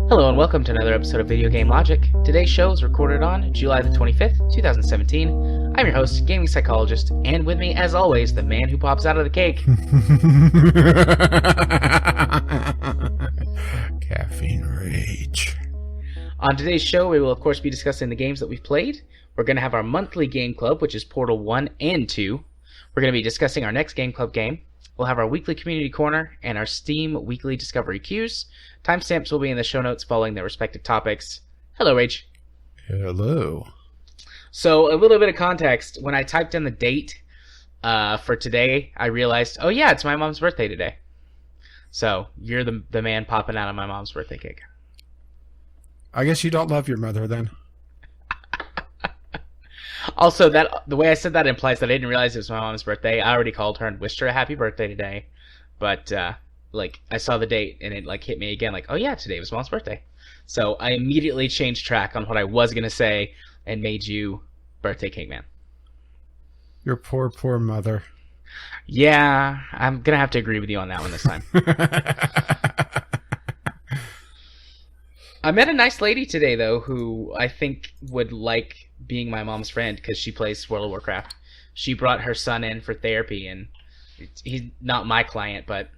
Hello and welcome to another episode of Video Game Logic. Today's show is recorded on July the 25th, 2017. I'm your host, Gaming Psychologist, and with me, as always, the man who pops out of the cake. Caffeine rage. On today's show, we will of course be discussing the games that we've played. We're going to have our monthly game club, which is Portal 1 and 2. We're going to be discussing our next game club game. We'll have our weekly community corner and our Steam weekly discovery queues. Timestamps will be in the show notes following their respective topics. Hello, Rach. Hello. So, a little bit of context. When I typed in the date for today, I realized, oh yeah, it's my mom's birthday today. So, you're the man popping out of my mom's birthday cake. I guess you don't love your mother then. Also, the way I said that implies that I didn't realize it was my mom's birthday. I already called her and wished her a happy birthday today. But, I saw the date and it, hit me again, oh yeah, today was mom's birthday. So I immediately changed track on what I was going to say and made you birthday cake man. Your poor, poor mother. Yeah, I'm going to have to agree with you on that one this time. I met a nice lady today, though, who I think would like being my mom's friend because she plays World of Warcraft. She brought her son in for therapy, and he's not my client, but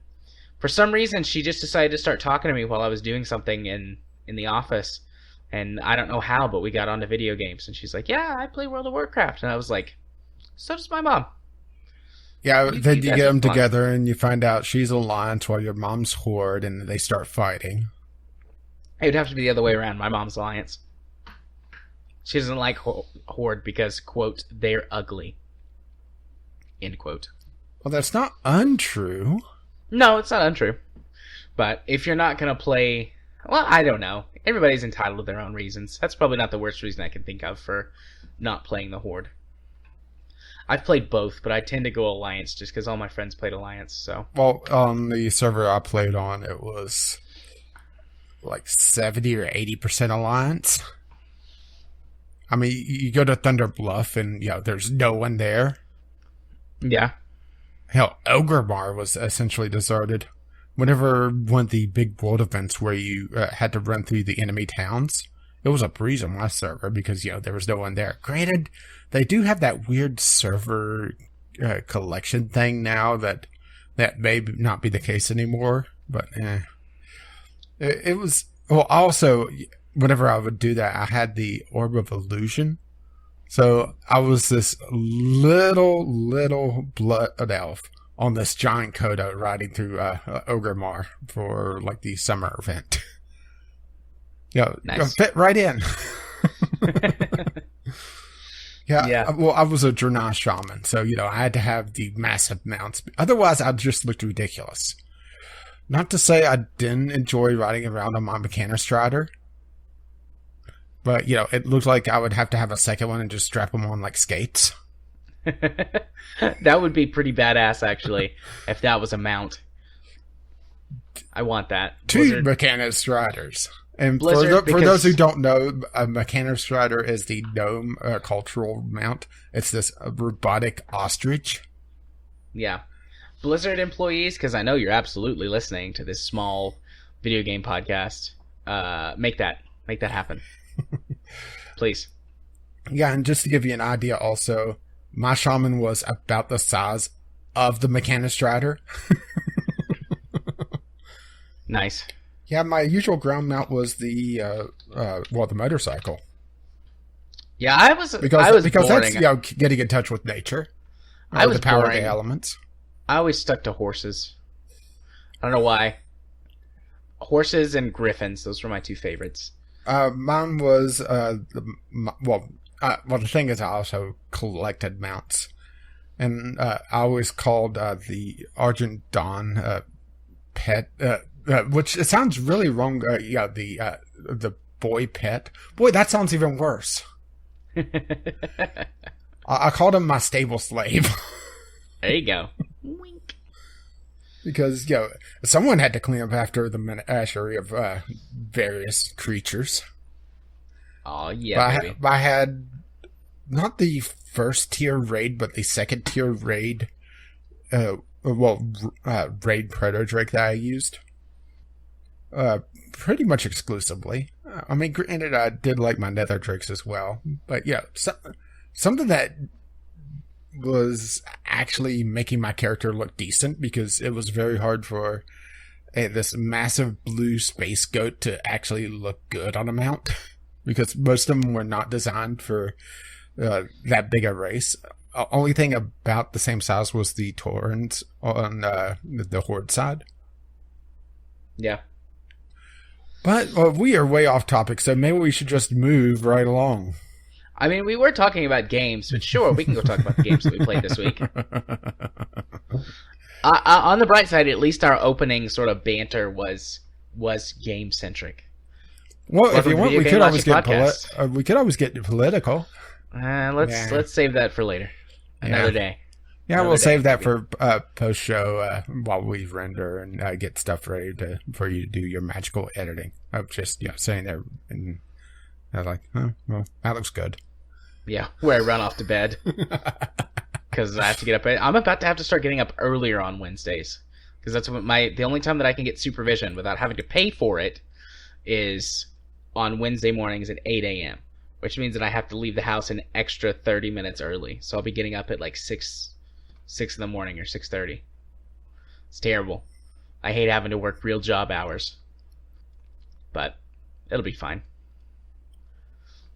for some reason she just decided to start talking to me while I was doing something in the office. And I don't know how, but we got onto video games, and she's like, yeah, I play World of Warcraft. And I was like, so does my mom. Yeah, then you get them together and you find out she's Alliance while your mom's Horde, and they start fighting. It would have to be the other way around. My mom's Alliance. She doesn't like Horde because, quote, they're ugly. End quote. Well, that's not untrue. No, it's not untrue. But if you're not going to play... Well, I don't know. Everybody's entitled to their own reasons. That's probably not the worst reason I can think of for not playing the Horde. I've played both, but I tend to go Alliance just because all my friends played Alliance, so... Well, on the server I played on, it was 70 or 80% Alliance. I mean, you go to Thunder Bluff and, there's no one there. Yeah. Hell, Ogre was essentially deserted. Whenever one of the big world events where you had to run through the enemy towns, it was a breeze on my server because, there was no one there. Granted, they do have that weird server collection thing now that may not be the case anymore, but It was... Well, also, whenever I would do that, I had the Orb of Illusion. So I was this little blood elf on this giant Kodo riding through Ogre for the summer event. Nice. Fit right in. Yeah. Well, I was a Draenei shaman, so I had to have the massive mounts. Otherwise, I'd just looked ridiculous. Not to say I didn't enjoy riding around on my Mechanistrider. But, it looked like I would have to have a second one and just strap them on like skates. That would be pretty badass, actually, if that was a mount. I want that. Two Mechanistriders. And for those who don't know, a Mechanistrider is the gnome cultural mount. It's this robotic ostrich. Yeah. Blizzard employees, because I know you're absolutely listening to this small video game podcast, make that happen. Please. Yeah, and just to give you an idea also, my shaman was about the size of the Mechanistrider. Nice. Yeah, my usual ground mount was the motorcycle. Yeah, I was because boring. that's getting in touch with nature. I was the power boring. of the elements. I always stuck to horses. I don't know why. Horses and griffins; those were my two favorites. Mine was the thing is, I also collected mounts, and I always called the Argent Dawn pet, which it sounds really wrong. The boy pet. Boy, that sounds even worse. I called him my stable slave. There you go. Wink. Because, someone had to clean up after the menagerie of various creatures. Oh, yeah, but I had not the first tier raid, but the second tier raid, raid proto Drake that I used. Pretty much exclusively. I mean, granted, I did like my Nether Drakes as well, but yeah, something that was actually making my character look decent, because it was very hard for this massive blue space goat to actually look good on a mount, because most of them were not designed for that big a race. Only thing about the same size was the Taurans on the Horde side. Yeah. But we are way off topic, so maybe we should just move right along. I mean, we were talking about games, but sure, we can go talk about the games that we played this week. On the bright side, at least our opening sort of banter was game-centric. Well, if you want, we could always get political. Let's save that for later. Another day. Yeah, we'll save that for post-show while we render and get stuff ready for you to do your magical editing. I'm just saying there, and I was like, well, that looks good. Yeah, where I run off to bed because I have to get up. I'm about to have to start getting up earlier on Wednesdays, because that's what the only time that I can get supervision without having to pay for it is on Wednesday mornings at 8 a.m., which means that I have to leave the house an extra 30 minutes early. So I'll be getting up at like 6 in the morning or 6:30. It's terrible. I hate having to work real job hours, but it'll be fine.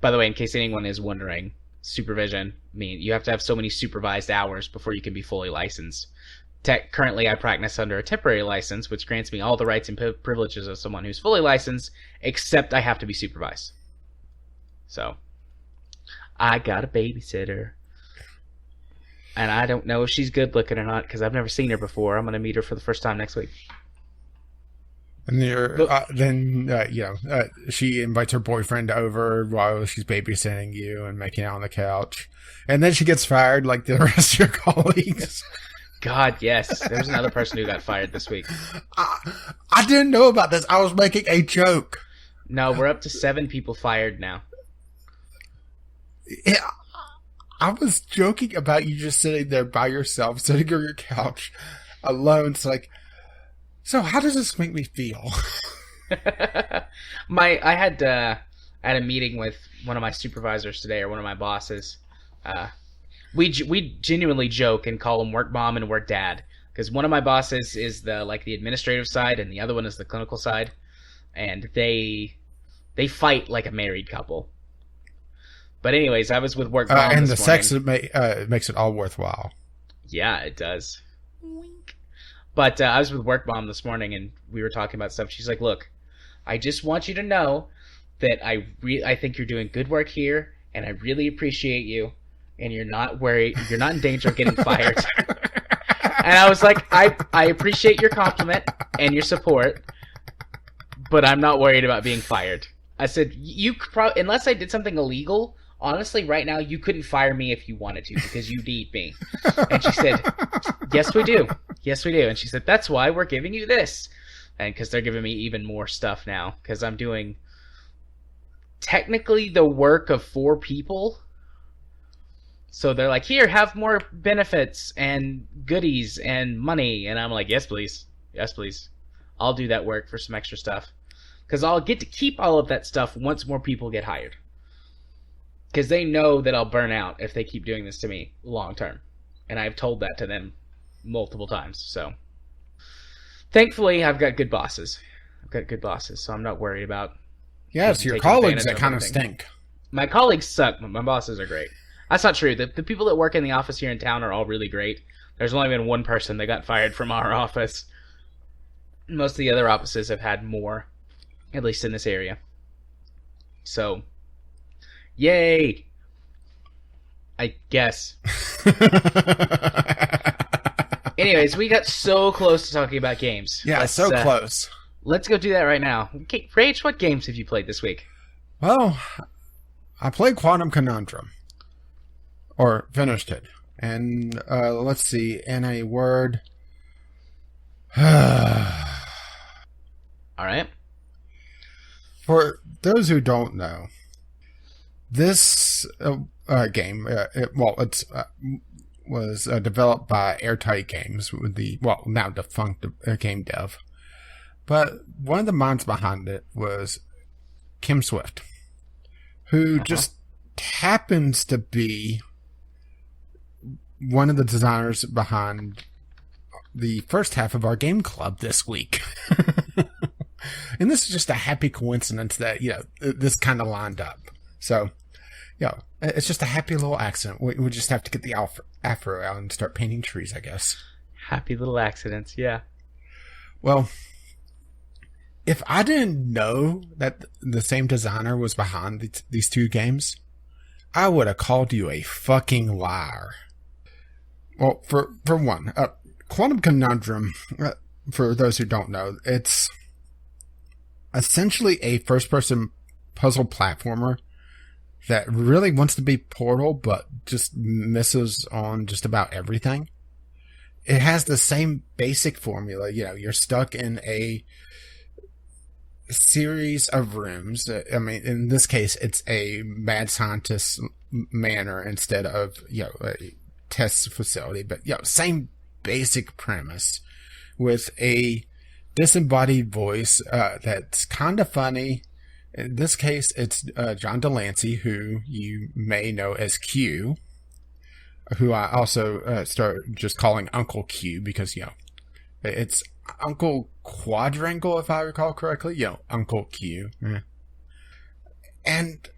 By the way, in case anyone is wondering, supervision, you have to have so many supervised hours before you can be fully licensed. Currently, I practice under a temporary license, which grants me all the rights and privileges of someone who's fully licensed, except I have to be supervised. So, I got a babysitter. And I don't know if she's good looking or not, because I've never seen her before. I'm going to meet her for the first time next week. And she invites her boyfriend over while she's babysitting you and making out on the couch. And then she gets fired like the rest of your colleagues. God, yes. There's another person who got fired this week. I didn't know about this. I was making a joke. No, we're up to 7 people fired now. Yeah, I was joking about you just sitting there by yourself, sitting on your couch, alone. It's like, so how does this make me feel? I had a meeting with one of my supervisors today, or one of my bosses. We genuinely joke and call him work mom and work dad, because one of my bosses is the administrative side, and the other one is the clinical side, and they fight like a married couple. But anyways, I was with work mom and this the morning. sex makes it all worthwhile. Yeah, it does. Wink. But I was with work mom this morning, and we were talking about stuff. She's like, "Look, I just want you to know that I think you're doing good work here, and I really appreciate you, and you're not worried. You're not in danger of getting fired." And I was like, I appreciate your compliment and your support, but I'm not worried about being fired. I said, unless I did something illegal, honestly, right now, you couldn't fire me if you wanted to, because you need me. And she said, yes, we do. Yes, we do. And she said, that's why we're giving you this. And because they're giving me even more stuff now, because I'm doing technically the work of 4 people. So they're like, here, have more benefits and goodies and money. And I'm like, yes, please. Yes, please. I'll do that work for some extra stuff. Because I'll get to keep all of that stuff once more people get hired. Because they know that I'll burn out if they keep doing this to me long term. And I've told that to them multiple times. So, thankfully, I've got good bosses. So I'm not worried about... Yes, your colleagues that kind of stink. My colleagues suck, but my bosses are great. That's not true. The people that work in the office here in town are all really great. There's only been one person that got fired from our office. Most of the other offices have had more, at least in this area. So, yay! I guess. Anyways, we got so close to talking about games. Yeah, close. Let's go do that right now. Okay, Rach, what games have you played this week? Well, I played Conundrum. Or finished it. And let's see, in a word... Alright. For those who don't know, this game. It's was developed by Airtight Games with the now defunct game dev. But one of the minds behind it was Kim Swift, who just happens to be one of the designers behind the first half of our game club this week. And this is just a happy coincidence that, this kind of lined up. So, it's just a happy little accident. We just have to get the afro out and start painting trees, I guess. Happy little accidents, yeah. Well, if I didn't know that the same designer was behind these two games, I would have called you a fucking liar. Well, for one, Quantum Conundrum, for those who don't know, it's essentially a first-person puzzle platformer that really wants to be Portal, but just misses on just about everything. It has the same basic formula. You're stuck in a series of rooms. I mean, in this case, it's a mad scientist manor instead of, a test facility. But, same basic premise with a disembodied voice that's kind of funny. In this case, it's John Delancey, who you may know as Q, who I also start just calling Uncle Q because, it's Uncle Quadrangle, if I recall correctly. Uncle Q. Yeah. And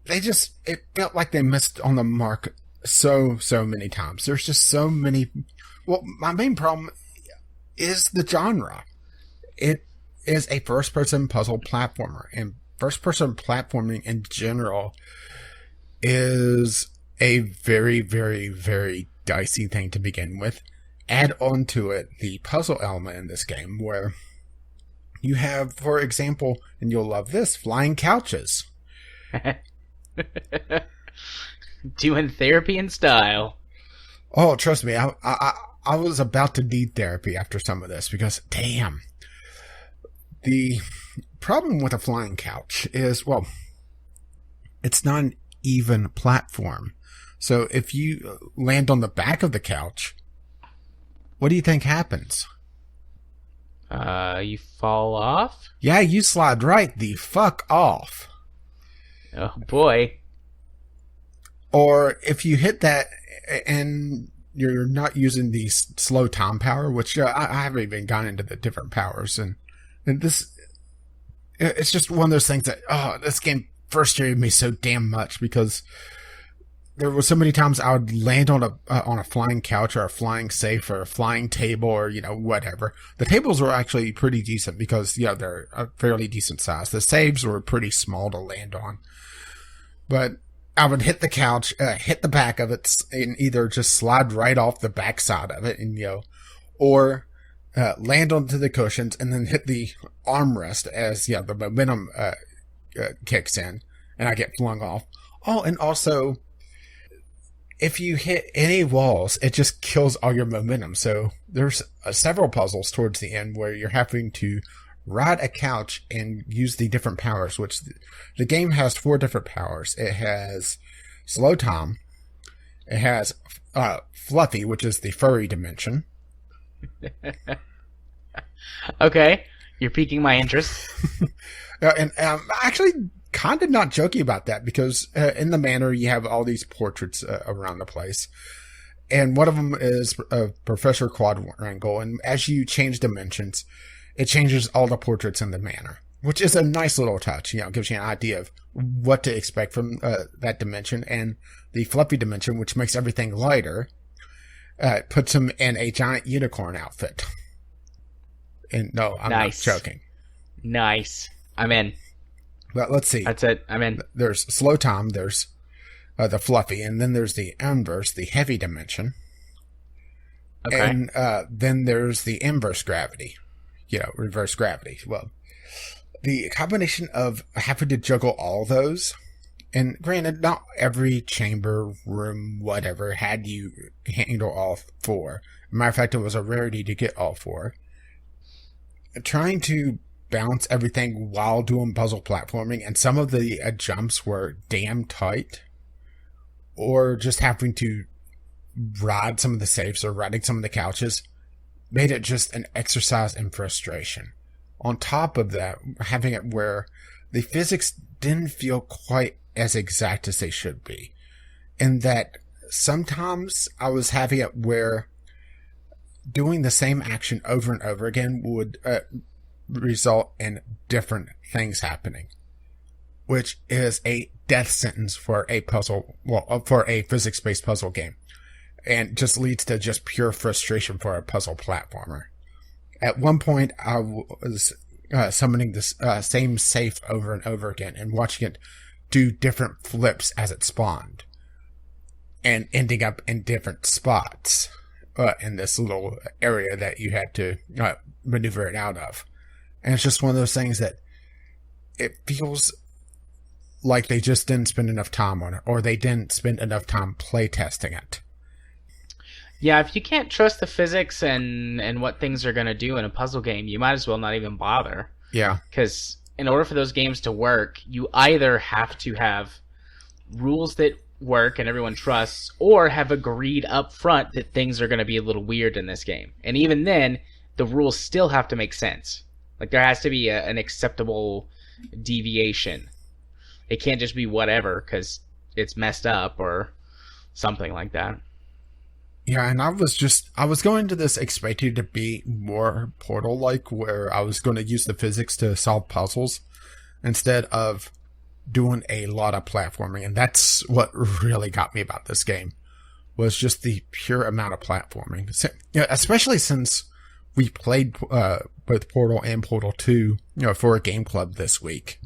it felt like they missed on the mark so many times. There's just so many. Well, my main problem is the genre. It is a first-person puzzle platformer, and first-person platforming in general is a very, very, very dicey thing to begin with. Add on to it the puzzle element in this game, where you have, for example, and you'll love this, flying couches. Doing therapy in style. Oh, trust me, I was about to need therapy after some of this, because, damn. The problem with a flying couch is, it's not an even platform. So if you land on the back of the couch, what do you think happens? You fall off? Yeah, you slide right the fuck off. Oh, boy. Or if you hit that and you're not using the slow time power, which I haven't even gone into the different powers, and it's just one of those things that, this game frustrated me so damn much, because there were so many times I would land on a flying couch or a flying safe or a flying table or, whatever. The tables were actually pretty decent because, they're a fairly decent size. The saves were pretty small to land on. But I would hit the couch, hit the back of it, and either just slide right off the back side of it and, or land onto the cushions and then hit the armrest as, the momentum kicks in and I get flung off. Oh, and also, if you hit any walls, it just kills all your momentum. So there's several puzzles towards the end where you're having to ride a couch and use the different powers, which the game has 4 different powers. It has slow time. It has fluffy, which is the furry dimension. Okay, you're piquing my interest. And I'm actually kind of not joking about that, because in the manor you have all these portraits around the place, and one of them is Professor Quadrangle, and as you change dimensions, it changes all the portraits in the manor, which is a nice little touch. Gives you an idea of what to expect from that dimension. And the fluffy dimension, which makes everything lighter, puts him in a giant unicorn outfit. And no, I'm not joking. Nice. I'm in. But let's see. That's it. I'm in. There's slow time. There's the fluffy, and then there's the inverse, the heavy dimension. Okay. And then there's the inverse gravity. Reverse gravity. Well, the combination of having to juggle all those, and granted, not every chamber, room, whatever, had you handle all 4. Matter of fact, it was a rarity to get all 4. Trying to balance everything while doing puzzle platforming, and some of the jumps were damn tight, or just having to ride some of the safes or riding some of the couches made it just an exercise in frustration. On top of that, having it where the physics didn't feel quite as exact as they should be. In that sometimes I was having it where doing the same action over and over again would result in different things happening, which is a death sentence for a puzzle, for a physics-based puzzle game, and just leads to just pure frustration for a puzzle platformer. At one point, I was summoning this same safe over and over again and watching it do different flips as it spawned and ending up in different spots in this little area that you had to maneuver it out of. And it's just one of those things that it feels like they just didn't spend enough time on it, or they didn't spend enough time playtesting it. Yeah, if you can't trust the physics and what things are going to do in a puzzle game, you might as well not even bother. Yeah. Because in order for those games to work, you either have to have rules that work and everyone trusts, or have agreed up front that things are going to be a little weird in this game. And even then, the rules still have to make sense. Like, there has to be an acceptable deviation. It can't just be whatever because it's messed up or something like that. Yeah, and I was going to this expecting to be more Portal-like, where I was going to use the physics to solve puzzles instead of doing a lot of platforming. And that's what really got me about this game, was just the pure amount of platforming. Especially since we played both Portal and Portal 2 for a game club this week.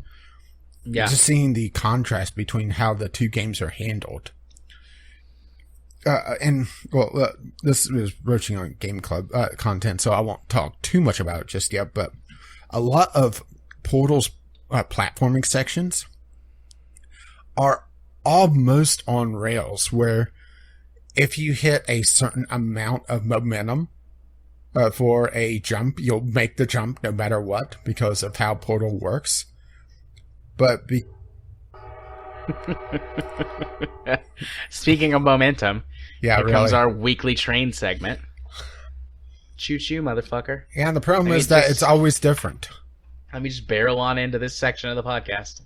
Yeah. Just seeing the contrast between how the two games are handled. This is roaching on Game Club content, so I won't talk too much about it just yet, but a lot of Portal's platforming sections are almost on rails, where if you hit a certain amount of momentum for a jump, you'll make the jump no matter what, because of how Portal works. But speaking of momentum, yeah, here really comes our weekly train segment. Choo choo, motherfucker. Yeah, and the problem is that it's always different. Let me just barrel on into this section of the podcast.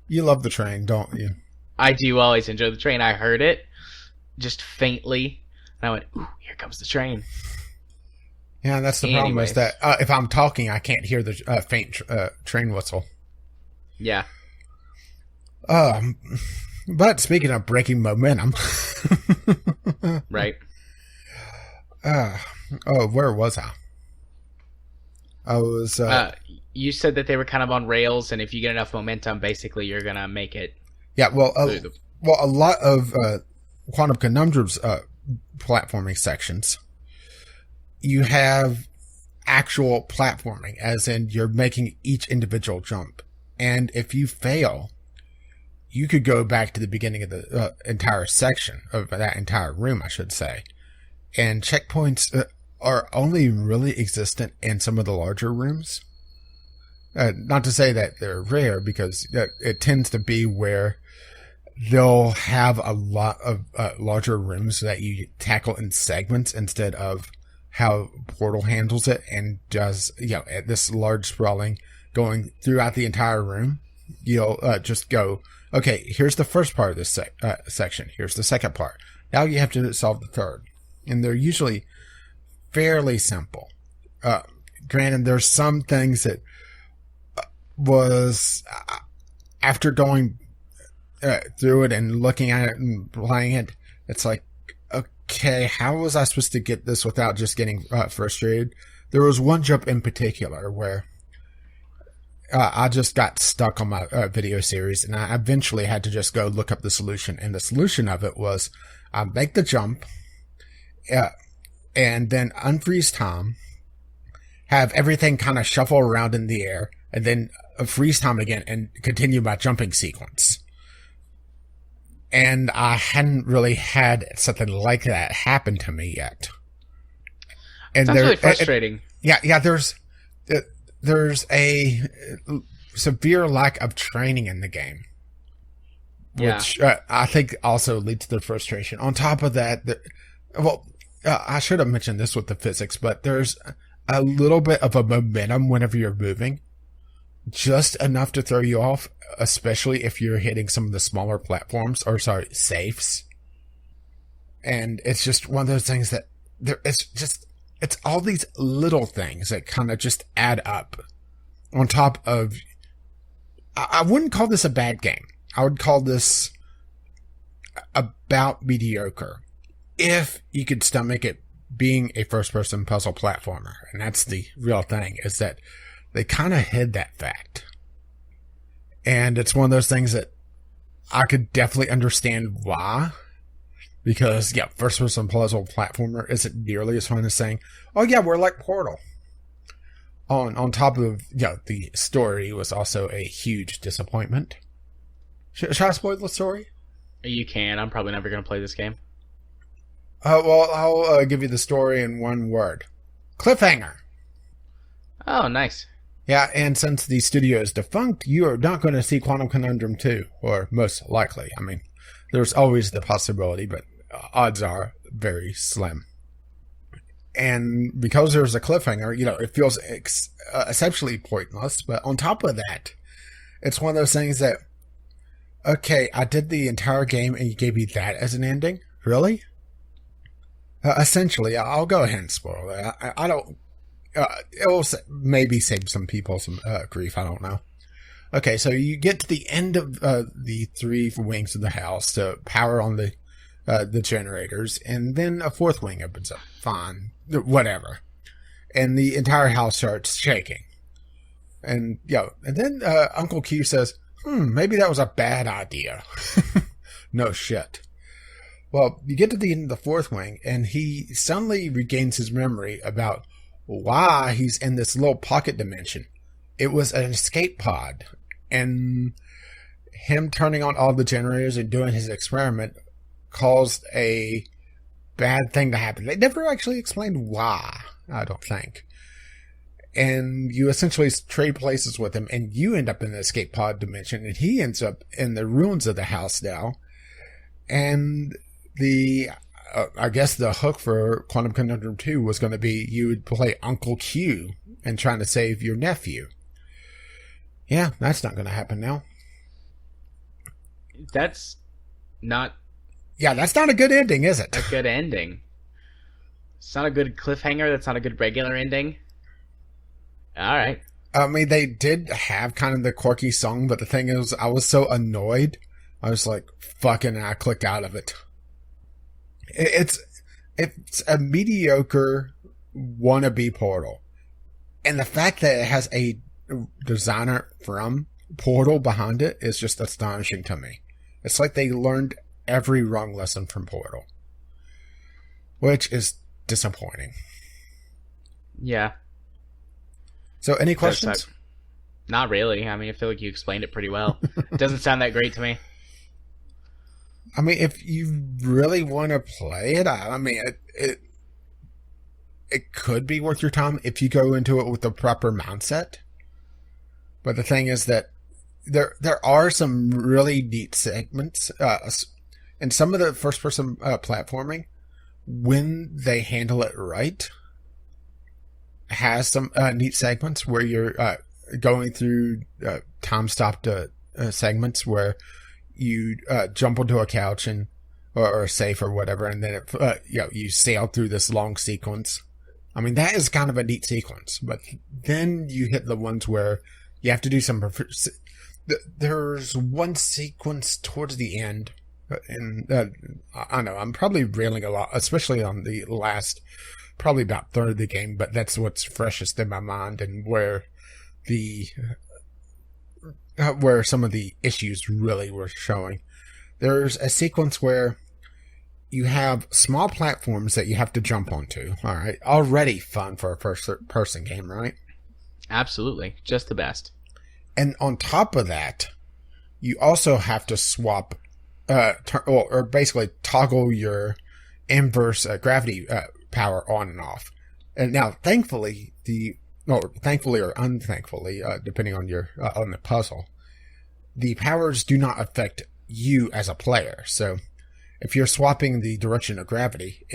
You love the train, don't you? I do always enjoy the train. I heard it just faintly, and I went, ooh, here comes the train. Yeah, that's the problem, is that if I'm talking, I can't hear the faint train whistle. Yeah. But speaking of breaking momentum, right. Where was I? I was. You said that they were kind of on rails, and if you get enough momentum, basically you're gonna make it. Yeah. Well, a lot of Quantum Conundrum's platforming sections, you have actual platforming, as in you're making each individual jump, and if you fail, you could go back to the beginning of the entire section, of that entire room, I should say. And checkpoints are only really existent in some of the larger rooms. Not to say that they're rare, because it tends to be where they'll have a lot of larger rooms that you tackle in segments instead of how Portal handles it and does, at this large sprawling going throughout the entire room. You'll just go, okay, here's the first part of this section. Here's the second part. Now you have to solve the third. And they're usually fairly simple. Granted, there's some things that was, after going through it and looking at it and playing it, it's like, okay, how was I supposed to get this without just getting frustrated? There was one jump in particular where I just got stuck on my video series, and I eventually had to just go look up the solution. And the solution of it was, make the jump, and then unfreeze time, have everything kind of shuffle around in the air, and then freeze time again, and continue my jumping sequence. And I hadn't really had something like that happen to me yet. And sounds really frustrating. Yeah, there's a severe lack of training in the game. Yeah. which I think also leads to the frustration. On top of that, I should have mentioned this with the physics, but there's a little bit of a momentum whenever you're moving, just enough to throw you off, especially if you're hitting some of the smaller platforms, or sorry, safes. And it's just one of those things that it's all these little things that kind of just add up on top of, I wouldn't call this a bad game. I would call this about mediocre, if you could stomach it being a first-person puzzle platformer. And that's the real thing, is that they kind of hid that fact. And it's one of those things that I could definitely understand why. Because, yeah, first-person puzzle platformer isn't nearly as fun as saying, oh yeah, we're like Portal. On top of, the story was also a huge disappointment. Should I spoil the story? You can. I'm probably never going to play this game. Well, I'll give you the story in one word. Cliffhanger. Oh, nice. Yeah, and since the studio is defunct, you are not going to see Quantum Conundrum 2, or most likely. I mean, there's always the possibility, but odds are very slim. And because there's a cliffhanger, it feels exceptionally pointless. But on top of that, it's one of those things that, okay, I did the entire game and you gave me that as an ending? Really? Essentially, I'll go ahead and spoil it. I don't... it will maybe save some people some grief. I don't know. Okay, so you get to the end of the three wings of the house to power on the generators, and then a fourth wing opens up. Fine. Whatever. And the entire house starts shaking. And, and then Uncle Q says, maybe that was a bad idea. No shit. Well, you get to the end of the fourth wing, and he suddenly regains his memory about why he's in this little pocket dimension. It was an escape pod, and him turning on all the generators and doing his experiment caused a bad thing to happen. They never actually explained why, I don't think. And you essentially trade places with him, and you end up in the escape pod dimension, and he ends up in the ruins of the house now. And I guess the hook for Quantum Conundrum 2 was going to be you would play Uncle Q and trying to save your nephew. Yeah, that's not going to happen now. That's not... Yeah, that's not a good ending, is it? A good ending. It's not a good cliffhanger. That's not a good regular ending. All right. I mean, they did have kind of the quirky song, but the thing is, I was so annoyed. I was like, fucking, and I clicked out of it. It's a mediocre wannabe Portal. And the fact that it has a designer from Portal behind it is just astonishing to me. It's like they learned every wrong lesson from Portal, which is disappointing. Yeah. So, any questions? Not really. I mean, I feel like you explained it pretty well. It doesn't sound that great to me. I mean, if you really want to play it, I mean, it could be worth your time if you go into it with the proper mindset. But the thing is that there are some really neat segments, and some of the first-person platforming, when they handle it right, has some neat segments where you're going through time-stopped segments where you jump onto a couch or a safe or whatever, and then you sail through this long sequence. I mean, that is kind of a neat sequence, but then you hit the ones where you have to do some... There's one sequence towards the end, and I know I'm probably railing a lot, especially on the last, probably about third of the game, but that's what's freshest in my mind, and where some of the issues really were showing. There's a sequence where you have small platforms that you have to jump onto. All right, already fun for a first-person game, right? Absolutely, just the best. And on top of that, you also have to swap, or basically toggle your inverse gravity power on and off. And now, thankfully or unthankfully, depending on on the puzzle, the powers do not affect you as a player. So if you're swapping the direction of gravity,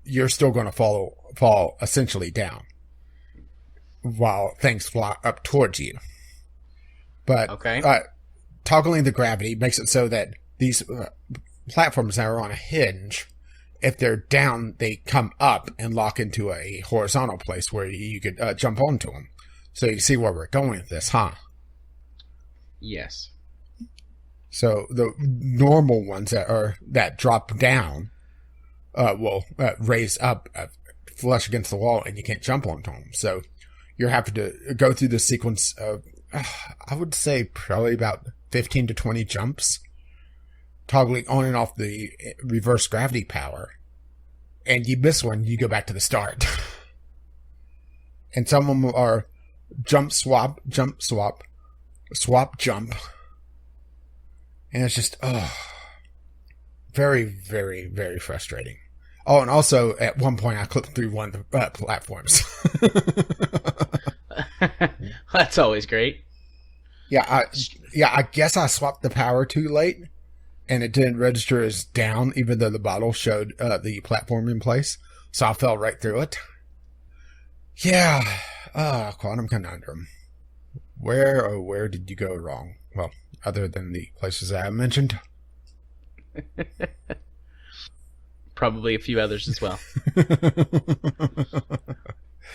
you're still going to fall essentially down while things fly up towards you. But toggling the gravity makes it so that these platforms that are on a hinge, if they're down, they come up and lock into a horizontal place where you could jump onto them. So you see where we're going with this, huh? Yes. So the normal ones that drop down will raise up, flush against the wall, and you can't jump onto them. So you're having to go through the sequence of, I would say, probably about 15 to 20 jumps, toggling on and off the reverse gravity power. And you miss one, you go back to the start. And some of them are jump, swap, swap, jump. And it's just, very, very, very frustrating. Oh, and also, at one point, I clipped through one of the platforms. That's always great. Yeah, I guess I swapped the power too late, and it didn't register as down, even though the bottle showed the platform in place. So I fell right through it. Yeah, Quantum Conundrum. Where did you go wrong? Well, other than the places I mentioned. Probably a few others as well.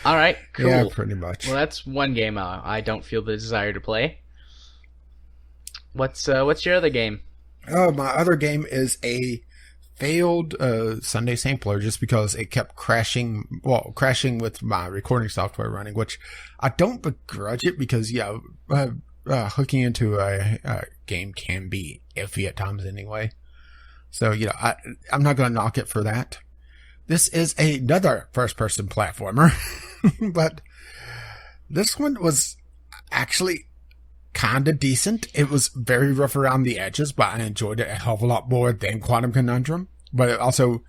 All right, cool. Yeah, pretty much. Well, that's one game I don't feel the desire to play. What's your other game? Oh, my other game is a failed Sunday sampler just because it kept crashing with my recording software running, which I don't begrudge it because, hooking into a game can be iffy at times anyway. So, I'm not going to knock it for that. This is another first-person platformer, but this one was actually kind of decent. It was very rough around the edges, but I enjoyed it a hell of a lot more than Quantum Conundrum. But it also,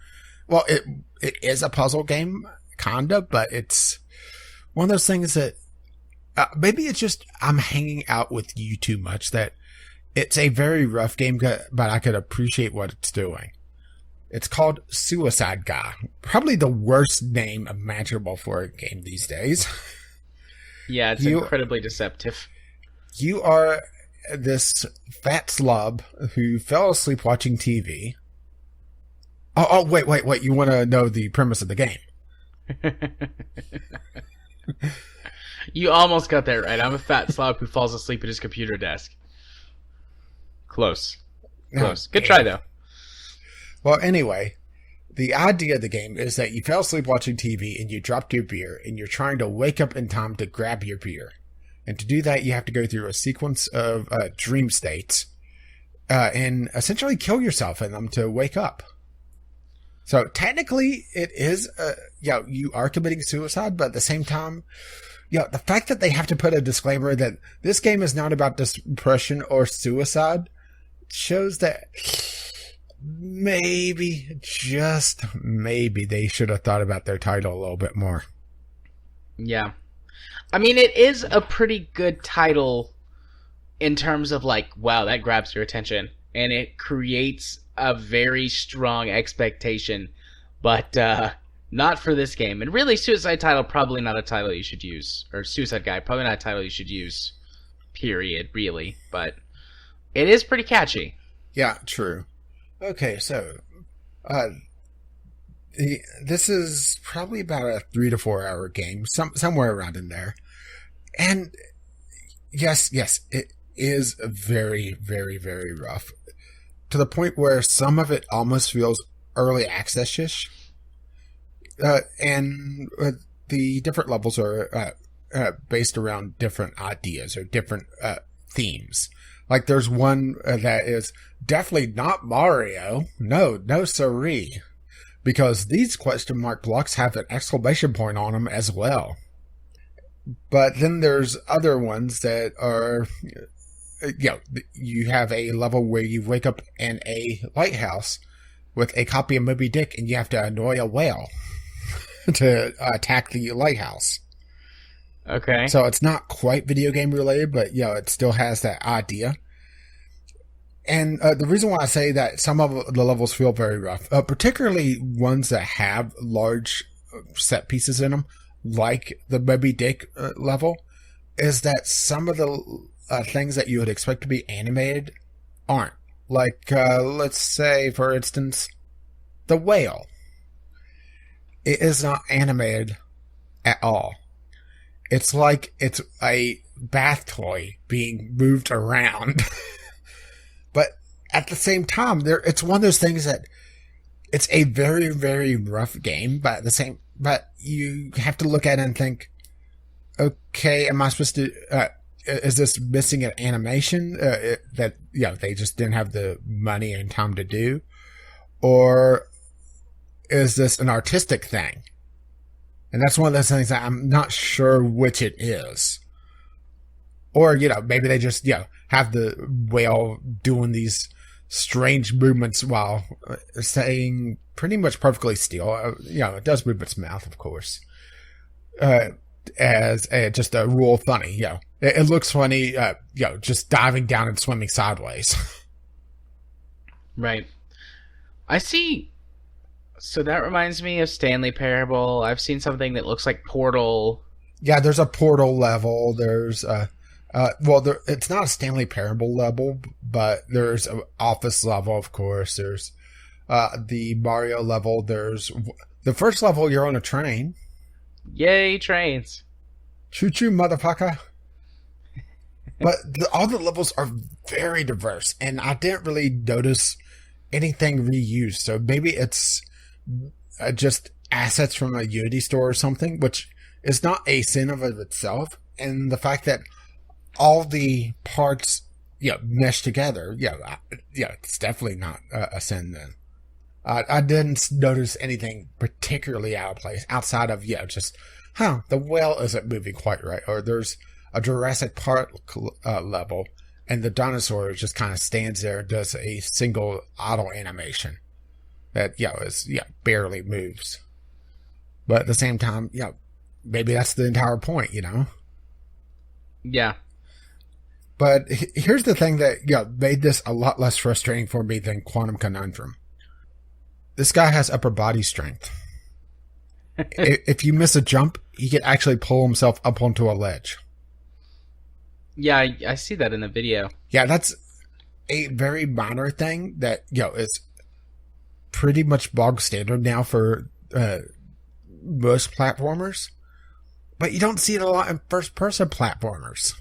it is a puzzle game, kinda, but it's one of those things that maybe it's just I'm hanging out with you too much that it's a very rough game, but I could appreciate what it's doing. It's called Suicide Guy. Probably the worst name imaginable for a game these days. Yeah, it's incredibly deceptive. You are this fat slob who fell asleep watching TV. Oh, wait. You want to know the premise of the game? You almost got that right. I'm a fat slob who falls asleep at his computer desk. Close. Good try, though. Well, anyway, the idea of the game is that you fell asleep watching TV and you dropped your beer and you're trying to wake up in time to grab your beer. And to do that, you have to go through a sequence of dream states and essentially kill yourself in them to wake up. So technically, it is, you are committing suicide, but at the same time, the fact that they have to put a disclaimer that this game is not about depression or suicide shows that maybe, just maybe, they should have thought about their title a little bit more. Yeah. I mean, it is a pretty good title in terms of wow, that grabs your attention. And it creates a very strong expectation. But not for this game. And really, Suicide Title, probably not a title you should use. Or Suicide Guy, probably not a title you should use. Period, really. But it is pretty catchy. Yeah, true. Okay, so this is probably about a 3 to 4 hour game, somewhere around in there. And yes, it is very, very, very rough. To the point where some of it almost feels early access-ish. And the different levels are based around different ideas or different themes. Like there's one that is definitely not Mario. No siree. Because these question mark blocks have an exclamation point on them as well. But then there's other ones that are, you have a level where you wake up in a lighthouse with a copy of Moby Dick and you have to annoy a whale to attack the lighthouse. Okay. So it's not quite video game related, but it still has that idea. And the reason why I say that some of the levels feel very rough, particularly ones that have large set pieces in them, like the Moby Dick level, is that some of the things that you would expect to be animated aren't. Like, let's say, for instance, the whale. It is not animated at all. It's like it's a bath toy being moved around. But at the same time, it's one of those things that it's a very, very rough game, but you have to look at it and think, okay, am I supposed to, is this missing an animation that, they just didn't have the money and time to do? Or is this an artistic thing? And that's one of those things that I'm not sure which it is. Or, maybe they just, have the whale doing these strange movements while staying pretty much perfectly still. It does move its mouth, of course. As just a rule of funny, It looks funny, just diving down and swimming sideways. Right. I see. So that reminds me of Stanley Parable. I've seen something that looks like Portal. Yeah, there's a Portal level. There's it's not a Stanley Parable level, but there's an Office level, of course. There's the Mario level. There's the first level. You're on a train. Yay, trains! Choo choo, motherfucker! But all the levels are very diverse, and I didn't really notice anything reused. So maybe it's just assets from a Unity store or something, which is not a sin of itself. And the fact that all the parts, mesh together, it's definitely not a sin then. I didn't notice anything particularly out of place outside of, just, the whale isn't moving quite right. Or there's a Jurassic Park level, and the dinosaur just kind of stands there and does a single auto animation that, barely moves. But at the same time, maybe that's the entire point, Yeah. But here's the thing that, made this a lot less frustrating for me than Quantum Conundrum. This guy has upper body strength. If you miss a jump, he can actually pull himself up onto a ledge. Yeah, I see that in the video. Yeah, that's a very minor thing that, is pretty much bog standard now for most platformers. But you don't see it a lot in first-person platformers.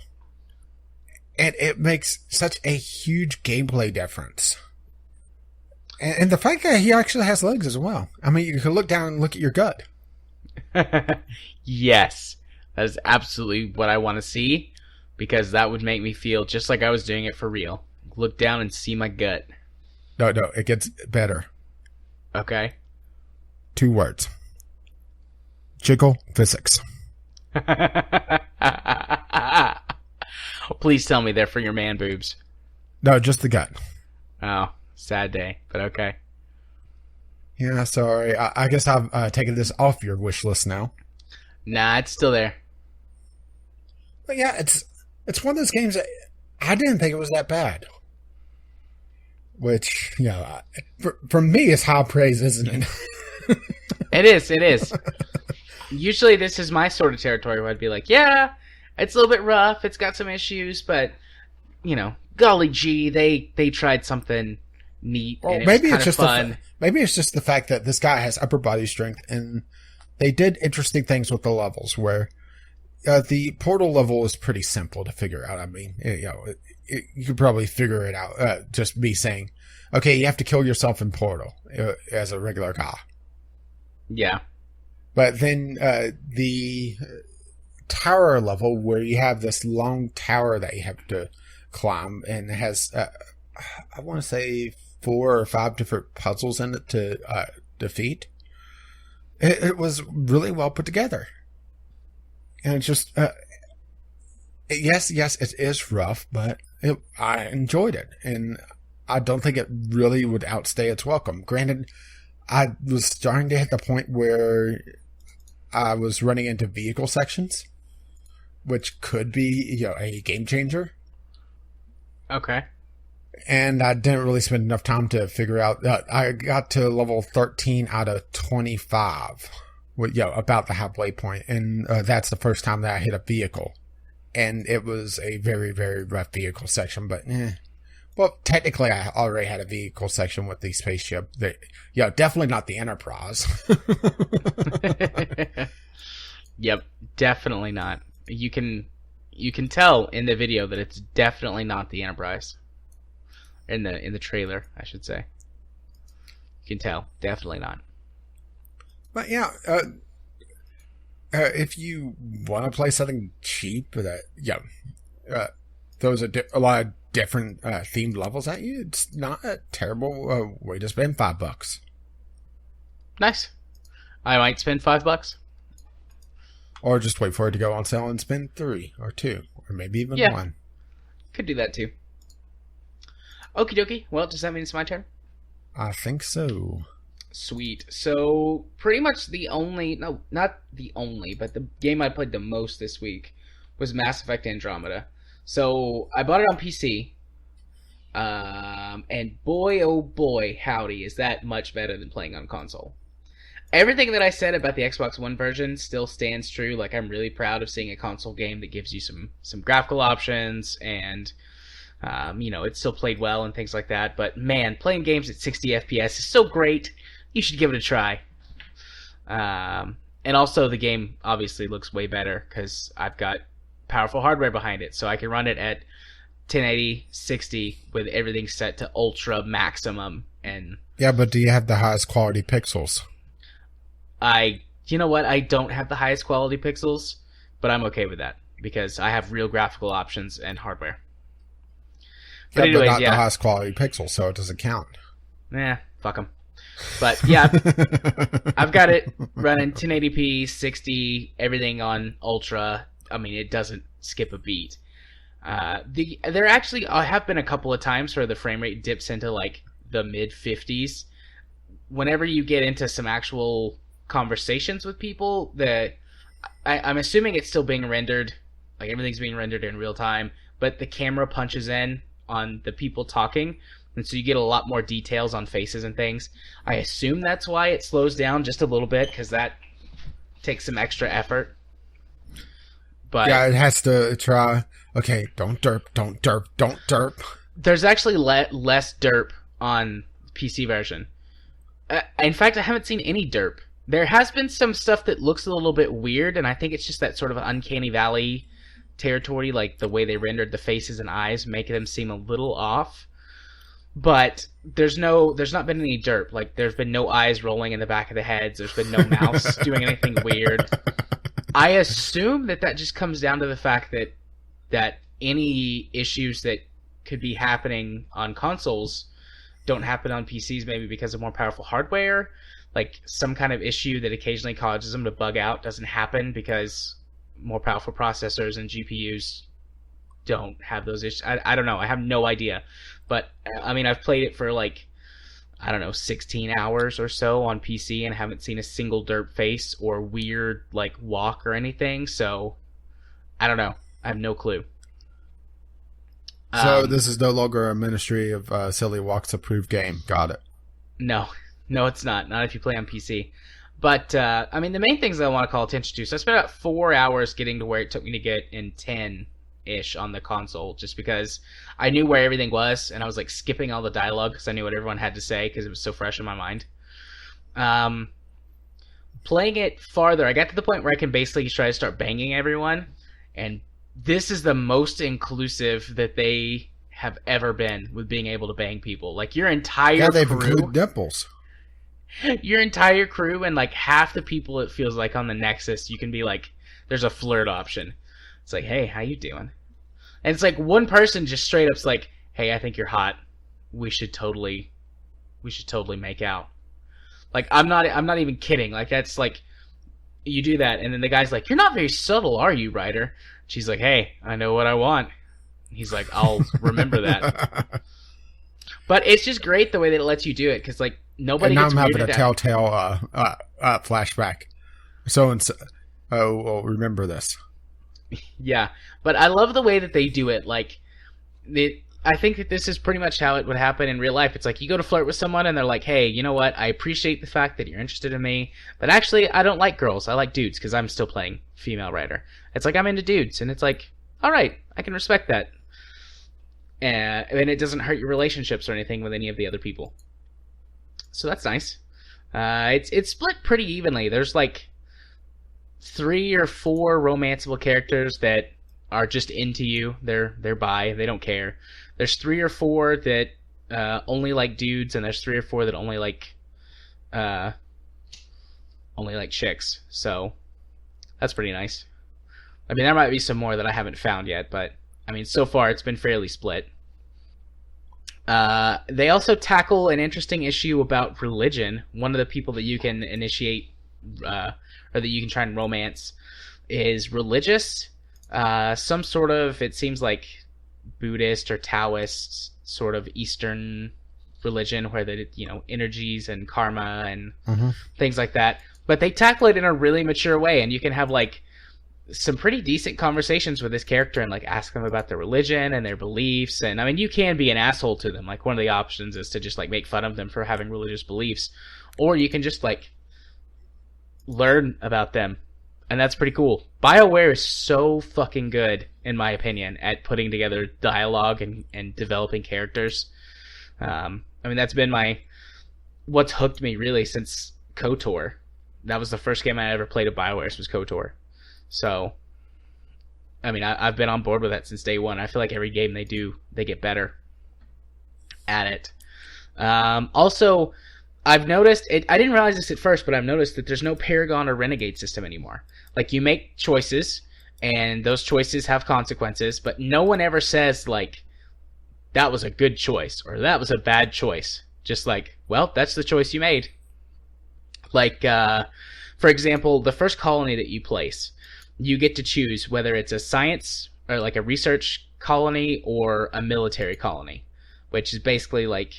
And it makes such a huge gameplay difference. And the fact that he actually has legs as well. I mean, you can look down and look at your gut. Yes. That is absolutely what I want to see. Because that would make me feel just like I was doing it for real. Look down and see my gut. No, it gets better. Okay. 2 words. Jiggle physics. Please tell me they're for your man boobs. No, just the gut. Oh, sad day, but okay. Yeah, sorry. I guess I've taken this off your wish list now. Nah, it's still there. But yeah, it's one of those games that I didn't think it was that bad. Which, for me, is high praise, isn't it? It is. Usually this is my sort of territory where I'd be like, yeah, it's a little bit rough, it's got some issues, but, golly gee, they tried something neat, and maybe it's just fun. Maybe it's just the fact that this guy has upper body strength, and they did interesting things with the levels, where the portal level is pretty simple to figure out. I mean, you could probably figure it out, just me saying, okay, you have to kill yourself in portal as a regular guy. Yeah. But then the tower level, where you have this long tower that you have to climb, and it has, I want to say, 4 or 5 different puzzles in it to defeat. It was really well put together. And it's just, yes, it is rough, but I enjoyed it. And I don't think it really would outstay its welcome. Granted, I was starting to hit the point where I was running into vehicle sections, which could be, a game changer. Okay. And I didn't really spend enough time to figure out. I got to level 13 out of 25. Well, about the halfway point. And that's the first time that I hit a vehicle. And it was a very, very rough vehicle section. But, well, technically I already had a vehicle section with the spaceship. Definitely not the Enterprise. Yep, definitely not. You can tell in the video that it's definitely not the Enterprise. In the trailer, I should say. You can tell, definitely not. But yeah, if you want to play something cheap that throws a lot of different themed levels at you, it's not a terrible way to spend $5. Nice. I might spend $5. Or just wait for it to go on sale and spend 3 or 2 or maybe even 1. Could do that too. Okie dokie. Well, does that mean it's my turn? I think so. Sweet. So, pretty much not the only, but the game I played the most this week was Mass Effect Andromeda. So, I bought it on PC, and boy, oh boy, howdy, is that much better than playing on console. Everything that I said about the Xbox One version still stands true. Like, I'm really proud of seeing a console game that gives you some graphical options, and it still played well and things like that. But man, playing games at 60 FPS is so great. You should give it a try. And also the game obviously looks way better because I've got powerful hardware behind it. So I can run it at 1080, 60 with everything set to ultra maximum. And yeah, but do you have the highest quality pixels? You know what? I don't have the highest quality pixels, but I'm okay with that because I have real graphical options and hardware. But not the highest quality pixels, so it doesn't count. Fuck them. But yeah, I've got it running 1080p, 60, everything on ultra. I mean, it doesn't skip a beat. There actually have been a couple of times where the frame rate dips into like the mid 50s. Whenever you get into some actual conversations with people, I'm assuming it's still being rendered, like everything's being rendered in real time, but the camera punches in on the people talking, and so you get a lot more details on faces and things. I assume that's why it slows down just a little bit, because that takes some extra effort. But yeah, it has to try. Okay, don't derp, don't derp, don't derp. There's actually less derp on PC version. In fact, I haven't seen any derp. There has been some stuff that looks a little bit weird, and I think it's just that sort of uncanny valley territory, like the way they rendered the faces and eyes, making them seem a little off. But there's not been any derp. Like, there's been no eyes rolling in the back of the heads. There's been no mouse doing anything weird. I assume that just comes down to the fact that any issues that could be happening on consoles don't happen on PCs, maybe because of more powerful hardware. Like, some kind of issue that occasionally causes them to bug out doesn't happen because more powerful processors and GPUs don't have those issues. I don't know. I have no idea. But, I mean, I've played it for, 16 hours or so on PC and haven't seen a single derp face or weird, walk or anything. So, I don't know. I have no clue. So, this is no longer a Ministry of Silly Walks approved game. Got it. No, it's not. Not if you play on PC. But, the main things I want to call attention to. So I spent about 4 hours getting to where it took me to get in 10-ish on the console, just because I knew where everything was, and I was, skipping all the dialogue because I knew what everyone had to say because it was so fresh in my mind. Playing it farther, I got to the point where I can basically try to start banging everyone, and this is the most inclusive that they have ever been with being able to bang people. Your entire they've crew... included nipples. Your entire crew and half the people, it feels like, on the Nexus, you can be there's a flirt option. It's hey, how you doing? And it's one person just straight up's hey, I think you're hot. We should totally make out. I'm not even kidding. That's you do that, and then the guy's you're not very subtle, are you, Ryder? She's hey, I know what I want. He's I'll remember that. But it's just great the way that it lets you do it, because nobody. And now gets I'm having a weirded telltale flashback. So remember this. Yeah, but I love the way that they do it. I think that this is pretty much how it would happen in real life. It's like you go to flirt with someone and they're like, hey, you know what? I appreciate the fact that you're interested in me, but actually I don't like girls. I like dudes because I'm still playing female writer. It's like I'm into dudes, and it's like, all right, I can respect that. And it doesn't hurt your relationships or anything with any of the other people. So that's nice. It's split pretty evenly. There's like 3 or 4 romanceable characters that are just into you. They're bi. They don't care. There's 3 or 4 that only like dudes, and there's 3 or 4 that only like chicks. So that's pretty nice. I mean, there might be some more that I haven't found yet, but I mean, so far it's been fairly split. They also tackle an interesting issue about religion. One of the people that you can initiate, or that you can try and romance, is religious. Some sort of, it seems like Buddhist or Taoist sort of Eastern religion where the, energies and karma and things like that. But they tackle it in a really mature way, and you can have like some pretty decent conversations with this character and like ask them about their religion and their beliefs. And I mean, you can be an asshole to them. Like, one of the options is to just like make fun of them for having religious beliefs, or you can just like learn about them, and that's pretty cool. BioWare is so fucking good, in my opinion, at putting together dialogue and developing characters. I mean, that's been what's hooked me really since KOTOR. That was the first game I ever played of BioWare's, was KOTOR. So, I mean, I've been on board with that since day one. I feel like every game they do, they get better at it. Also, I've noticed, I didn't realize this at first, but I've noticed that there's no Paragon or Renegade system anymore. Like, you make choices, and those choices have consequences, but no one ever says, like, that was a good choice, or that was a bad choice. Just like, well, that's the choice you made. Like, for example, the first colony that you place, you get to choose whether it's a science or like a research colony or a military colony, which is basically like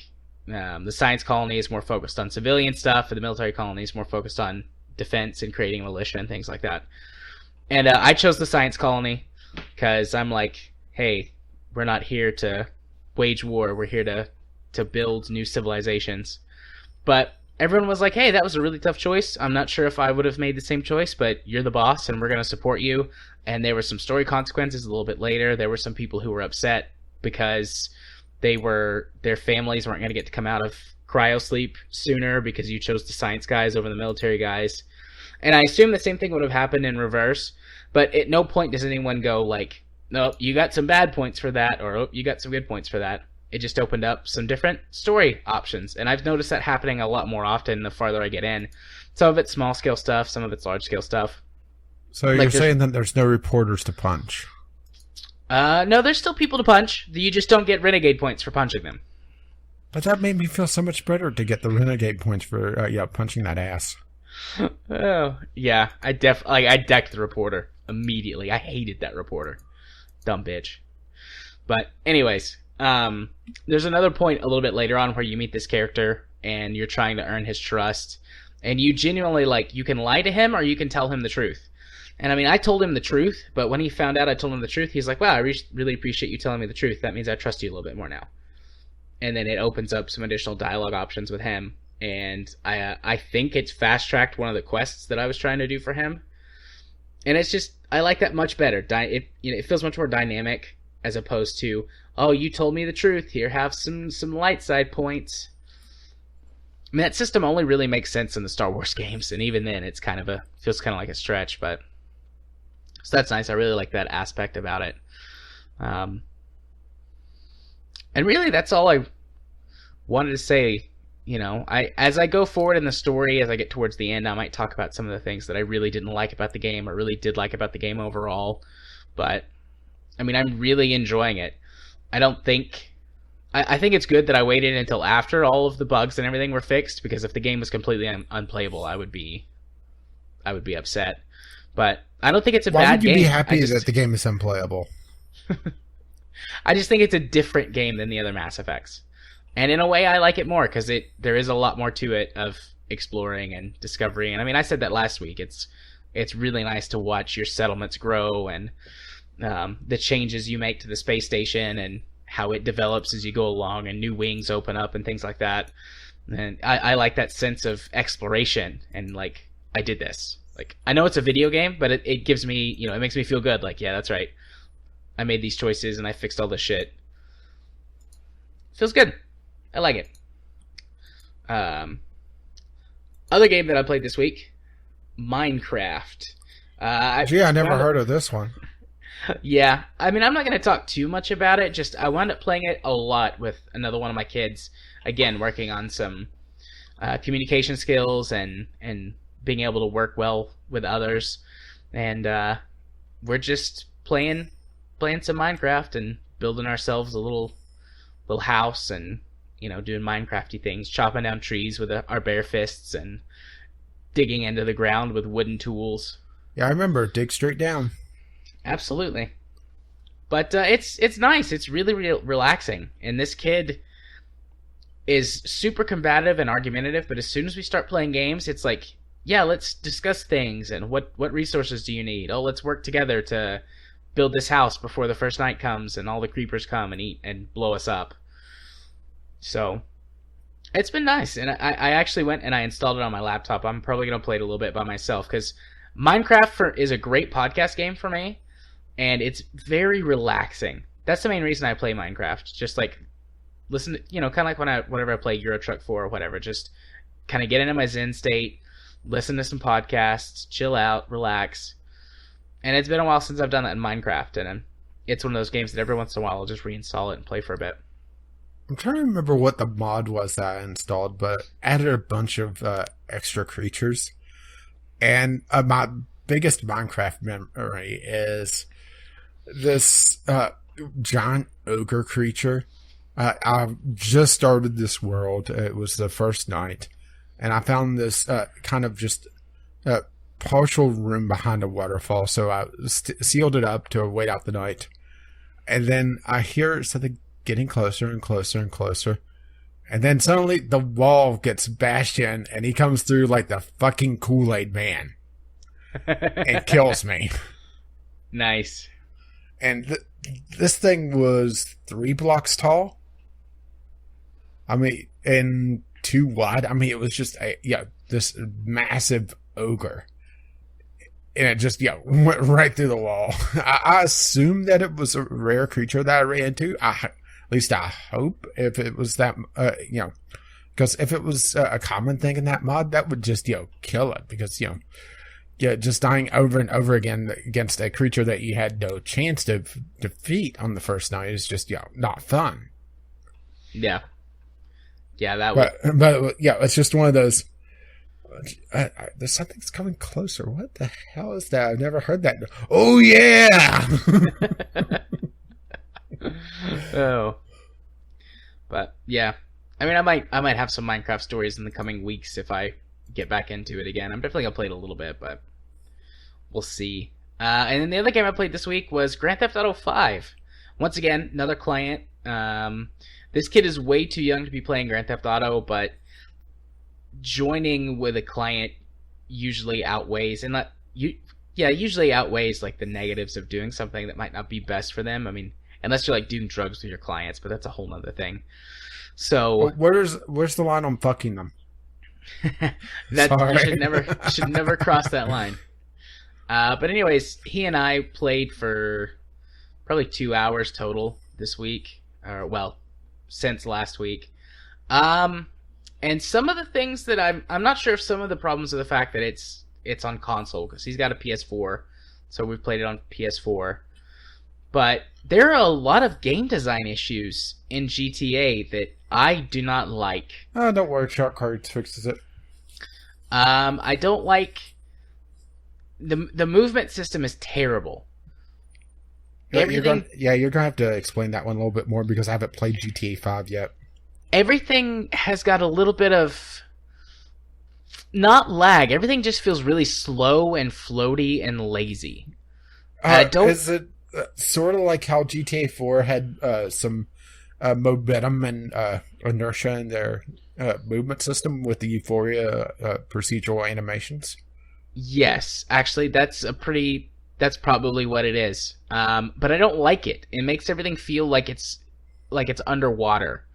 the science colony is more focused on civilian stuff, and the military colony is more focused on defense and creating militia and things like that. And I chose the science colony because I'm like, hey, we're not here to wage war. We're here to build new civilizations. But everyone was like, hey, that was a really tough choice. I'm not sure if I would have made the same choice, but you're the boss and we're going to support you. And there were some story consequences a little bit later. There were some people who were upset because their families weren't going to get to come out of cryosleep sooner because you chose the science guys over the military guys. And I assume the same thing would have happened in reverse, but at no point does anyone go like, no, you got some bad points for that, or oh, you got some good points for that. It just opened up some different story options, and I've noticed that happening a lot more often the farther I get in. Some of it's small-scale stuff, some of it's large-scale stuff. So you're saying that there's no reporters to punch? No, there's still people to punch. You just don't get renegade points for punching them. But that made me feel so much better to get the renegade points for punching that ass. Oh, yeah. I decked the reporter immediately. I hated that reporter. Dumb bitch. But anyways, there's another point a little bit later on where you meet this character and you're trying to earn his trust, and you genuinely, like, you can lie to him or you can tell him the truth. And I mean, I told him the truth, but when he found out I told him the truth, he's like, wow, I really appreciate you telling me the truth. That means I trust you a little bit more now. And then it opens up some additional dialogue options with him, and I think it's fast-tracked one of the quests that I was trying to do for him. And it's just, I like that much better. It feels much more dynamic as opposed to, oh, you told me the truth, here, have some light side points. I mean, that system only really makes sense in the Star Wars games, and even then it's feels kind of like a stretch, but so that's nice. I really like that aspect about it. And really, that's all I wanted to say. As I go forward in the story, as I get towards the end, I might talk about some of the things that I really didn't like about the game, or really did like about the game overall. But I mean, I'm really enjoying it. I think it's good that I waited until after all of the bugs and everything were fixed, because if the game was completely unplayable, I would be upset. But I don't think it's a bad game. Why would you be happy that the game is unplayable? I just think it's a different game than the other Mass Effects. And in a way, I like it more, because there is a lot more to it of exploring and discovering. And I mean, I said that last week. It's really nice to watch your settlements grow, and the changes you make to the space station, and how it develops as you go along and new wings open up and things like that. And I like that sense of exploration and like, I did this. Like, I know it's a video game, but it gives me, it makes me feel good. Like, yeah, that's right. I made these choices and I fixed all this shit. Feels good. I like it. Other game that I played this week, Minecraft. I never heard of this one. Yeah, I mean, I'm not going to talk too much about it. Just I wound up playing it a lot with another one of my kids. Again, working on some communication skills and being able to work well with others. And we're just playing some Minecraft and building ourselves a little house and doing Minecrafty things, chopping down trees with our bare fists and digging into the ground with wooden tools. Yeah, I remember. Dig straight down. Absolutely. But it's nice. It's really relaxing. And this kid is super combative and argumentative, but as soon as we start playing games, it's like, yeah, let's discuss things and what resources do you need? Oh, let's work together to build this house before the first night comes and all the creepers come and eat and blow us up. So it's been nice, and I actually went and I installed it on my laptop. I'm probably going to play it a little bit by myself, because Minecraft is a great podcast game for me, and it's very relaxing. That's the main reason I play Minecraft. Just like listen to, kind of like whenever I play Euro Truck 4 or whatever, just kind of get into my Zen state, listen to some podcasts, chill out, relax. And it's been a while since I've done that in Minecraft, and it's one of those games that every once in a while I'll just reinstall it and play for a bit. I'm trying to remember what the mod was that I installed, but added a bunch of extra creatures. And my biggest Minecraft memory is this giant ogre creature. I just started this world. It was the first night. And I found this kind of just partial room behind a waterfall. So I sealed it up to wait out the night. And then I hear something getting closer and closer and closer. And then suddenly the wall gets bashed in and he comes through like the fucking Kool-Aid man. And kills me. Nice. And this thing was 3 blocks tall. I mean, and 2 wide. I mean, it was just this massive ogre. And it just, went right through the wall. I assumed that it was a rare creature that I ran into. At least I hope, if it was that, because if it was a common thing in that mod, that would just, kill it. Because, just dying over and over again against a creature that you had no chance to defeat on the first night is just, not fun. Yeah. Yeah, that would. But it's just one of those. There's something's coming closer. What the hell is that? I've never heard that. Oh yeah. Oh. But yeah, I mean, I might have some Minecraft stories in the coming weeks if I get back into it again. I'm definitely gonna play it a little bit, but we'll see. And then the other game I played this week was Grand Theft Auto 5. Once again, another client. This kid is way too young to be playing Grand Theft Auto, but joining with a client usually outweighs usually outweighs like the negatives of doing something that might not be best for them. I mean, unless you're like doing drugs with your clients, but that's a whole nother thing. So where's the line on fucking them? That you should never cross that line. But anyways, he and I played for probably 2 hours total this week, since last week. And some of the things that I'm not sure if some of the problems are the fact that it's on console, because he's got a PS4, so we've played it on PS4. But there are a lot of game design issues in GTA that I do not like. Oh, don't worry, Shark Cards fixes it. I don't like the movement system is terrible. You're gonna have to explain that one a little bit more, because I haven't played GTA 5 yet. Everything has got a little bit of not lag. Everything just feels really slow and floaty and lazy. Is it sort of like how GTA 4 had some momentum and inertia in their movement system with the Euphoria procedural animations? Yes, actually, that's probably what it is. But I don't like it. It makes everything feel like it's like it's underwater.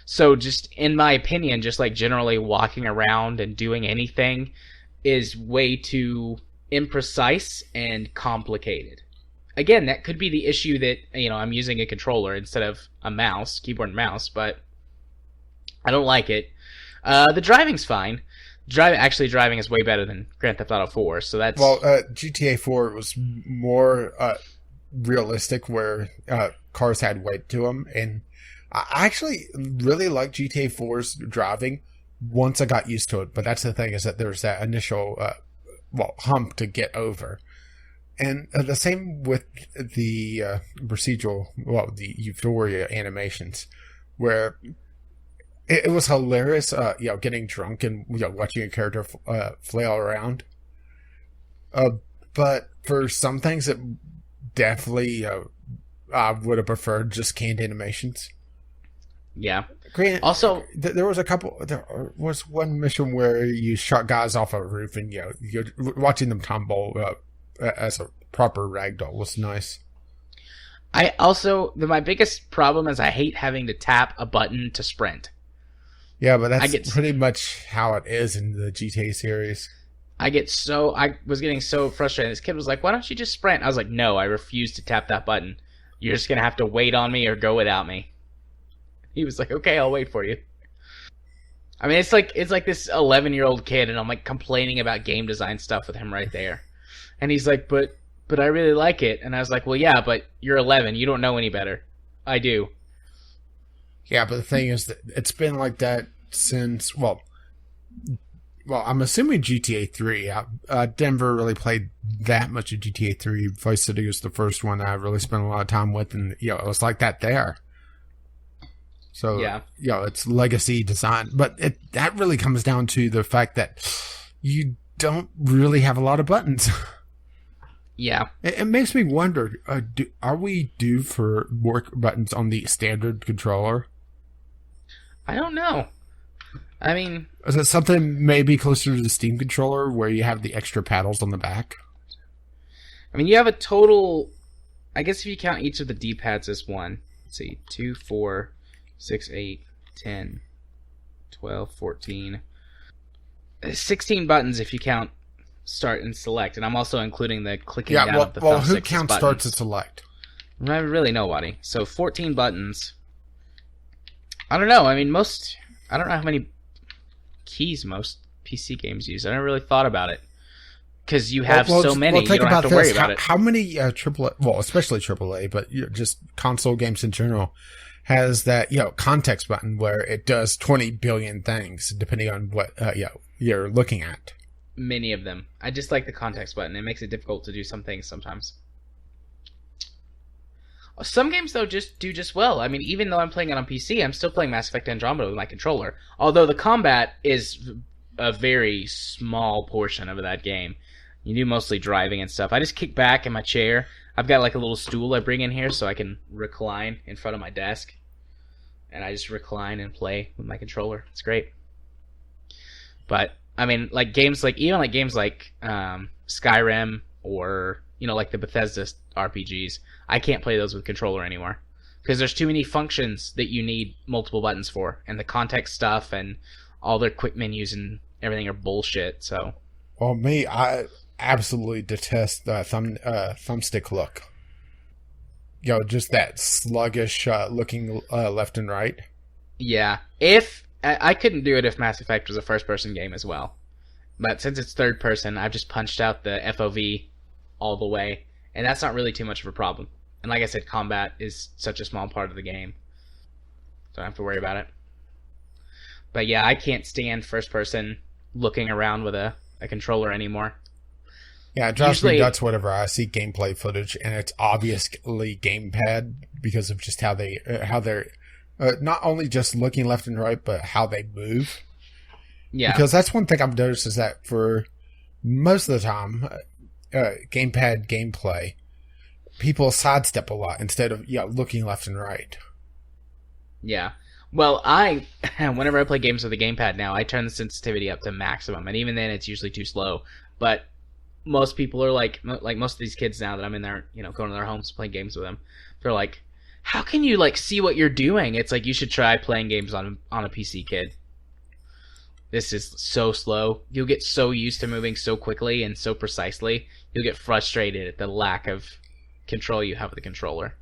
So just in my opinion, just like generally walking around and doing anything is way too imprecise and complicated. Again, that could be the issue that, I'm using a controller instead of a mouse, keyboard and mouse, but I don't like it. The driving's fine. Driving is way better than Grand Theft Auto 4, so that's... Well, GTA 4 was more realistic, where cars had weight to them, and I actually really like GTA 4's driving once I got used to it, but that's the thing, is that there's that initial hump to get over. And the same with the procedural, the Euphoria animations, where it was hilarious, getting drunk and watching a character flail around. But for some things, it definitely I would have preferred just canned animations. Yeah. Also, there was there was one mission where you shot guys off a roof, and you're watching them tumble as a proper ragdoll was nice. I also, my biggest problem is I hate having to tap a button to sprint. Yeah, but that's pretty much how it is in the GTA series. I was getting so frustrated. This kid was like, "Why don't you just sprint?" I was like, "No, I refuse to tap that button. You're just gonna have to wait on me or go without me." He was like, "Okay, I'll wait for you." I mean, it's like this 11-year-old kid, and I'm like complaining about game design stuff with him right there, and he's like, "But I really like it," and I was like, "Well, yeah, but you're 11. You don't know any better. I do." Yeah, but the thing is that it's been like that since, well, I'm assuming GTA 3. I never really played that much of GTA 3. Vice City was the first one that I really spent a lot of time with, and it was like that there. So, yeah, it's legacy design. But that really comes down to the fact that you don't really have a lot of buttons. Yeah. It makes me wonder, are we due for more buttons on the standard controller? I don't know. I mean... Is it something maybe closer to the Steam controller, where you have the extra paddles on the back? I mean, you have a total... I guess if you count each of the D-pads as one. Let's see. 2, 4, 6, 8, 10, 12, 14... 16 buttons if you count start and select, and I'm also including the clicking down of the thumbsticks. Who counts start to select? I really nobody. So 14 buttons. I don't know. I mean, I don't know how many keys most PC games use. I never really thought about it, because you have so many. You don't have to worry about it. How many AAA, well, especially AAA, but just console games in general, has that context button where it does 20 billion things depending on what you're looking at? Many of them. I just like the context button. It makes it difficult to do some things sometimes. Some games, though, do just well. I mean, even though I'm playing it on PC, I'm still playing Mass Effect Andromeda with my controller. Although the combat is a very small portion of that game. You do mostly driving and stuff. I just kick back in my chair. I've got like a little stool I bring in here so I can recline in front of my desk. And I just recline and play with my controller. It's great. But, I mean, like games like Skyrim or, like the Bethesda RPGs, I can't play those with controller anymore, because there's too many functions that you need multiple buttons for, and the context stuff and all their quick menus and everything are bullshit. So, well, I absolutely detest the thumbstick look. Just that sluggish looking left and right. Yeah, if I couldn't do it if Mass Effect was a first-person game as well, but since it's third person, I've just punched out the FOV all the way, and that's not really too much of a problem. And like I said, combat is such a small part of the game, so I don't have to worry about it. But yeah, I can't stand first person looking around with a controller anymore. Yeah, it drives me nuts whenever I see gameplay footage, and it's obviously gamepad because of just how they're not only just looking left and right, but how they move. Yeah, because that's one thing I've noticed, is that for most of the time, gamepad gameplay, people sidestep a lot instead of looking left and right. Yeah. Well, whenever I play games with a gamepad now, I turn the sensitivity up to maximum, and even then it's usually too slow. But most people are like most of these kids now that I'm in there, going to their homes playing games with them, they're like, how can you like see what you're doing? It's like you should try playing games on a PC, kid. This is so slow. You'll get so used to moving so quickly and so precisely. You'll get frustrated at the lack of control you have with the controller.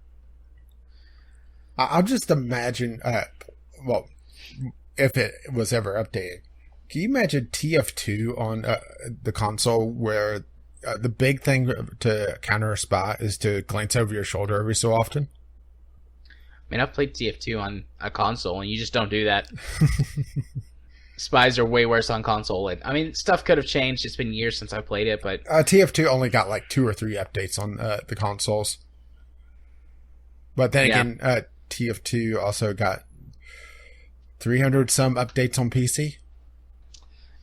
I'll just imagine, well, if it was ever updated, can you imagine TF2 on the console where the big thing to counter a spot is to glance over your shoulder every so often? I mean, I've played TF2 on a console, and you just don't do that. Spies are way worse on console. I mean, stuff could have changed. It's been years since I played it, but... TF2 only got like 2 or 3 updates on the consoles. But then again, TF2 also got 300-some updates on PC.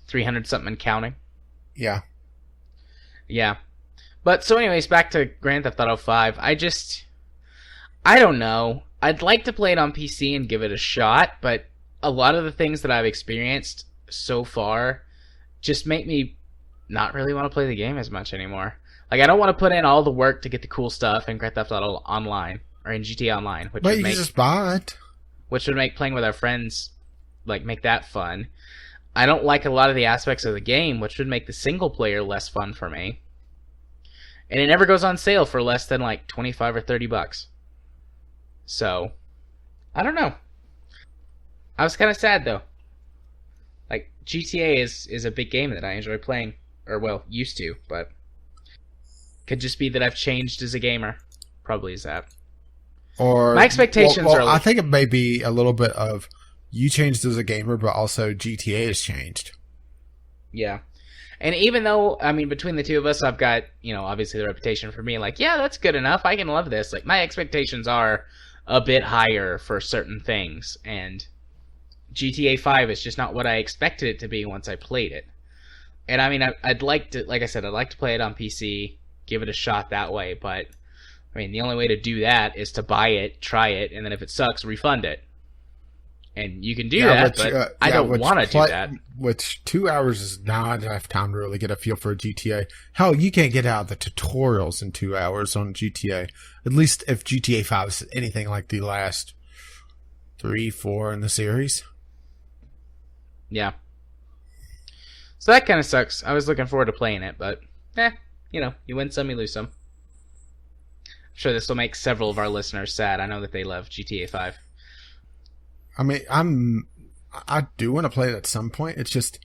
300-something and counting. Yeah. Yeah. But, so anyways, back to Grand Theft Auto 5. I don't know. I'd like to play it on PC and give it a shot, but a lot of the things that I've experienced so far just make me not really want to play the game as much anymore. Like, I don't want to put in all the work to get the cool stuff in Grand Theft Auto Online, or in GTA Online, which but you can just buy it. Which would make playing with our friends, like, make that fun. I don't like a lot of the aspects of the game, which would make the single player less fun for me. And it never goes on sale for less than, like, 25 or 30 bucks. So, I don't know. I was kind of sad, though. Like, GTA is a big game that I enjoy playing. Or, well, used to, but... Could just be that I've changed as a gamer. Probably is that. Or my expectations are... I think it may be a little bit of you changed as a gamer, but also GTA has changed. Yeah. And even though, I mean, between the two of us, I've got, you know, obviously the reputation for being like, yeah, that's good enough. I can love this. Like, my expectations are a bit higher for certain things. And GTA 5 is just not what I expected it to be once I played it. And I mean, I'd like to, like I said, I'd like to play it on PC, give it a shot that way. But, I mean, the only way to do that is to buy it, try it, and then if it sucks, refund it. And you can do that, but I don't want to do that. Which 2 hours is not enough time to really get a feel for a GTA. Hell, you can't get out of the tutorials in 2 hours on GTA. At least if GTA 5 is anything like the last 3, 4 in the series. Yeah. So that kind of sucks. I was looking forward to playing it, but, you know, you win some, you lose some. I'm sure this will make several of our listeners sad. I know that they love GTA 5. I mean, I do want to play it at some point. It's just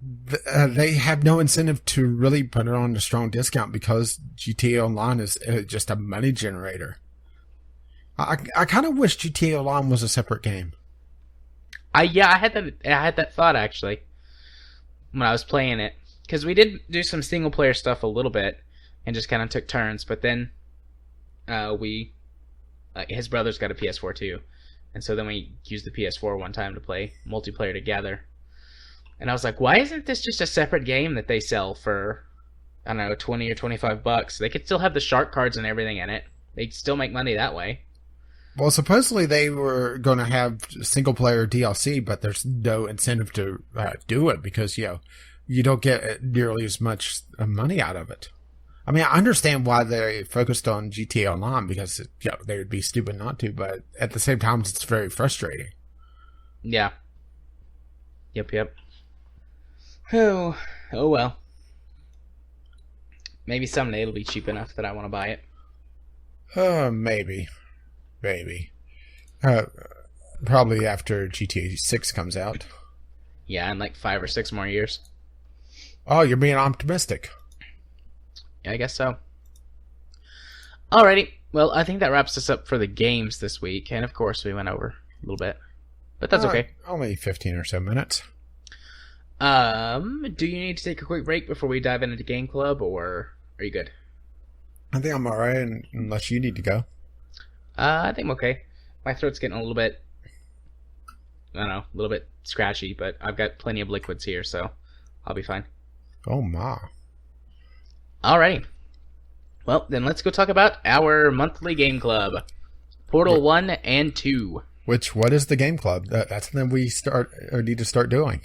they have no incentive to really put it on a strong discount because GTA Online is just a money generator. I kind of wish GTA Online was a separate game. I had that thought actually when I was playing it, because we did do some single player stuff a little bit and just kind of took turns, but then his brother's got a PS4 too. And so then we used the PS4 one time to play multiplayer together. And I was like, why isn't this just a separate game that they sell for, I don't know, 20 or 25 bucks? They could still have the shark cards and everything in it. They'd still make money that way. Well, supposedly they were going to have single-player DLC, but there's no incentive to do it because, you know, you don't get nearly as much money out of it. I mean, I understand why they focused on GTA Online because, you know, they would be stupid not to, but at the same time, it's very frustrating. Yeah. Yep. Oh well. Maybe someday it'll be cheap enough that I want to buy it. Maybe. Probably after GTA 6 comes out. Yeah, in like 5 or 6 more years. Oh, you're being optimistic. Yeah, I guess so. Alrighty. Well, I think that wraps us up for the games this week. And of course, we went over a little bit. But that's okay. Only 15 or so minutes. Do you need to take a quick break before we dive into Game Club, or are you good? I think I'm alright, unless you need to go. I think I'm okay. My throat's getting a little bit, I don't know, a little bit scratchy, but I've got plenty of liquids here, so I'll be fine. Oh, my. Alrighty. Well, then let's go talk about our monthly game club. Portal 1 and 2. What is the game club? That's something we need to start doing.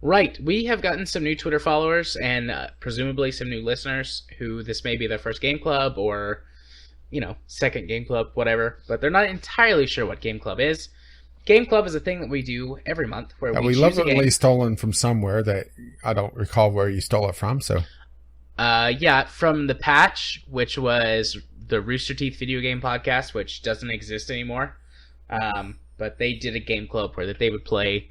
Right. We have gotten some new Twitter followers and presumably some new listeners who this may be their first game club, or second Game Club, whatever. But they're not entirely sure what Game Club is. Game Club is a thing that we do every month where we choose a game. Lovely stolen from somewhere that I don't recall where you stole it from. So, from the Patch, which was the Rooster Teeth video game podcast, which doesn't exist anymore. But they did a Game Club where that they would play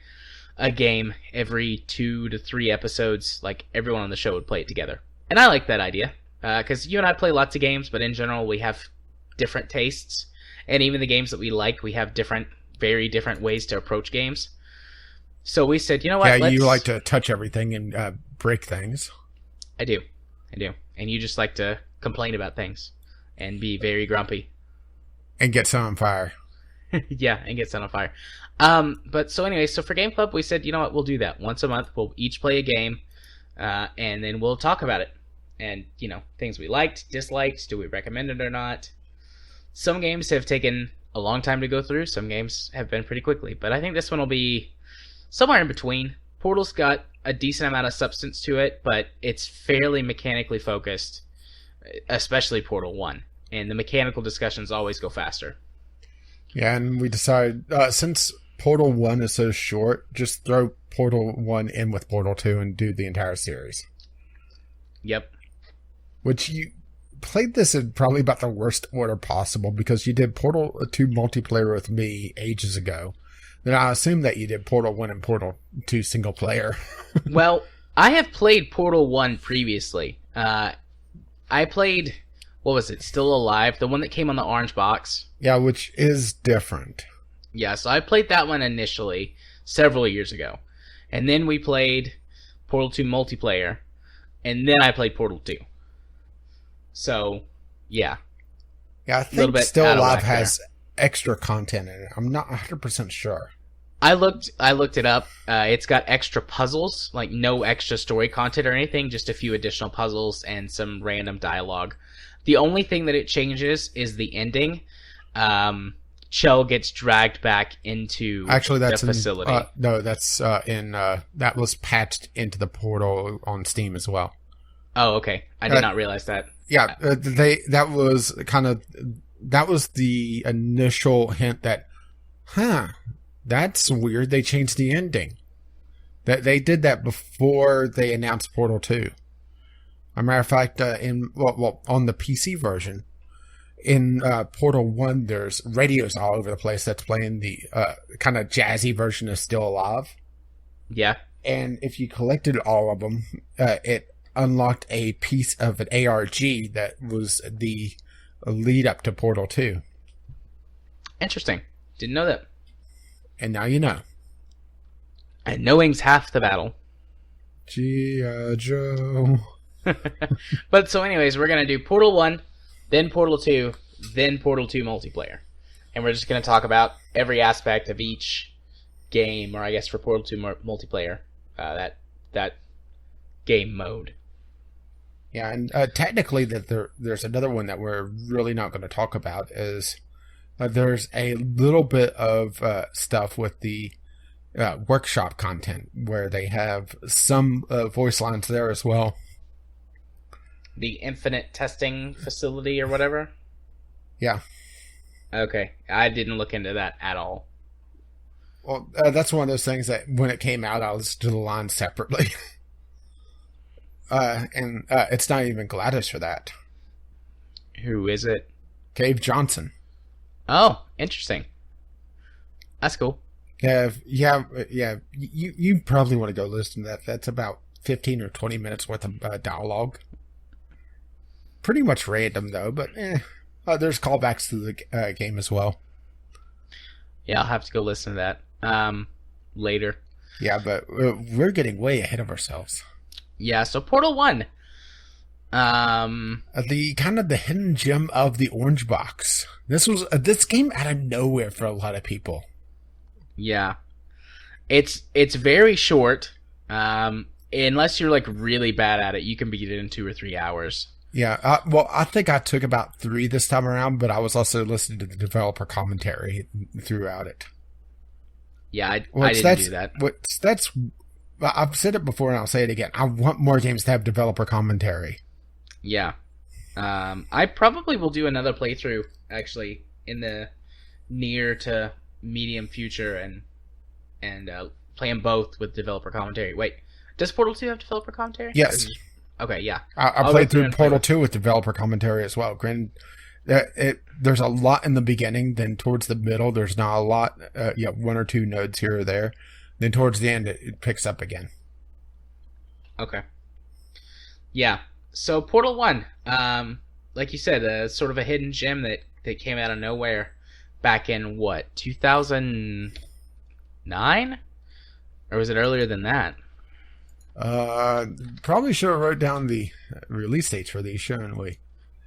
a game every 2 to 3 episodes. Like everyone on the show would play it together, and I like that idea because you and I play lots of games, but in general we have different tastes, and even the games that we like, we have very different ways to approach games. So we said, you know what? Yeah, you like to touch everything and break things. I do. And you just like to complain about things and be very grumpy. And get set on fire. Yeah, and get set on fire. But so anyway, so for Game Club, we said, you know what? We'll do that. Once a month, we'll each play a game, and then we'll talk about it. And, things we liked, disliked, do we recommend it or not? Some games have taken a long time to go through. Some games have been pretty quickly. But I think this one will be somewhere in between. Portal's got a decent amount of substance to it, but it's fairly mechanically focused, especially Portal 1. And the mechanical discussions always go faster. Yeah, and we decided, since Portal 1 is so short, just throw Portal 1 in with Portal 2 and do the entire series. Yep. Which you played this in probably about the worst order possible, because you did Portal 2 multiplayer with me ages ago. Then I assume that you did Portal 1 and Portal 2 single player. Well, I have played Portal 1 previously. I played, what was it, Still Alive? The one that came on the orange box. Yeah, which is different. Yeah, so I played that one initially, several years ago. And then we played Portal 2 multiplayer. And then I played Portal 2. So, yeah. Yeah, I think Still Alive has extra content in it. I'm not 100% sure. I looked it up. It's got extra puzzles, like no extra story content or anything, just a few additional puzzles and some random dialogue. The only thing that it changes is the ending. Chell gets dragged back into the facility. That was patched into the portal on Steam as well. Oh, okay. I did not realize that. Yeah, that was the initial hint that, that's weird. They changed the ending. That they did that before they announced Portal 2. As a matter of fact, on the PC version, in Portal 1, there's radios all over the place that's playing the kind of jazzy version of Still Alive. Yeah. And if you collected all of them, it unlocked a piece of an ARG that was the lead up to Portal 2. Interesting. Didn't know that. And now you know. And knowing's half the battle. G.I. Joe. But so anyways, we're going to do Portal 1, then Portal 2, then Portal 2 multiplayer. And we're just going to talk about every aspect of each game, or I guess for Portal 2 multiplayer, that game mode. Yeah, and technically there's another one that we're really not going to talk about is there's a little bit of stuff with the workshop content where they have some voice lines there as well. The infinite testing facility or whatever? Yeah. Okay, I didn't look into that at all. Well, that's one of those things that when it came out, I listened to the lines separately. And it's not even Gladys for that. Who is it? Cave Johnson. Oh, interesting. That's cool. Yeah. You probably want to go listen to that. That's about 15 or 20 minutes worth of dialogue. Pretty much random though, but there's callbacks to the game as well. Yeah, I'll have to go listen to that later. Yeah, but we're getting way ahead of ourselves. Yeah, so Portal 1. The kind of the hidden gem of the orange box. This was this game out of nowhere for a lot of people. Yeah. It's very short. Unless you're like really bad at it, you can beat it in 2 or 3 hours. Yeah, well, I think I took about 3 this time around, but I was also listening to the developer commentary throughout it. Yeah, I didn't do that. I've said it before and I'll say it again. I want more games to have developer commentary. Yeah. I probably will do another playthrough actually in the near to medium future and play them both with developer commentary. Wait, does Portal 2 have developer commentary? Yes. Okay, yeah. I played through Portal 2 with developer commentary as well. Granted, there's a lot in the beginning, then towards the middle, there's not a lot. One or two nodes here or there. Then towards the end, it picks up again. Okay. Yeah. So Portal 1, like you said, sort of a hidden gem that came out of nowhere back in, 2009? Or was it earlier than that? Probably should have wrote down the release dates for these, shouldn't we?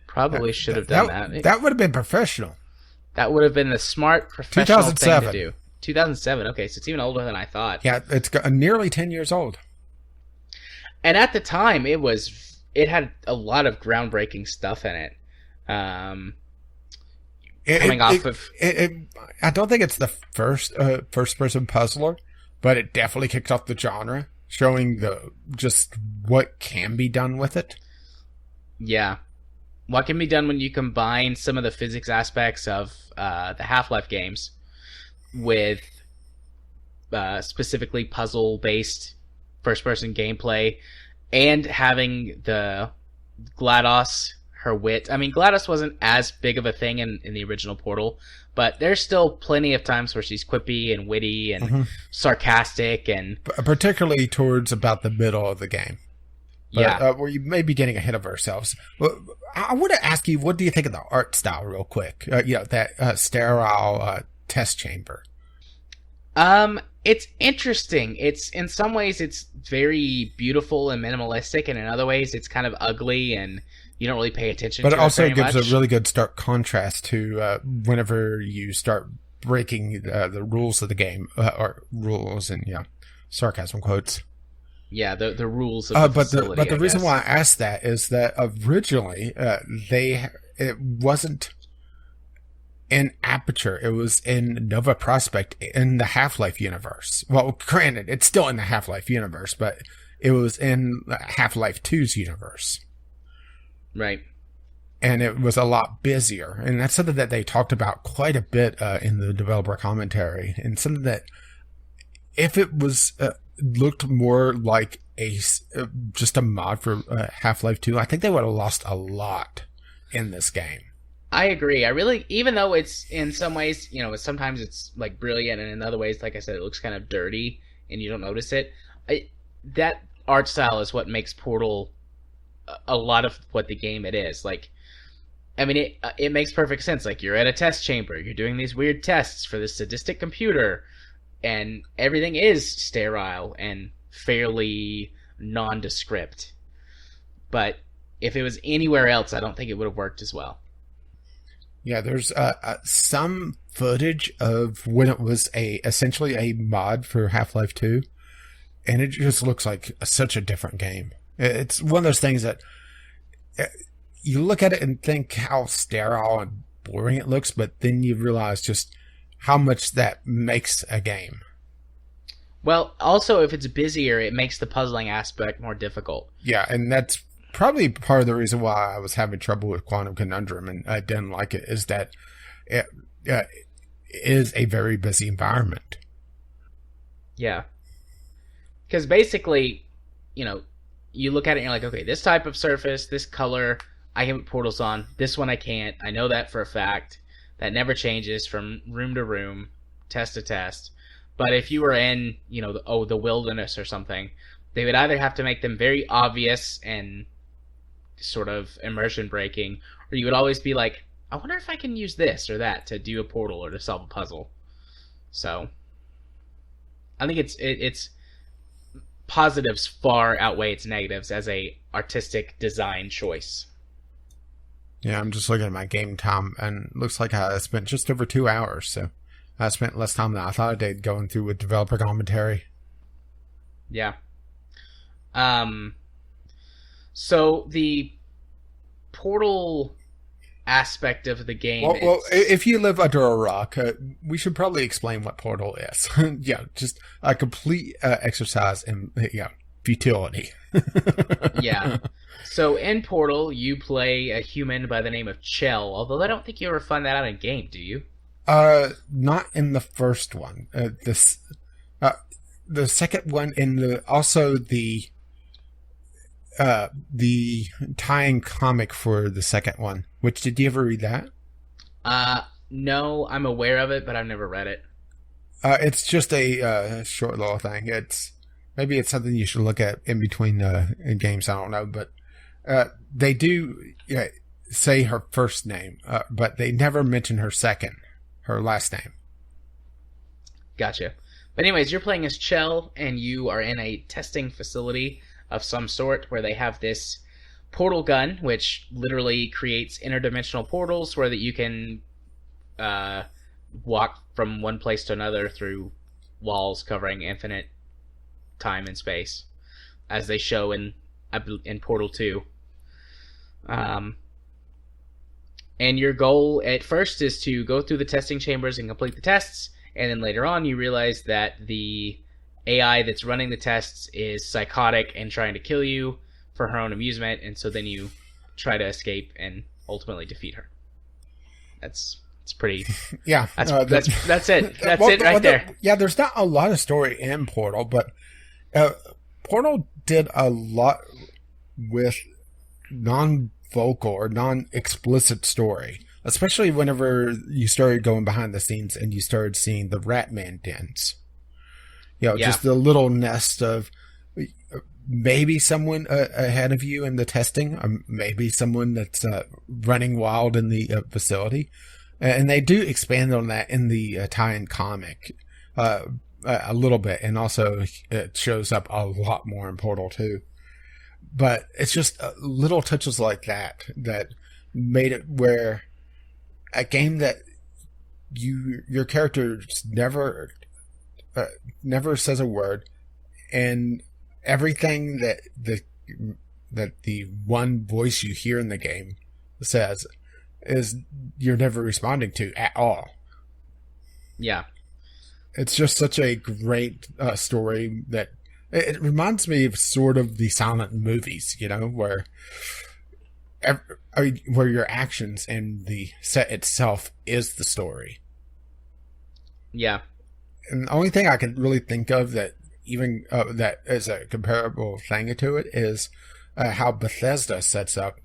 Probably should have done that. That would have been professional. That would have been the smart professional thing to do. 2007. Okay, so it's even older than I thought. Yeah, it's nearly 10 years old. And at the time, it had a lot of groundbreaking stuff in it. I don't think it's the first person puzzler, but it definitely kicked off the genre, showing just what can be done with it. Yeah. What can be done when you combine some of the physics aspects of the Half-Life games with specifically puzzle-based first-person gameplay, and having the GLaDOS, her wit. I mean, GLaDOS wasn't as big of a thing in the original Portal, but there's still plenty of times where she's quippy and witty and sarcastic, and particularly towards about the middle of the game. But, where you may be getting ahead of ourselves. Well, I want to ask you, what do you think of the art style, real quick? That sterile test chamber. It's interesting. It's in some ways it's very beautiful and minimalistic, and in other ways it's kind of ugly and you don't really pay attention to it. But it also gives much. A really good stark contrast to whenever you start breaking the rules of the game, or rules and sarcasm quotes. Yeah, the rules of the facility. But the reason why I asked that is that originally it wasn't in Aperture, it was in Nova Prospect in the Half-Life universe. Well, granted, it's still in the Half-Life universe, but it was in Half-Life 2's universe. Right. And it was a lot busier. And that's something that they talked about quite a bit in the developer commentary. And something that, if it was looked more like just a mod for Half-Life 2, I think they would have lost a lot in this game. I agree. Even though it's in some ways, sometimes it's like brilliant, and in other ways, like I said, it looks kind of dirty and you don't notice it. That art style is what makes Portal a lot of what the game it is. Like, I mean, it makes perfect sense. Like, you're at a test chamber, you're doing these weird tests for this sadistic computer, and everything is sterile and fairly nondescript. But if it was anywhere else, I don't think it would have worked as well. Yeah, there's some footage of when it was essentially a mod for Half-Life 2, and it just looks like such a different game. It's one of those things that you look at it and think how sterile and boring it looks, but then you realize just how much that makes a game. Well, also, if it's busier, it makes the puzzling aspect more difficult. Yeah, and that's probably part of the reason why I was having trouble with Quantum Conundrum and I didn't like it, is that it is a very busy environment. Yeah. Because basically, you look at it and you're like, okay, this type of surface, this color, I can put portals on. This one I can't. I know that for a fact. That never changes from room to room, test to test. But if you were in, the wilderness or something, they would either have to make them very obvious and sort of immersion breaking, or you would always be like, I wonder if I can use this or that to do a portal or to solve a puzzle. So I think it's positives far outweigh its negatives as a artistic design choice. Yeah, I'm just looking at my game time, and it looks like I spent just over 2 hours, so I spent less time than I thought I did going through with developer commentary. Yeah. So the portal aspect of the game. Well, if you live under a rock, we should probably explain what Portal is. Yeah, just a complete exercise in futility. Yeah. So in Portal, you play a human by the name of Chell, although I don't think you ever find that out in game, do you? Not in the first one. The second one, in the tie-in comic for the second one. Which, did you ever read that? No, I'm aware of it, but I've never read it. It's just a short little thing. Maybe it's something you should look at in between in games. I don't know, but they do say her first name, but they never mention her last name. Gotcha. But anyways, you're playing as Chell, and you are in a testing facility of some sort where they have this portal gun, which literally creates interdimensional portals where that you can walk from one place to another through walls covering infinite time and space, as they show in Portal 2. And your goal at first is to go through the testing chambers and complete the tests, and then later on you realize that the AI that's running the tests is psychotic and trying to kill you for her own amusement, and so then you try to escape and ultimately defeat her. It's pretty. Yeah, that's it. That's it right there. Yeah, there's not a lot of story in Portal, but Portal did a lot with non-vocal or non-explicit story, especially whenever you started going behind the scenes and you started seeing the Ratman dens. Just the little nest of maybe someone ahead of you in the testing, maybe someone that's running wild in the facility. And they do expand on that in the tie-in comic a little bit, and also it shows up a lot more in Portal 2. But it's just little touches like that made it where a game that your character never says a word, and everything that the one voice you hear in the game says is you're never responding to at all. Yeah. It's just such a great story that it reminds me of sort of the silent movies, where your actions and the set itself is the story. Yeah. And the only thing I can really think of that even that is a comparable thing to it is how Bethesda sets up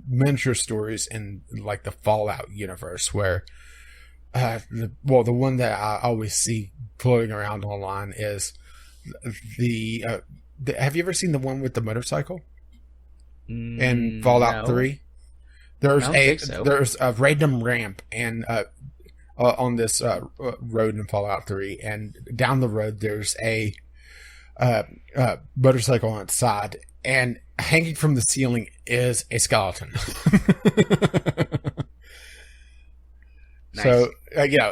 miniature stories in like the Fallout universe, where the one that I always see floating around online is the have you ever seen the one with the motorcycle in Fallout 3? There's a random ramp and on this road in Fallout 3, and down the road there's a motorcycle on its side, and hanging from the ceiling is a skeleton. Nice.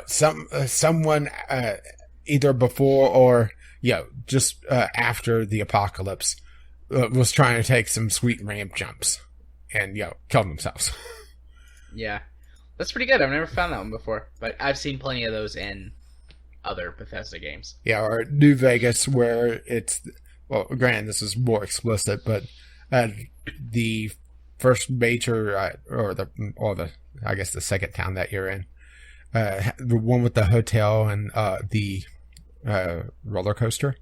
So someone either before or just after the apocalypse was trying to take some sweet ramp jumps and killed themselves. Yeah, that's pretty good. I've never found that one before, but I've seen plenty of those in other Bethesda games. Yeah, or New Vegas, where it's, well, granted this is more explicit, but the first major or the I guess the second town that you're in, the one with the hotel and the roller coaster,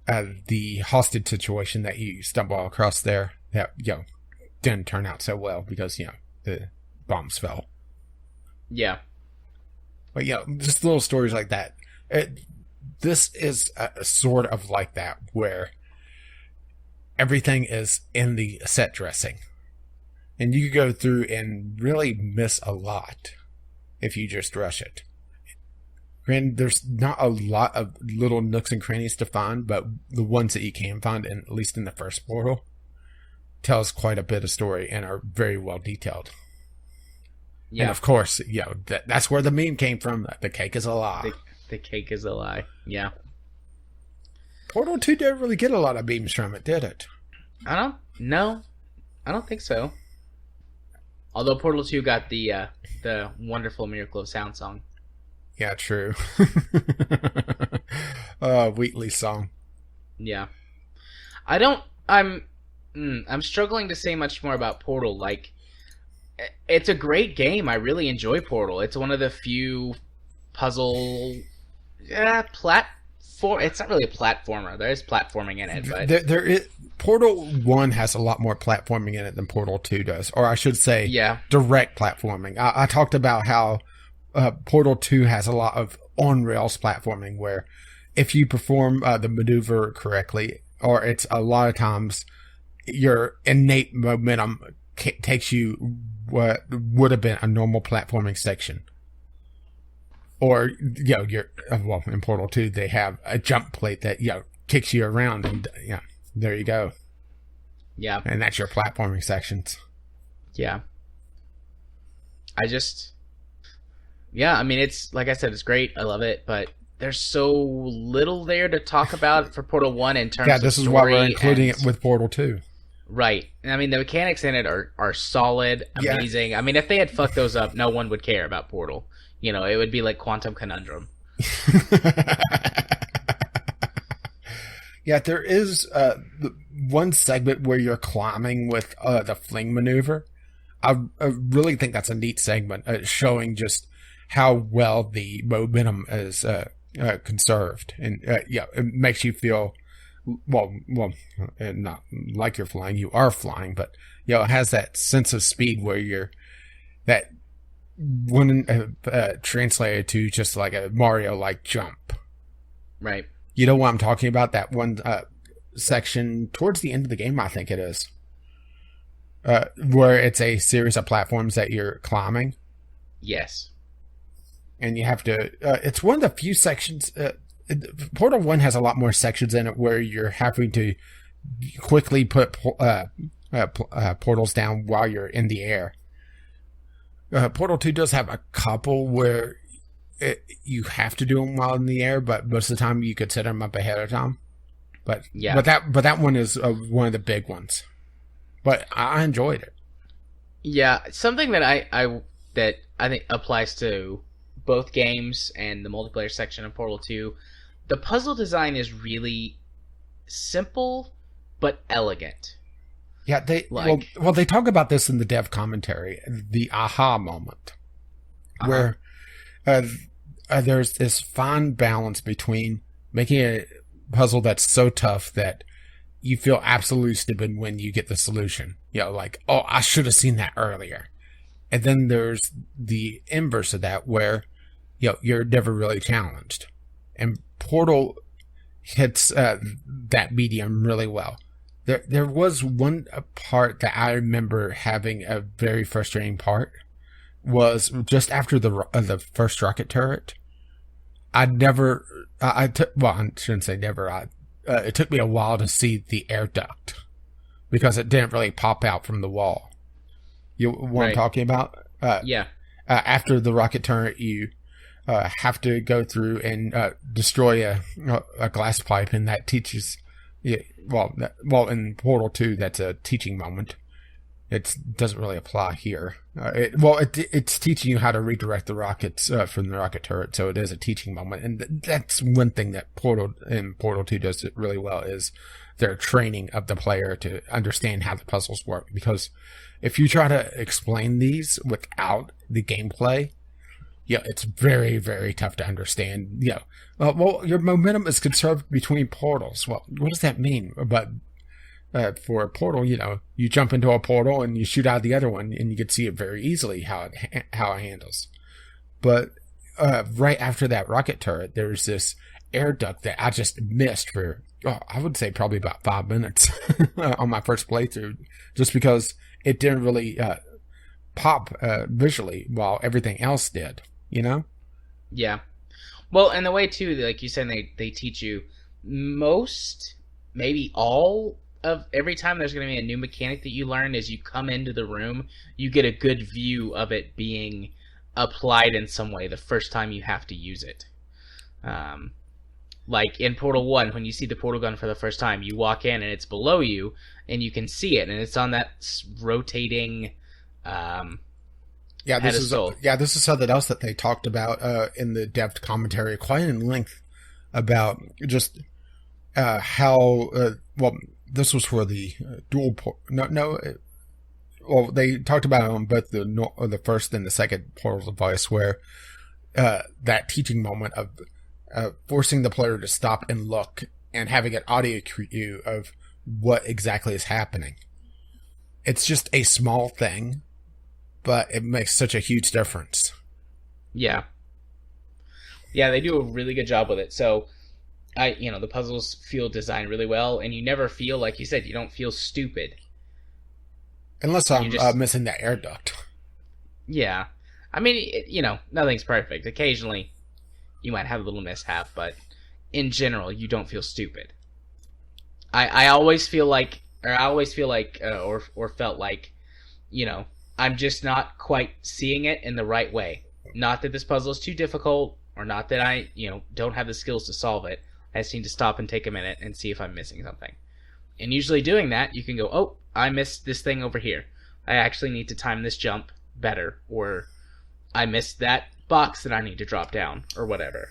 the hostage situation that you stumble across there, that didn't turn out so well because the bombs fell. Yeah. But just little stories like that. This is a sort of like that, where everything is in the set dressing, and you could go through and really miss a lot if you just rush it. Granted, there's not a lot of little nooks and crannies to find, but the ones that you can find, at least in the first Portal, tells quite a bit of story and are very well detailed. Yeah. And of course, that's where the meme came from. The cake is a lie. The cake is a lie. Yeah. Portal 2 didn't really get a lot of memes from it, did it? I don't think so. Although Portal 2 got the wonderful Miracle of Sound song. Yeah, true. Wheatley's song. Yeah. I don't. I'm struggling to say much more about Portal. Like, it's a great game. I really enjoy Portal. It's one of the few puzzle, platform. It's not really a platformer. There is platforming in it, but there is, Portal 1 has a lot more platforming in it than Portal 2 does, or I should say, direct platforming. I talked about how Portal 2 has a lot of on rails platforming, where if you perform the maneuver correctly, or it's a lot of times your innate momentum takes you what would have been a normal platforming section. Or, in Portal 2, they have a jump plate that, kicks you around, and, there you go. Yeah. And that's your platforming sections. Yeah. I mean, it's, like I said, it's great. I love it, but there's so little there to talk about for Portal 1 in terms of story. Yeah, this is why we're including it with Portal 2. Right. I mean, the mechanics in it are solid, amazing. Yeah. I mean, if they had fucked those up, no one would care about Portal. It would be like Quantum Conundrum. Yeah, there is one segment where you're climbing with the fling maneuver. I really think that's a neat segment, showing just how well the momentum is conserved. And, it makes you feel, well, not like you're flying. You are flying, but, it has that sense of speed where that wouldn't translated to just like a Mario-like jump. Right. You know what I'm talking about? That one section towards the end of the game, I think it is. Where it's a series of platforms that you're climbing. Yes. And you have to... it's one of the few sections... Portal 1 has a lot more sections in it where you're having to quickly put portals down while you're in the air. Portal 2 does have a couple where you have to do them while in the air, but most of the time you could set them up ahead of time. But that one is one of the big ones. But I enjoyed it. Yeah, something that I think applies to both games and the multiplayer section of Portal 2. The puzzle design is really simple but elegant. Yeah, they talk about this in the dev commentary, the aha moment, where there's this fine balance between making a puzzle that's so tough that you feel absolutely stupid when you get the solution. Like, oh, I should have seen that earlier. And then there's the inverse of that where, you're never really challenged. And Portal hits that medium really well. There was one part that I remember having a very frustrating part, was just after the first rocket turret. I shouldn't say never. It took me a while to see the air duct because it didn't really pop out from the wall. You know what I'm talking about? Yeah. After the rocket turret, you have to go through and destroy a glass pipe, and that teaches... in Portal 2, that's a teaching moment. It doesn't really apply here. It's teaching you how to redirect the rockets from the rocket turret, so it is a teaching moment. And that's one thing that Portal 2 does it really well, is their training of the player to understand how the puzzles work. Because if you try to explain these without the gameplay, it's very, very tough to understand. Your momentum is conserved between portals. Well, what does that mean? But for a portal, you jump into a portal and you shoot out the other one, and you can see it very easily how it handles. But right after that rocket turret, there's this air duct that I just missed for, I would say probably about 5 minutes on my first playthrough, just because it didn't really pop visually while everything else did. Yeah. Well, and the way too, like you said, they teach you most, maybe all of every time there's going to be a new mechanic that you learn. As you come into the room, you get a good view of it being applied in some way the first time you have to use it. Like in Portal 1, when you see the portal gun for the first time, you walk in and it's below you and you can see it, and it's on that rotating pedestal. This is something else that they talked about in the dev commentary quite in length about just how this was for the well, they talked about it on both the first and the second Portal device, where that teaching moment of forcing the player to stop and look and having an audio cue of what exactly is happening. It's just a small thing, but it makes such a huge difference. Yeah. Yeah, they do a really good job with it. So, the puzzles feel designed really well, and you never feel, like you said, you don't feel stupid. Unless I'm missing that air duct. Yeah. I mean, nothing's perfect. Occasionally, you might have a little mishap, but in general, you don't feel stupid. I always feel like, or felt like, I'm just not quite seeing it in the right way. Not that this puzzle is too difficult, or not that I, don't have the skills to solve it. I just need to stop and take a minute and see if I'm missing something. And usually doing that, you can go, oh, I missed this thing over here. I actually need to time this jump better, or I missed that box that I need to drop down, or whatever.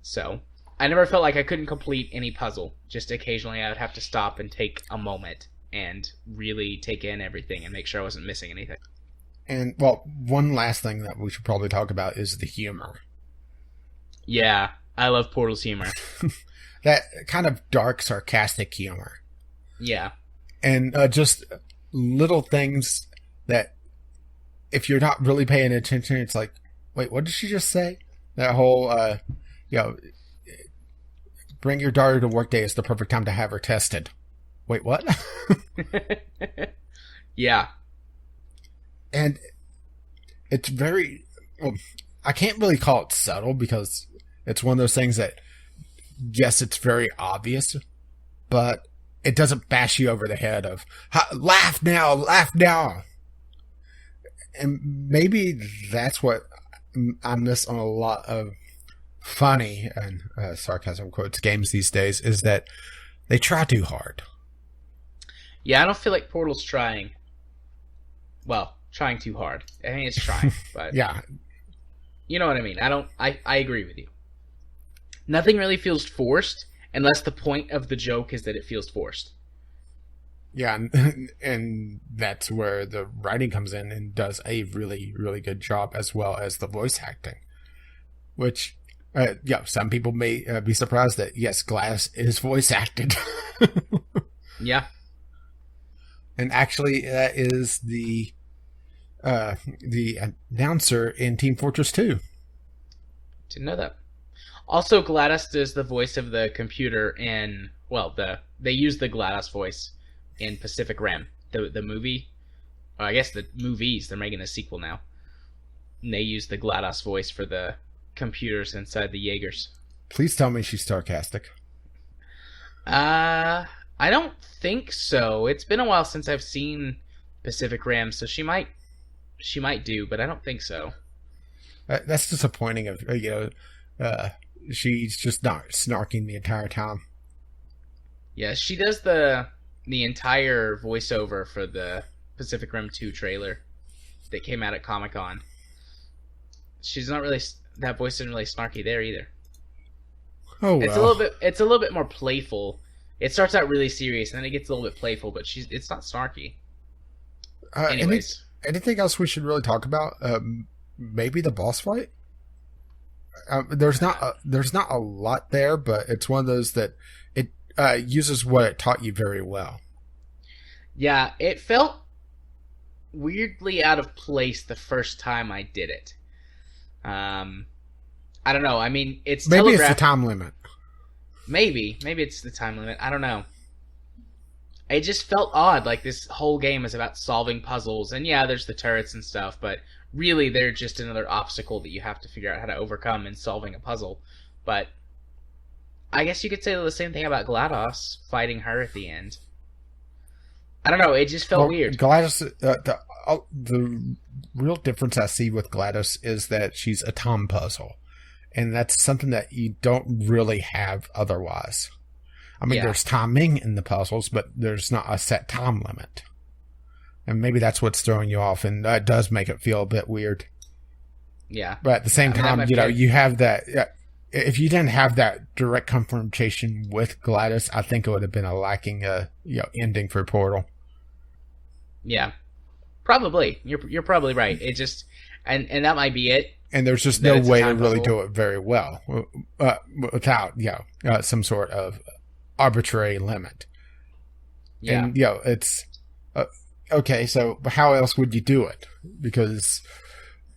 So, I never felt like I couldn't complete any puzzle. Just occasionally I would have to stop and take a moment and really take in everything and make sure I wasn't missing anything. And, well, one last thing that we should probably talk about is the humor. Yeah, I love Portal's humor. That kind of dark, sarcastic humor. Yeah. And just little things that, if you're not really paying attention, it's like, wait, what did she just say? That whole, bring your daughter to work day is the perfect time to have her tested. Wait, what? Yeah. And it's very, I can't really call it subtle, because it's one of those things that, yes, it's very obvious, but it doesn't bash you over the head of, laugh now, laugh now. And maybe that's what I miss on a lot of funny and sarcasm quotes games these days, is that they try too hard. Yeah, I don't feel like Portal's trying. Well, trying too hard. I think it's trying, but yeah, you know what I mean. I agree with you. Nothing really feels forced unless the point of the joke is that it feels forced. Yeah, and that's where the writing comes in and does a really, really good job, as well as the voice acting. Which, some people may be surprised that, yes, Glass is voice acted. Yeah. And actually, that is the announcer in Team Fortress 2. Didn't know that. Also, GLaDOS does the voice of the computer in, they use the GLaDOS voice in Pacific Rim, the movie. Or I guess the movies, they're making a sequel now. And they use the GLaDOS voice for the computers inside the Jaegers. Please tell me she's sarcastic. I don't think so. It's been a while since I've seen Pacific Rim, so she might do, but I don't think so. That's disappointing. She's just not snarking the entire time. Yeah, she does the entire voiceover for the Pacific Rim 2 trailer that came out at Comic-Con. She's not really, that voice isn't really snarky there either. Oh, well. It's a little bit more playful. It starts out really serious and then it gets a little bit playful, but it's not snarky. Anyways, anything else we should really talk about? Maybe the boss fight. There's not a lot there, but it's one of those that it uses what it taught you very well. Yeah, it felt weirdly out of place the first time I did it. I don't know. I mean, it's maybe it's the time limit. Maybe it's the time limit. I don't know. It just felt odd. Like, this whole game is about solving puzzles, and yeah, there's the turrets and stuff, but really they're just another obstacle that you have to figure out how to overcome in solving a puzzle. But I guess you could say the same thing about GLaDOS fighting her at the end. I don't know. It just felt weird. GLaDOS, the real difference I see with GLaDOS is that she's a time puzzle, and that's something that you don't really have otherwise. I mean, There's timing in the puzzles, but there's not a set time limit. And maybe that's what's throwing you off, and that does make it feel a bit weird. Yeah. But at the same time, you have that... if you didn't have that direct confrontation with Gladys, I think it would have been a lacking, ending for Portal. Yeah, probably. You're probably right. It just and that might be it. And there's just no way to really do it very well without, some sort of arbitrary limit. Yeah. And, it's... okay, so how else would you do it? Because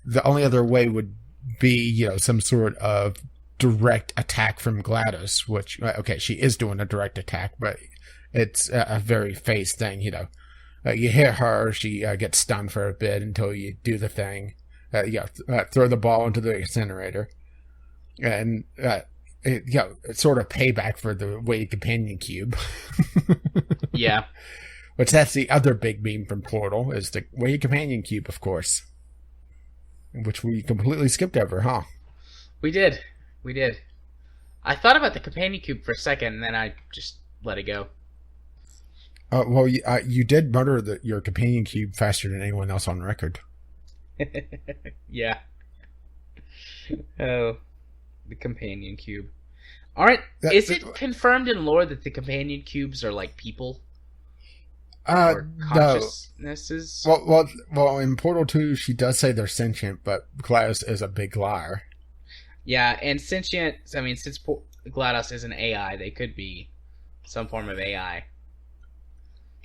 the only other way would be, some sort of direct attack from Gladys, which, okay, she is doing a direct attack, but it's a very phased thing, you hit her, she gets stunned for a bit until you do the thing. Throw the ball into the incinerator. And, it's sort of payback for the weighted companion cube. Yeah. Which that's the other big meme from Portal, is the weighted companion cube, of course. Which we completely skipped over, huh? We did. I thought about the companion cube for a second, and then I just let it go. Well, you did murder your companion cube faster than anyone else on record. Yeah. Oh, the companion cube. Aren't is it confirmed in lore that the companion cubes are like people? Or consciousnesses? No. Well, in Portal 2, she does say they're sentient, but GLaDOS is a big liar. Yeah, and sentient. I mean, since GLaDOS is an AI, they could be some form of AI.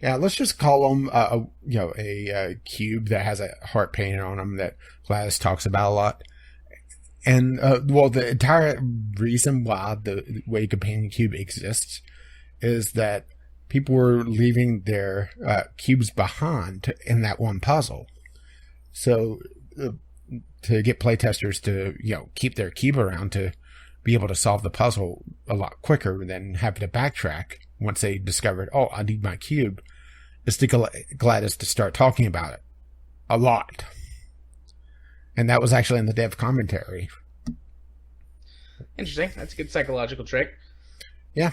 Yeah, let's just call them, a cube that has a heart painted on them that GLaDOS talks about a lot. And, the entire reason why the weighted companion cube exists is that people were leaving their cubes behind in that one puzzle. So, to get playtesters to, keep their cube around to be able to solve the puzzle a lot quicker than having to backtrack once they discovered, I need my cube, is to GLaDOS to start talking about it a lot. And that was actually in the dev commentary. Interesting. That's a good psychological trick. Yeah.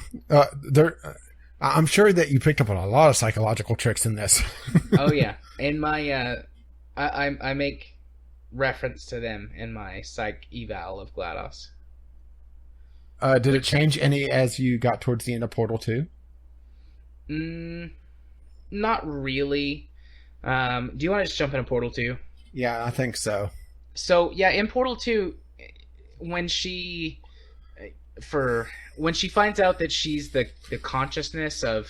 I'm sure that you picked up on a lot of psychological tricks in this. Oh, yeah. In my, I make reference to them in my psych eval of GLaDOS. Did it change any as you got towards the end of Portal 2? Not really. Do you want to just jump into Portal 2? Yeah, I think so. So, yeah, in Portal 2, when she finds out that she's the consciousness of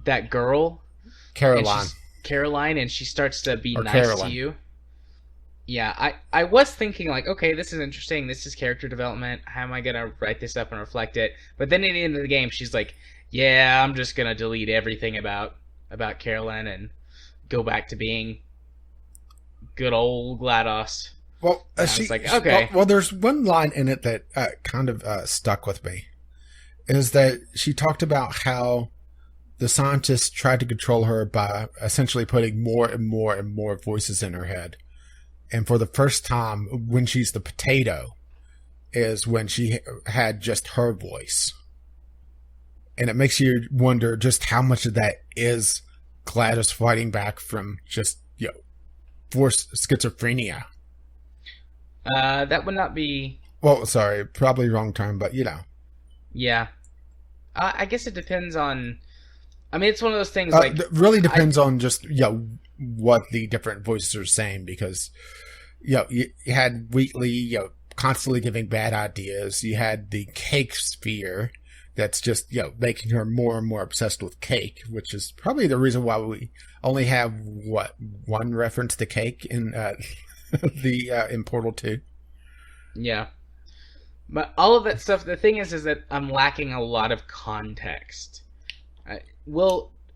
that girl, Caroline, and she starts to be nice Caroline. To you. Yeah, I was thinking, like, okay, this is interesting. This is character development. How am I going to write this up and reflect it? But then at the end of the game, she's like, yeah, I'm just going to delete everything about Caroline and go back to being good old GLaDOS. Well, she's like, okay. Well, there's one line in it that kind of stuck with me. Is that she talked about how the scientists tried to control her by essentially putting more and more and more voices in her head. And for the first time, when she's the potato, is when she had just her voice. And it makes you wonder just how much of that is GLaDOS fighting back from just, forced schizophrenia. That would not be... Well, sorry, probably wrong term, but Yeah. I guess it depends on... I mean, it's one of those things it really depends on just, what the different voices are saying, because, you had Wheatley, constantly giving bad ideas. You had the cake sphere that's just, making her more and more obsessed with cake, which is probably the reason why we only have, one reference to cake in in Portal 2. Yeah. But all of that stuff, the thing is that I'm lacking a lot of context.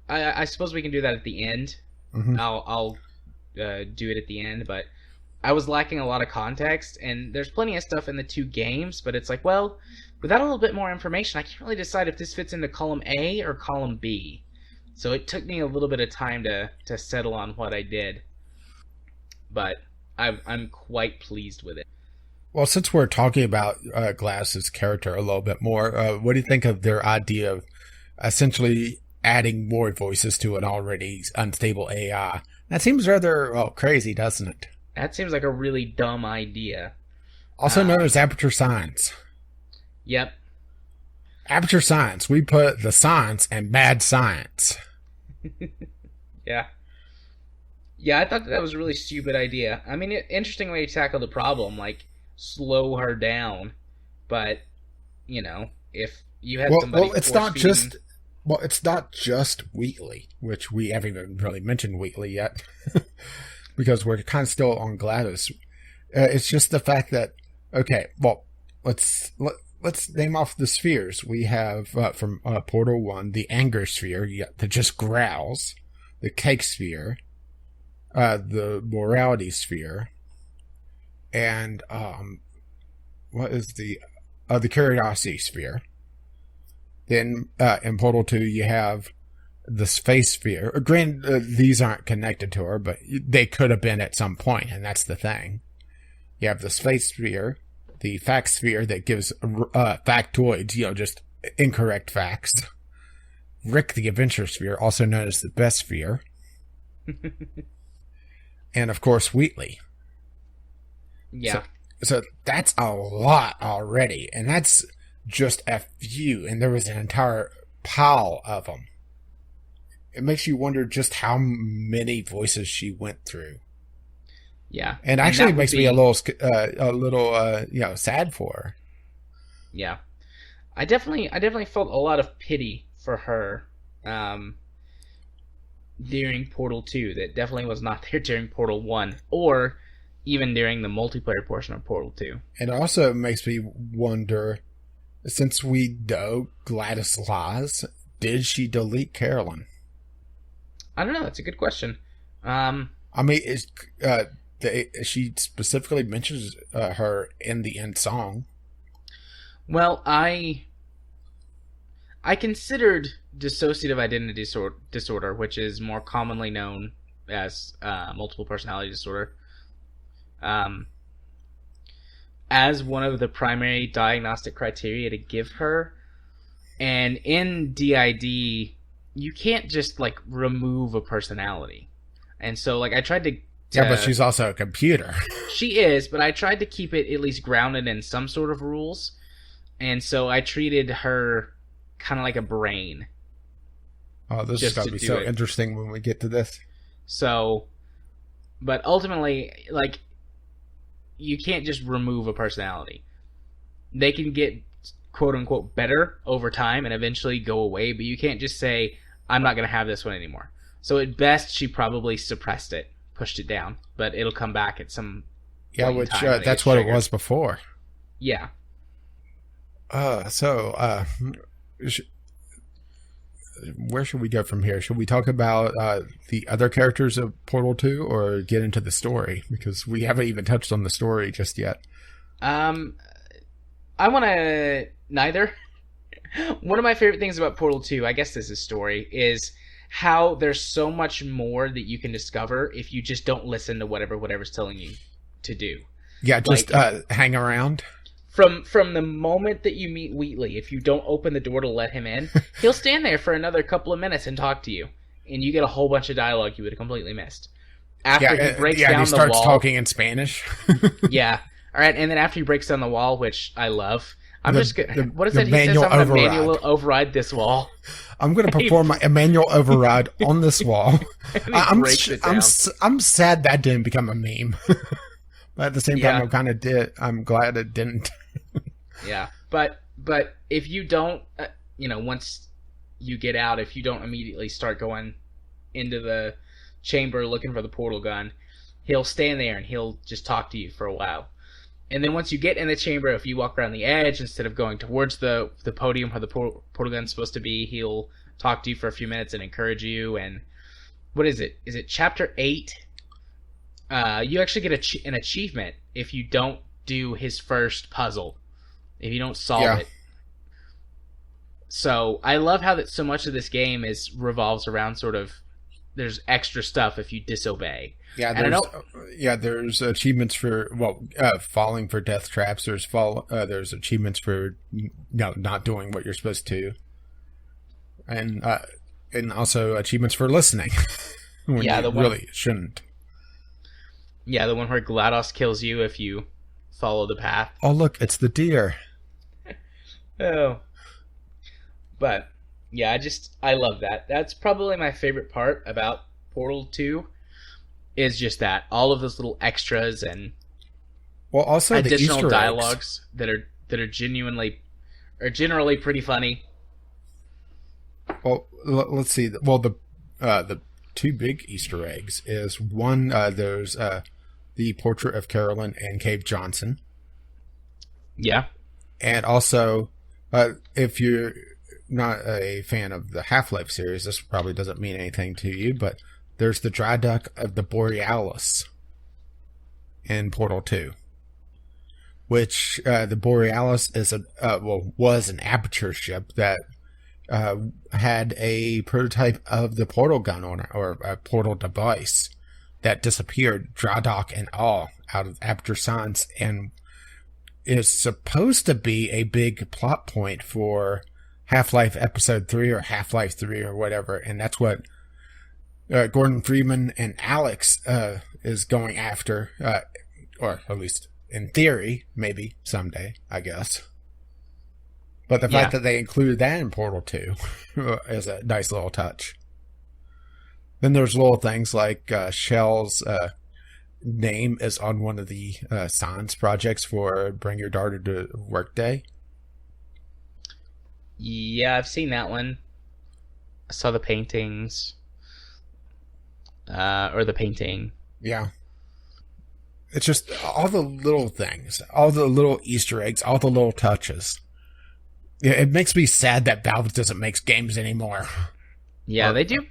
I suppose we can do that at the end. Mm-hmm. I'll do it at the end, but I was lacking a lot of context, and there's plenty of stuff in the two games, but it's like, well, without a little bit more information, I can't really decide if this fits into column A or column B. So it took me a little bit of time to settle on what I did. But I'm quite pleased with it. Well, since we're talking about GLaDOS's character a little bit more, what do you think of their idea of essentially adding more voices to an already unstable AI? That seems rather crazy, doesn't it? That seems like a really dumb idea. Also known as aperture science. Yep. Aperture science. We put the science and bad science. Yeah. Yeah, I thought that was a really stupid idea. I mean, interesting way to tackle the problem, like slow her down. But if you had somebody it's force not feeding, just. Well, it's not just Wheatley, which we haven't even really mentioned Wheatley yet, because we're kind of still on Gladys. It's just the fact that let's name off the spheres. We have from Portal 1 the anger sphere, that just growls, the cake sphere, the morality sphere, and what is the curiosity sphere. Then in Portal 2 you have the space sphere. Granted, these aren't connected to her, but they could have been at some point, and that's the thing. You have the space sphere, the fact sphere that gives factoids, just incorrect facts. Rick the adventure sphere, also known as the best sphere. And of course, Wheatley. Yeah. So that's a lot already, and that's just a few, and there was an entire pile of them. It makes you wonder just how many voices she went through. Yeah, and actually it makes me a little sad for her. Yeah, I definitely felt a lot of pity for her during Portal 2 that definitely was not there during Portal 1 or even during the multiplayer portion of Portal 2. And it also makes me wonder, since we know Gladys lies, did she delete Carolyn? I don't know. That's a good question. I mean, she specifically mentions her in the end song. Well, I considered dissociative identity disorder, which is more commonly known as multiple personality disorder, as one of the primary diagnostic criteria to give her. And in DID, you can't just remove a personality. And so I tried to yeah, but she's also a computer. She is, but I tried to keep it at least grounded in some sort of rules. And so I treated her kind of like a brain. Oh, this is going to be so interesting when we get to this. So, but ultimately, you can't just remove a personality. They can get quote-unquote better over time and eventually go away, but you can't just say, I'm not going to have this one anymore. So at best, she probably suppressed it, pushed it down, but it'll come back at some point in time that's what it was before. Yeah. Where should we go from here? Should we talk about the other characters of Portal 2 or get into the story? Because we haven't even touched on the story just yet. I want to neither. One of my favorite things about Portal 2, I guess this is story, is how there's so much more that you can discover if you just don't listen to whatever's telling you to do. Yeah, just hang around. From the moment that you meet Wheatley, if you don't open the door to let him in, he'll stand there for another couple of minutes and talk to you, and you get a whole bunch of dialogue you would have completely missed. After he breaks down the wall, he starts talking in Spanish. Yeah. All right, and then after he breaks down the wall, which I love, what is it? He says I'm going to manual override this wall. I'm going to perform a manual override on this wall. I'm sad that didn't become a meme, but at the same time, I'm glad it didn't. Yeah, but if you don't, once you get out, if you don't immediately start going into the chamber looking for the portal gun, he'll stand there and he'll just talk to you for a while. And then once you get in the chamber, if you walk around the edge instead of going towards the podium where the portal gun's supposed to be, he'll talk to you for a few minutes and encourage you. And what is it? Is it Chapter 8? You actually get an achievement if you don't do his first puzzle, if you don't solve it. So I love how that so much of this game revolves around sort of there's extra stuff if you disobey. Yeah, there's achievements for falling for death traps. There's achievements for not doing what you're supposed to, and also achievements for listening when you really shouldn't. Yeah, the one where GLaDOS kills you if you follow the path. Oh look, it's the deer. Oh, but yeah, I love that. That's probably my favorite part about Portal 2 is just that all of those little extras and Well, also the additional Easter eggs. dialogues that are genuinely are generally pretty funny. Well, let's see. Well, the two big Easter eggs is one. There's the portrait of Carolyn and Cave Johnson, Yeah. and also if you're not a fan of the Half-Life series, this probably doesn't mean anything to you, but there's the dry dock of the Borealis in Portal 2, which the Borealis is was an Aperture ship that had a prototype of the portal gun on it, or a portal device that disappeared, dry dock and all, out of Aperture Science, and is supposed to be a big plot point for Half-Life Episode 3 or Half-Life 3 or whatever, and that's what Gordon Freeman and Alex is going after, or at least in theory, maybe someday, I guess. But the fact that they included that in Portal 2 is a nice little touch. Then there's little things like Shell's name is on one of the science projects for Bring Your Daughter to Work Day. Yeah, I've seen that one. I saw the paintings. Or the painting. Yeah. It's just all the little things, all the little Easter eggs, all the little touches. It makes me sad that Valve doesn't make games anymore. Yeah, they do.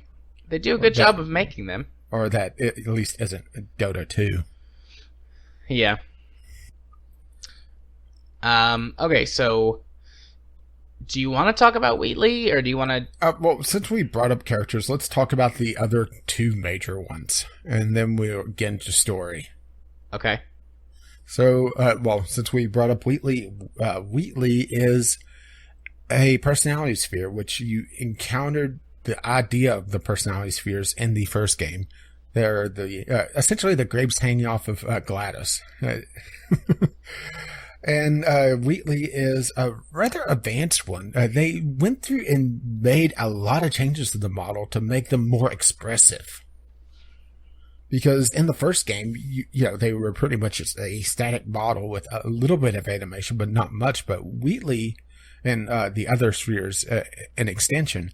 They do a good job of making them. Or that it at least isn't Dota 2. Yeah. Okay, so do you want to talk about Wheatley, or do you want to... well, since we brought up characters, let's talk about the other two major ones, and then we'll get into story. Okay. So, since we brought up Wheatley, Wheatley is a personality sphere, which you encountered the idea of the personality spheres in the first game. They're essentially the grapes hanging off of Gladys. And Wheatley is a rather advanced one. They went through and made a lot of changes to the model to make them more expressive. Because in the first game, they were pretty much just a static model with a little bit of animation, but not much. But Wheatley and the other spheres in extension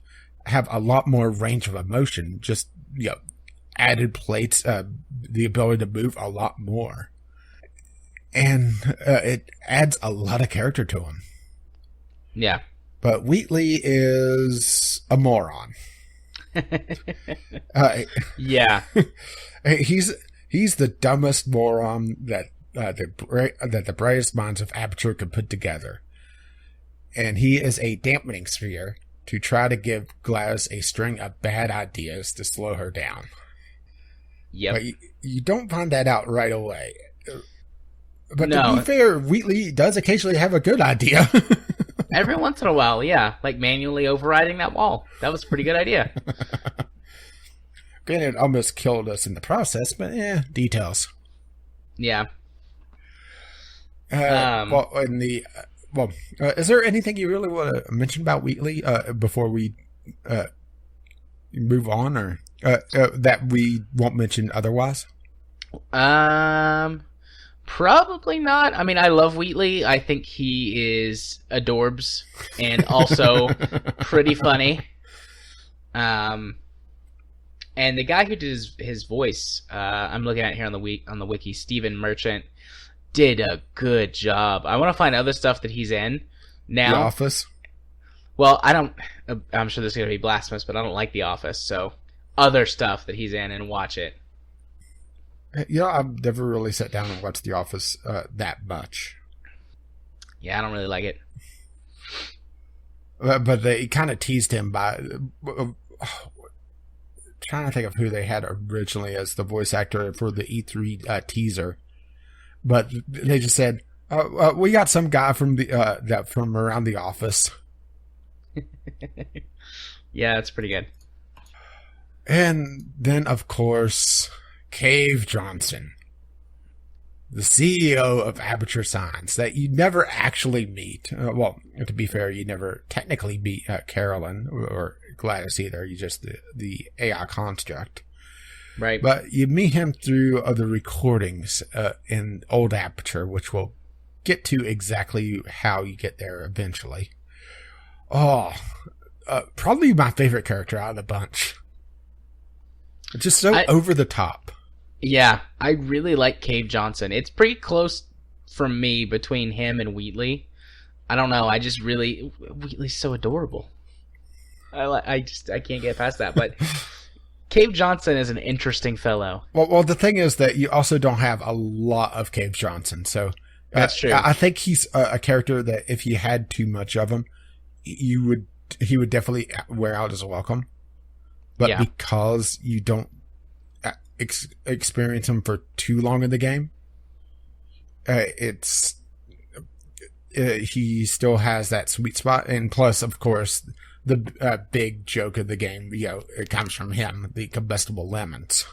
have a lot more range of emotion. Just added plates, the ability to move a lot more, and it adds a lot of character to him. Yeah. But Wheatley is a moron. Yeah. He's the dumbest moron that the brightest minds of Aperture could put together. And he is a dampening sphere to try to give Gladys a string of bad ideas to slow her down. Yep. But you don't find that out right away. But No. to be fair, Wheatley does occasionally have a good idea. Every once in a while, yeah. Like manually overriding that wall. That was a pretty good idea. Granted, it almost killed us in the process, but details. Yeah. Is there anything you really want to mention about Wheatley before we move on, or that we won't mention otherwise? Probably not. I mean, I love Wheatley. I think he is adorbs and also pretty funny. And the guy who did his voice, I'm looking at here on the wiki, Stephen Merchant, did a good job. I want to find other stuff that he's in now. The Office? Well, I'm sure this is going to be blasphemous, but I don't like The Office, so other stuff that he's in and watch it. I've never really sat down and watched The Office that much. Yeah, I don't really like it. But they kind of teased him by... trying to think of who they had originally as the voice actor for the E3 teaser. But they just said, we got some guy from from around the office. Yeah, that's pretty good. And then, of course, Cave Johnson. the CEO of Aperture Science that you never actually meet. Well, to be fair, you never technically meet Carolyn or Gladys either. You just the AI construct. Right. But you meet him through other recordings in old Aperture, which we'll get to exactly how you get there eventually. Oh, probably my favorite character out of the bunch. It's just so over the top. Yeah, I really like Cave Johnson. It's pretty close for me between him and Wheatley. I don't know. Wheatley's so adorable. I can't get past that. But Cave Johnson is an interesting fellow. Well, the thing is that you also don't have a lot of Cave Johnson, so that's true. I think he's a character that if you had too much of him, he would definitely wear out as a welcome. But because you don't experience him for too long in the game, he still has that sweet spot. And plus, of course, the big joke of the game, it comes from him, the combustible lemons.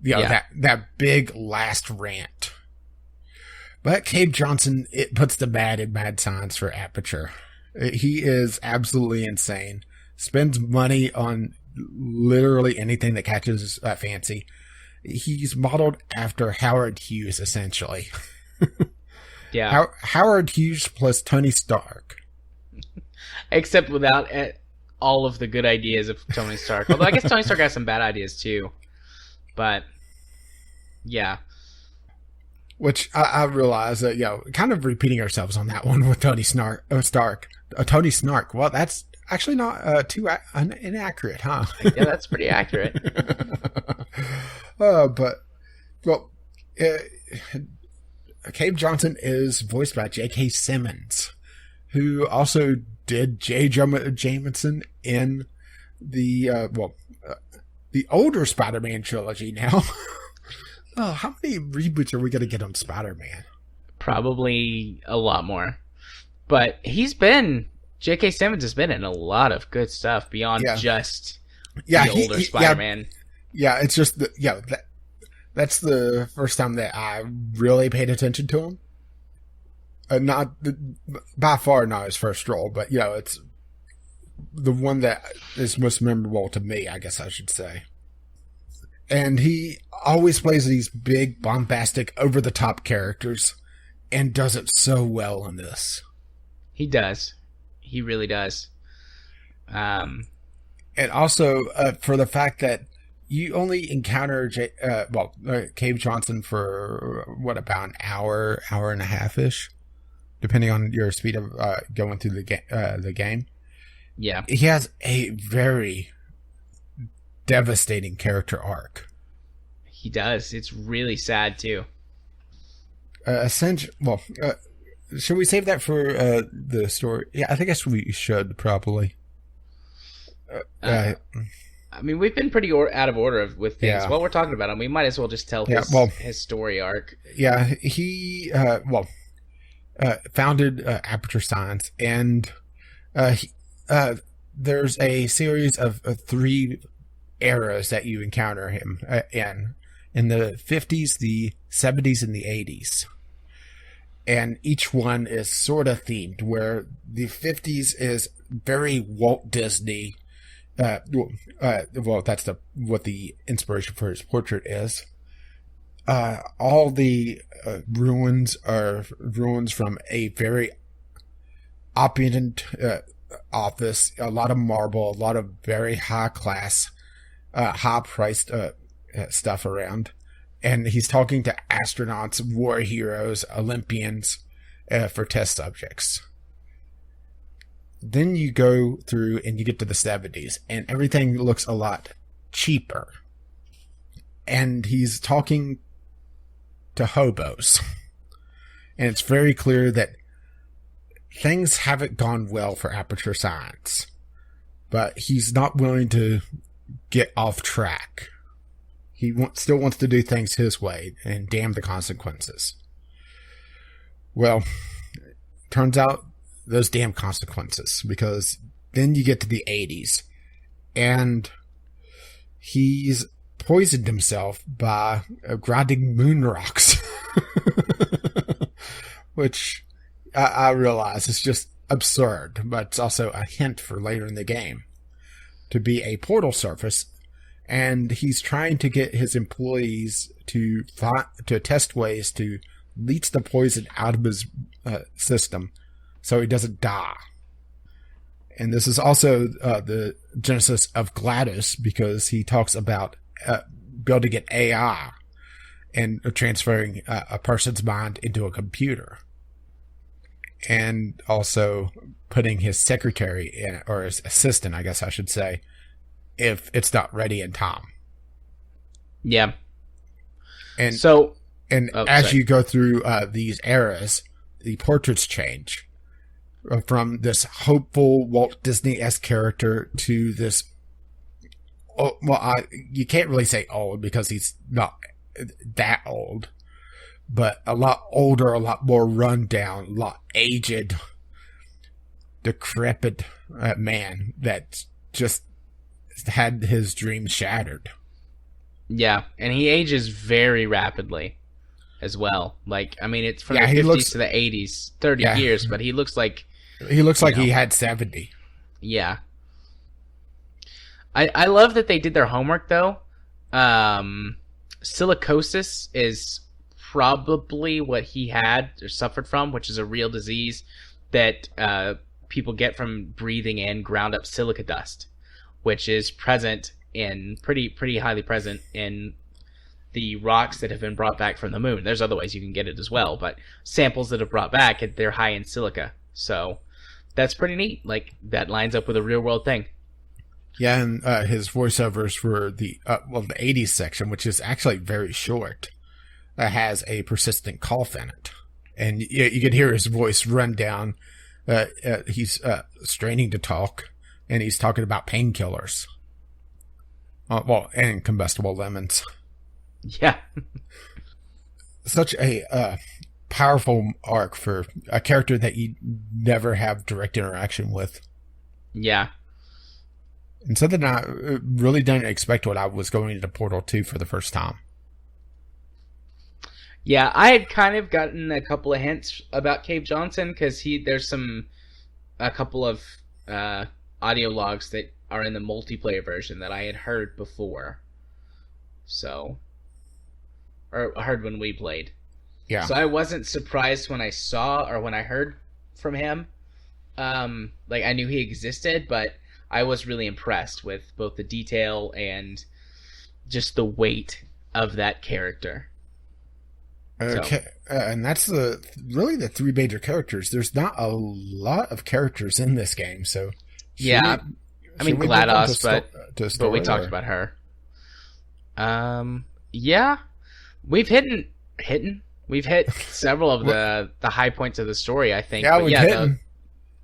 That big last rant. But Cave Johnson, it puts the bad in mad science for Aperture. He is absolutely insane. Spends money on literally anything that catches his fancy. He's modeled after Howard Hughes, essentially. Yeah. Howard Hughes plus Tony Stark. Except without all of the good ideas of Tony Stark. Although I guess Tony Stark has some bad ideas too. But, yeah. Which I realize that, kind of repeating ourselves on that one with Tony Stark. Tony Snark. Well, that's actually not too inaccurate, huh? Yeah, that's pretty accurate. Cave Johnson is voiced by J.K. Simmons, who also did J. Jameson in the older Spider-Man trilogy now. Oh, how many reboots are we going to get on Spider-Man? Probably a lot more. But J.K. Simmons has been in a lot of good stuff beyond just the older Spider-Man. Yeah, it's just that's the first time that I really paid attention to him. By far not his first role, but it's the one that is most memorable to me, I guess I should say. And he always plays these big, bombastic, over-the-top characters and does it so well in this. He does. He really does. And also, for the fact that you only encounter Cave Johnson for, about an hour and a half-ish, depending on your speed of going through the game. Yeah. He has a very devastating character arc. He does. It's really sad too. Should we save that for the story? Yeah, I guess we should probably. I mean, we've been pretty out of order with things. While we're talking about him, we might as well just tell his story arc. Yeah, he founded Aperture Science, and there's a series of 3 eras that you encounter him in the 50s, the 70s, and the 80s. And each one is sort of themed, where the 50s is very Walt Disney. That's what the inspiration for his portrait is. All the ruins are ruins from a very opulent office, a lot of marble, a lot of very high class, high priced stuff around. And he's talking to astronauts, war heroes, Olympians for test subjects. Then you go through and you get to the 70s, and everything looks a lot cheaper. And he's talking to hobos. And it's very clear that things haven't gone well for Aperture Science. But he's not willing to get off track. He still wants to do things his way, and damn the consequences. Well, turns out those damn consequences, because then you get to the 80s, and he's poisoned himself by grinding moon rocks. Which I realize is just absurd, but it's also a hint for later in the game to be a portal surface. And he's trying to get his employees to test ways to leach the poison out of his system so he doesn't die. And this is also the genesis of GLaDOS, because he talks about building an AI and transferring a person's mind into a computer. And also putting his secretary in, or his assistant, I guess I should say, if it's not ready in time. Yeah. And so, as you go through these eras, the portraits change from this hopeful Walt Disney-esque character to this. You can't really say old because he's not that old, but a lot older, a lot more run down, a lot aged, decrepit man that just had his dreams shattered. Yeah, and he ages very rapidly as well. Like, I mean, it's from the 50s to the 80s, 30 years, but he looks like... he had 70. Yeah. I love that they did their homework, though. Silicosis is probably what he had or suffered from, which is a real disease that people get from breathing in ground up silica dust, which is present in pretty highly present in the rocks that have been brought back from the moon. There's other ways you can get it as well, but samples that have brought back, they're high in silica. So that's pretty neat. Like, that lines up with a real world thing. Yeah, and his voiceovers for the 80s section, which is actually very short, has a persistent cough in it. And you can hear his voice run down. He's straining to talk, and he's talking about painkillers. And combustible lemons. Yeah. Such a powerful arc for a character that you never have direct interaction with. Yeah. And something I really didn't expect when I was going into Portal 2 for the first time. Yeah, I had kind of gotten a couple of hints about Cave Johnson, because there's a couple of audio logs that are in the multiplayer version that I had heard before. So, or heard when we played. Yeah. So I wasn't surprised when I saw or when I heard from him. Like, I knew he existed, but I was really impressed with both the detail and just the weight of that character. Okay, and that's really the three major characters. There's not a lot of characters in this game, so yeah. I mean, GLaDOS, but we talked about her. Yeah, we've hit several of the high points of the story, I think. Yeah, but we've hit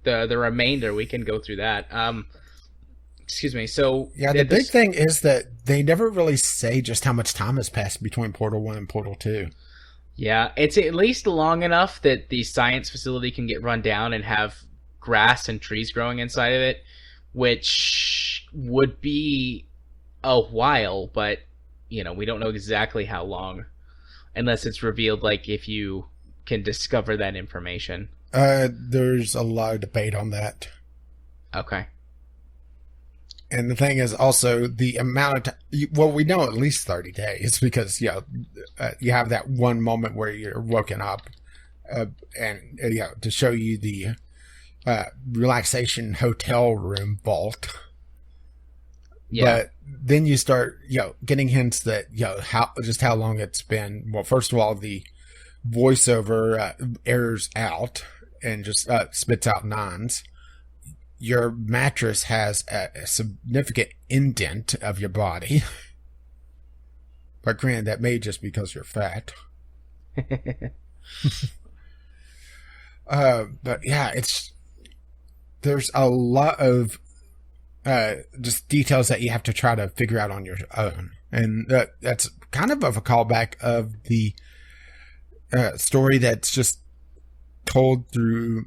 the remainder, we can go through that. Excuse me. So yeah, the big thing is that they never really say just how much time has passed between Portal 1 and Portal 2. Yeah, it's at least long enough that the science facility can get run down and have grass and trees growing inside of it, which would be a while, but, you know, we don't know exactly how long, unless it's revealed, like, if you can discover that information. There's a lot of debate on that. Okay. And the thing is also the amount of time, well, we know at least 30 days because, you have that one moment where you're woken up and to show you the relaxation hotel room vault. Yeah. But then you start, getting hints that, how long it's been. Well, first of all, the voiceover airs out and just spits out nines. Your mattress has a significant indent of your body. But granted, that may just because you're fat. But yeah, there's a lot of just details that you have to try to figure out on your own. And that's kind of a callback of the story that's just told through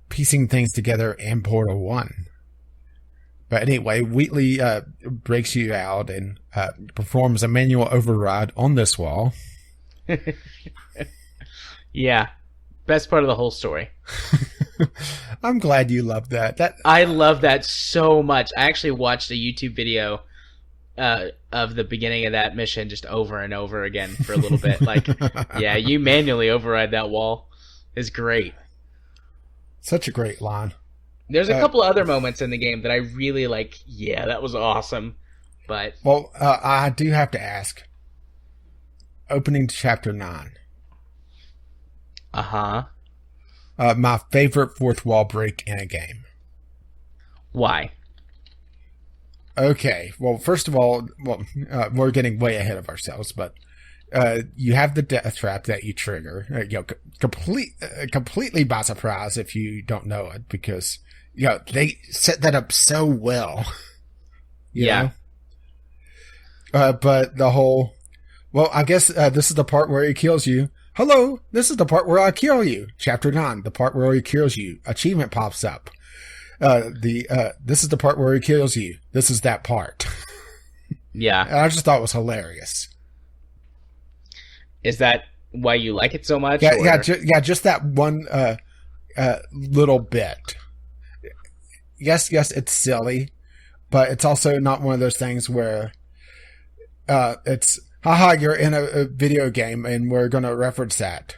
piecing things together in Portal 1. But anyway, Wheatley breaks you out and performs a manual override on this wall. Yeah. Best part of the whole story. I'm glad you loved that. I love that so much. I actually watched a YouTube video of the beginning of that mission just over and over again for a little bit. Like, yeah, you manually override that wall. It's great. Such a great line. There's a couple other moments in the game that I really like. Yeah, that was awesome. But well, I do have to ask. Opening to chapter 9. Uh-huh. My favorite fourth wall break in a game. Why? Okay. Well, first of all, we're getting way ahead of ourselves, but you have the death trap that you trigger, completely by surprise if you don't know it, because they set that up so well. You know? But the whole, I guess this is the part where he kills you. Hello, this is the part where I kill you. Chapter 9, the part where he kills you. Achievement pops up. This is the part where he kills you. This is that part. Yeah. And I just thought it was hilarious. Is that why you like it so much? Yeah, just that one little bit. Yes, it's silly, but it's also not one of those things where it's, haha, you're in a video game and we're going to reference that.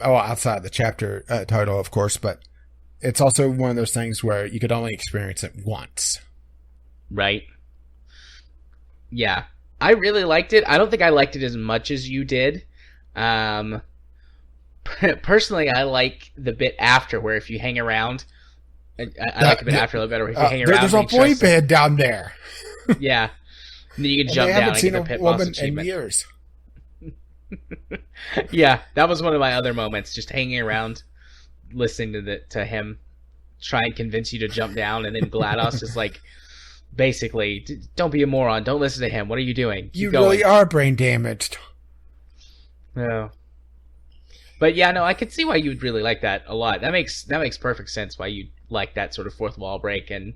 Outside the chapter title, of course, but it's also one of those things where you could only experience it once. Right. Yeah. I really liked it. I don't think I liked it as much as you did. Personally, I like the bit after where if you hang around, I like the bit after a little better. If you hang around, there's a boy band down there. Yeah. And then you can jump down and get the pit boss achievement. In years. Yeah, that was one of my other moments. Just hanging around, listening to him try and convince you to jump down, and then GLaDOS is like, basically, don't be a moron. Don't listen to him. What are you doing? Keep going. Really are brain damaged. No. But yeah, no, I could see why you would really like that a lot. That makes perfect sense why you like that sort of fourth wall break, and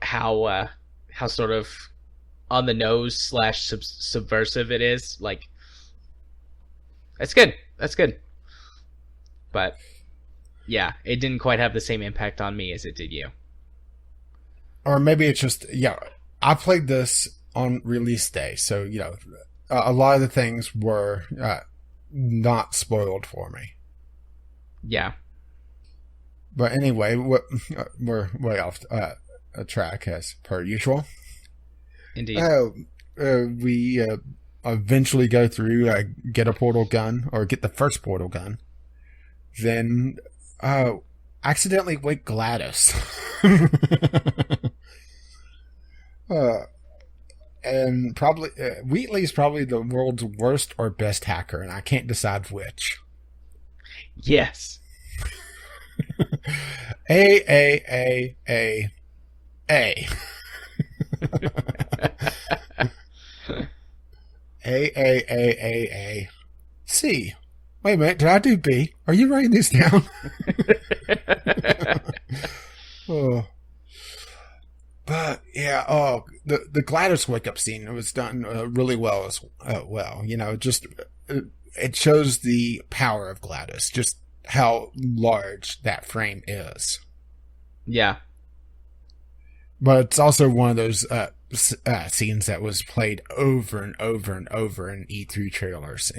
how sort of on the nose / subversive it is. Like, that's good. That's good. But yeah, it didn't quite have the same impact on me as it did you. Or maybe it's just, I played this on release day, so, a lot of the things were not spoiled for me. Yeah. But anyway, we're way off track as per usual. Indeed. We eventually go through, get a portal gun, or get the first portal gun. Then accidentally wake GLaDOS. And probably Wheatley's probably the world's worst or best hacker, and I can't decide which. Yes. A. A. C. Wait a minute, did I do B? Are you writing this down? Oh. But yeah, the GLaDOS wake up scene was done really well as well. It shows the power of GLaDOS, just how large that frame is. Yeah. But it's also one of those scenes that was played over and over and over in E3 trailers.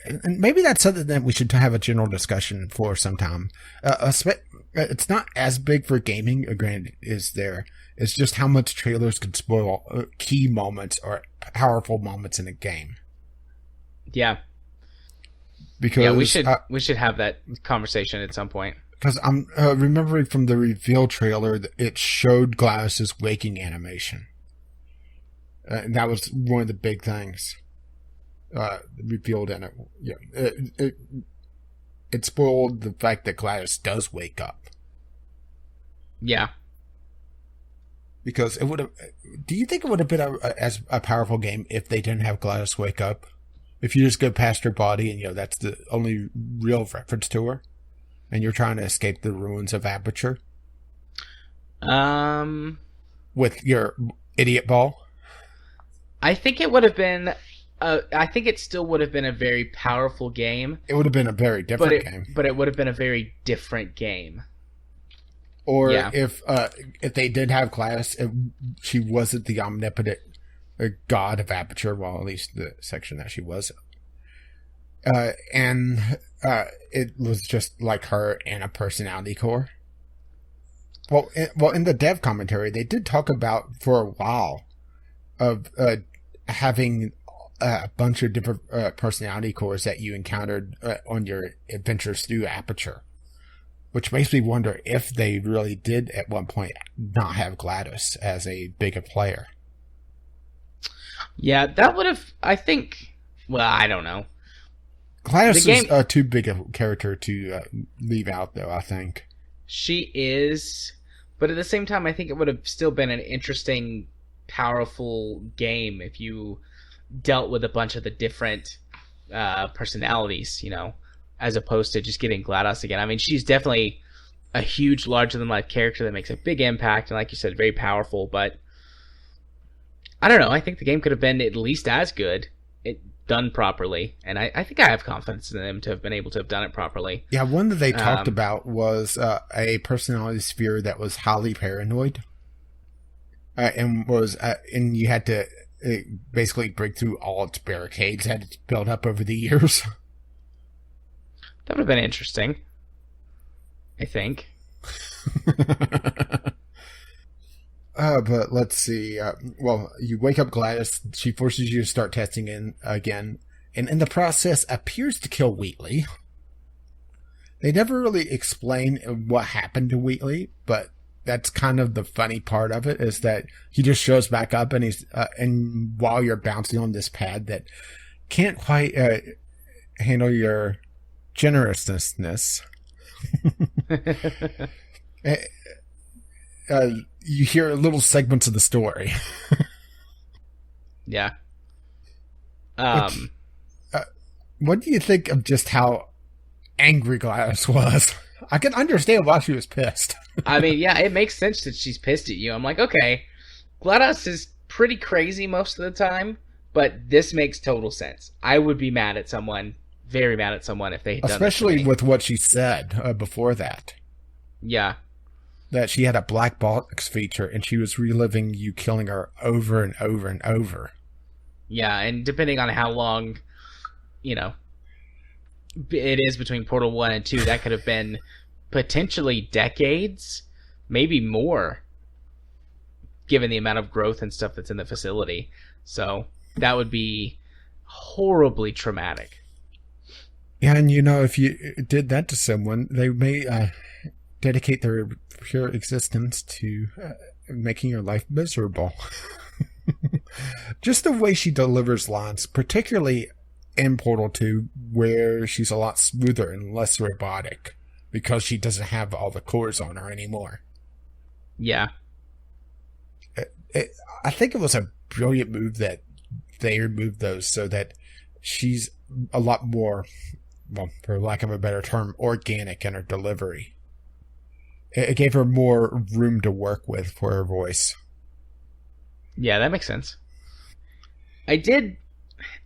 And maybe that's something that we should have a general discussion for sometime. It's not as big for gaming, granted, is there. It's just how much trailers can spoil key moments or powerful moments in a game. Yeah. Because we should have that conversation at some point. Because I'm remembering from the reveal trailer that it showed GLaDOS's waking animation. And that was one of the big things revealed in it. It spoiled the fact that GLaDOS does wake up. Yeah. Because it would have. Do you think it would have been a powerful game if they didn't have GLaDOS wake up? If you just go past her body and that's the only real reference to her, and you're trying to escape the ruins of Aperture. Um, with your idiot ball? I think it would have been. I think it still would have been a very powerful game. It would have been a very different game. But it would have been a very different game. Or Yeah. if they did have Gladys, she wasn't the omnipotent god of Aperture, well, at least the section that she was. And it was just like her and a personality core. Well, in the dev commentary, they did talk about for a while of having a bunch of different personality cores that you encountered on your adventures through Aperture, which makes me wonder if they really did at one point not have Gladys as a bigger player. Yeah, that would have. I think. Well, I don't know. Gladys is too big a character to leave out, though, I think. She is, but at the same time, I think it would have still been an interesting, powerful game if you dealt with a bunch of the different personalities, you know, as opposed to just getting GLaDOS again. I mean, she's definitely a huge, larger-than-life character that makes a big impact, and like you said, very powerful, but I don't know. I think the game could have been at least as good, done properly, and I think I have confidence in them to have been able to have done it properly. Yeah, one that they talked about was a personality sphere that was highly paranoid, and you had to basically break through all its barricades that it's built up over the years. That would have been interesting, I think. But let's see. Well, you wake up Gladys. She forces you to start testing in again, and in the process appears to kill Wheatley. They never really explain what happened to Wheatley, but that's kind of the funny part of it, is that he just shows back up, and he's and while you're bouncing on this pad that can't quite handle your generousness. You hear little segments of the story. Yeah. What do you think of just how angry Gladys was? I can understand why she was pissed. I mean, yeah, it makes sense that she's pissed at you. I'm like, okay, GLaDOS is pretty crazy most of the time, but this makes total sense. I would be mad at someone, very mad at someone, if they had done this to me. Especially with what she said before that. Yeah. That she had a black box feature and she was reliving you killing her over and over and over. Yeah, and depending on how long, you know, it is between Portal 1 and 2, that could have been potentially decades, maybe more, given the amount of growth and stuff that's in the facility. So that would be horribly traumatic. Yeah, and you know, if you did that to someone, they may dedicate their pure existence to making your life miserable. Just the way she delivers lines, particularly in Portal 2, where she's a lot smoother and less robotic because she doesn't have all the cores on her anymore. Yeah. I think it was a brilliant move that they removed those so that she's a lot more, well, for lack of a better term, organic in her delivery. It gave her more room to work with for her voice. Yeah, that makes sense. I don't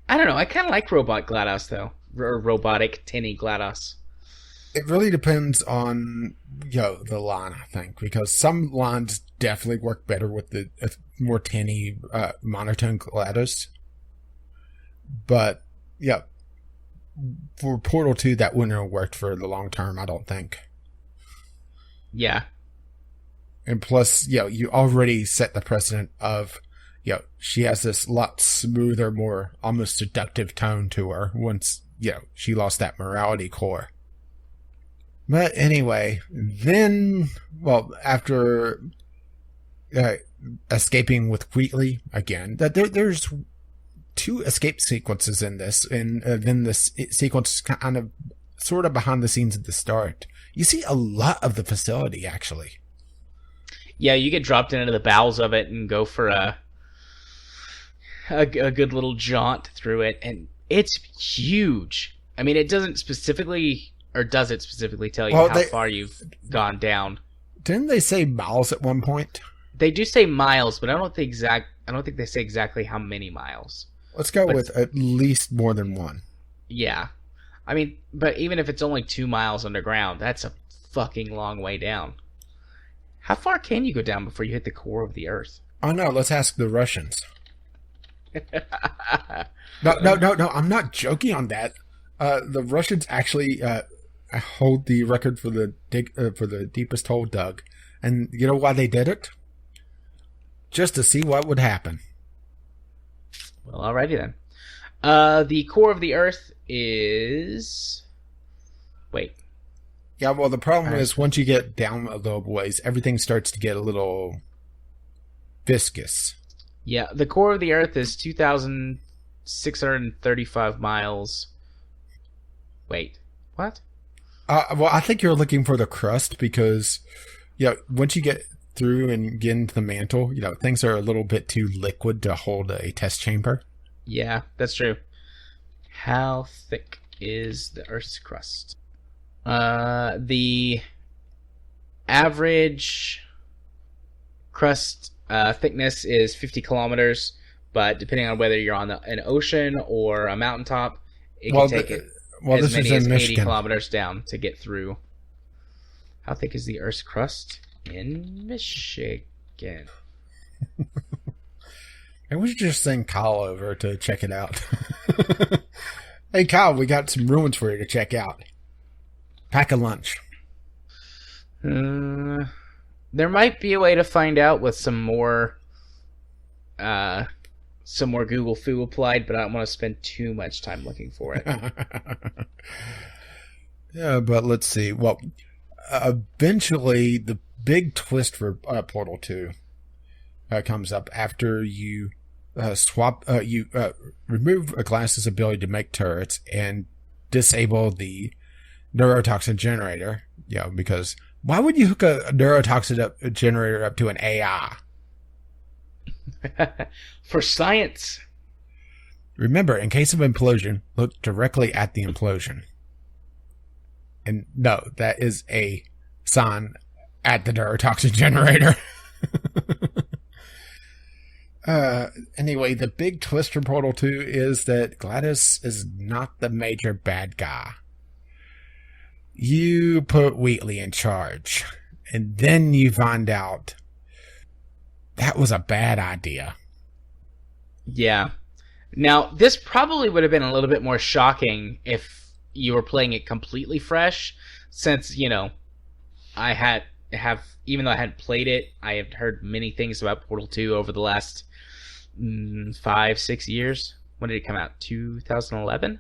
know, I kind of like Robot GLaDOS, though. Or Robotic Tinny GLaDOS. It really depends on, the line, I think. Because some lines definitely work better with the more tinny, monotone GLaDOS. But, yeah, for Portal 2, that wouldn't have worked for the long term, I don't think. Yeah. And plus, you already set the precedent of, she has this lot smoother, more almost seductive tone to her once, she lost that morality core. But anyway, then, well, after escaping with Wheatley again, there's two escape sequences in this, and then this sequence is kind of sort of behind the scenes at the start. You see a lot of the facility, actually. Yeah, you get dropped into the bowels of it and go for a good little jaunt through it, and it's huge. I mean, it doesn't specifically, or does it specifically tell you how far you've gone down? Didn't they say miles at one point? They do say miles, but I don't think they say exactly how many miles. Let's go with at least more than one. Yeah. I mean, but even if it's only 2 miles underground, that's a fucking long way down. How far can you go down before you hit the core of the Earth? Oh no, let's ask the Russians. No, I'm not joking on that. The Russians actually hold the record for the deepest hole dug. And you know why they did it? Just to see what would happen. Well, alrighty then. The core of the Earth is... Wait. Yeah, well, the problem is once you get down a little ways, everything starts to get a little viscous. Yeah, the core of the Earth is 2,635 miles. Wait, what? Well, I think you're looking for the crust because, once you get through and get into the mantle, things are a little bit too liquid to hold a test chamber. Yeah, that's true. How thick is the Earth's crust? The average crust thickness is 50 kilometers, but depending on whether you're on an ocean or a mountaintop, it can take as many as 80 kilometers down to get through. How thick is the Earth's crust in Michigan? I was just send Kyle over to check it out. Hey, Kyle, we got some ruins for you to check out. Pack a lunch. There might be a way to find out with some more Google Foo applied, but I don't want to spend too much time looking for it. Yeah, but let's see. Well, eventually the big twist for Portal 2 comes up after you remove a glass's ability to make turrets and disable the neurotoxin generator. Because why would you hook a neurotoxin generator up to an AI? For science. Remember, in case of implosion, look directly at the implosion. And no, that is a sign at the neurotoxin generator. Anyway, the big twist for Portal 2 is that GLaDOS is not the major bad guy. You put Wheatley in charge, and then you find out that was a bad idea. Yeah. Now, this probably would have been a little bit more shocking if you were playing it completely fresh, since, even though I hadn't played it, I have heard many things about Portal 2 over the last 5-6 years. When did it come out? 2011?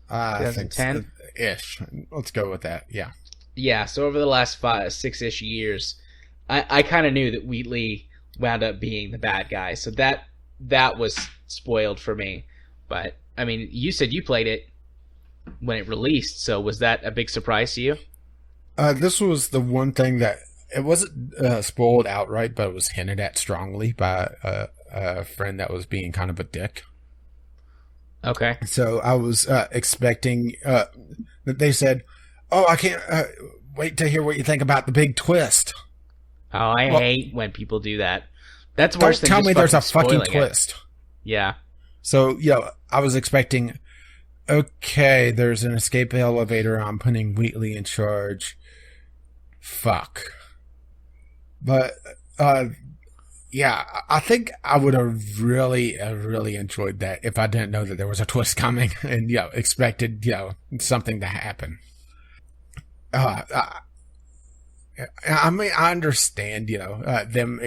2010? Ish. Let's go with that. Yeah. Yeah, so over the last 6-ish years, I kind of knew that Wheatley wound up being the bad guy, so that was spoiled for me. But, I mean, you said you played it when it released, so was that a big surprise to you? This was the one thing that, it wasn't spoiled outright, but it was hinted at strongly by a friend that was being kind of a dick. Okay. So I was expecting that they said, "Oh, I can't wait to hear what you think about the big twist." Oh, I hate when people do that. That's worse than tell just me there's a fucking spoiling twist. Yeah. So, I was expecting, okay, there's an escape elevator. I'm putting Wheatley in charge. Fuck. But, yeah, I think I would have really enjoyed that if I didn't know that there was a twist coming and, expected, something to happen. I mean, I understand, them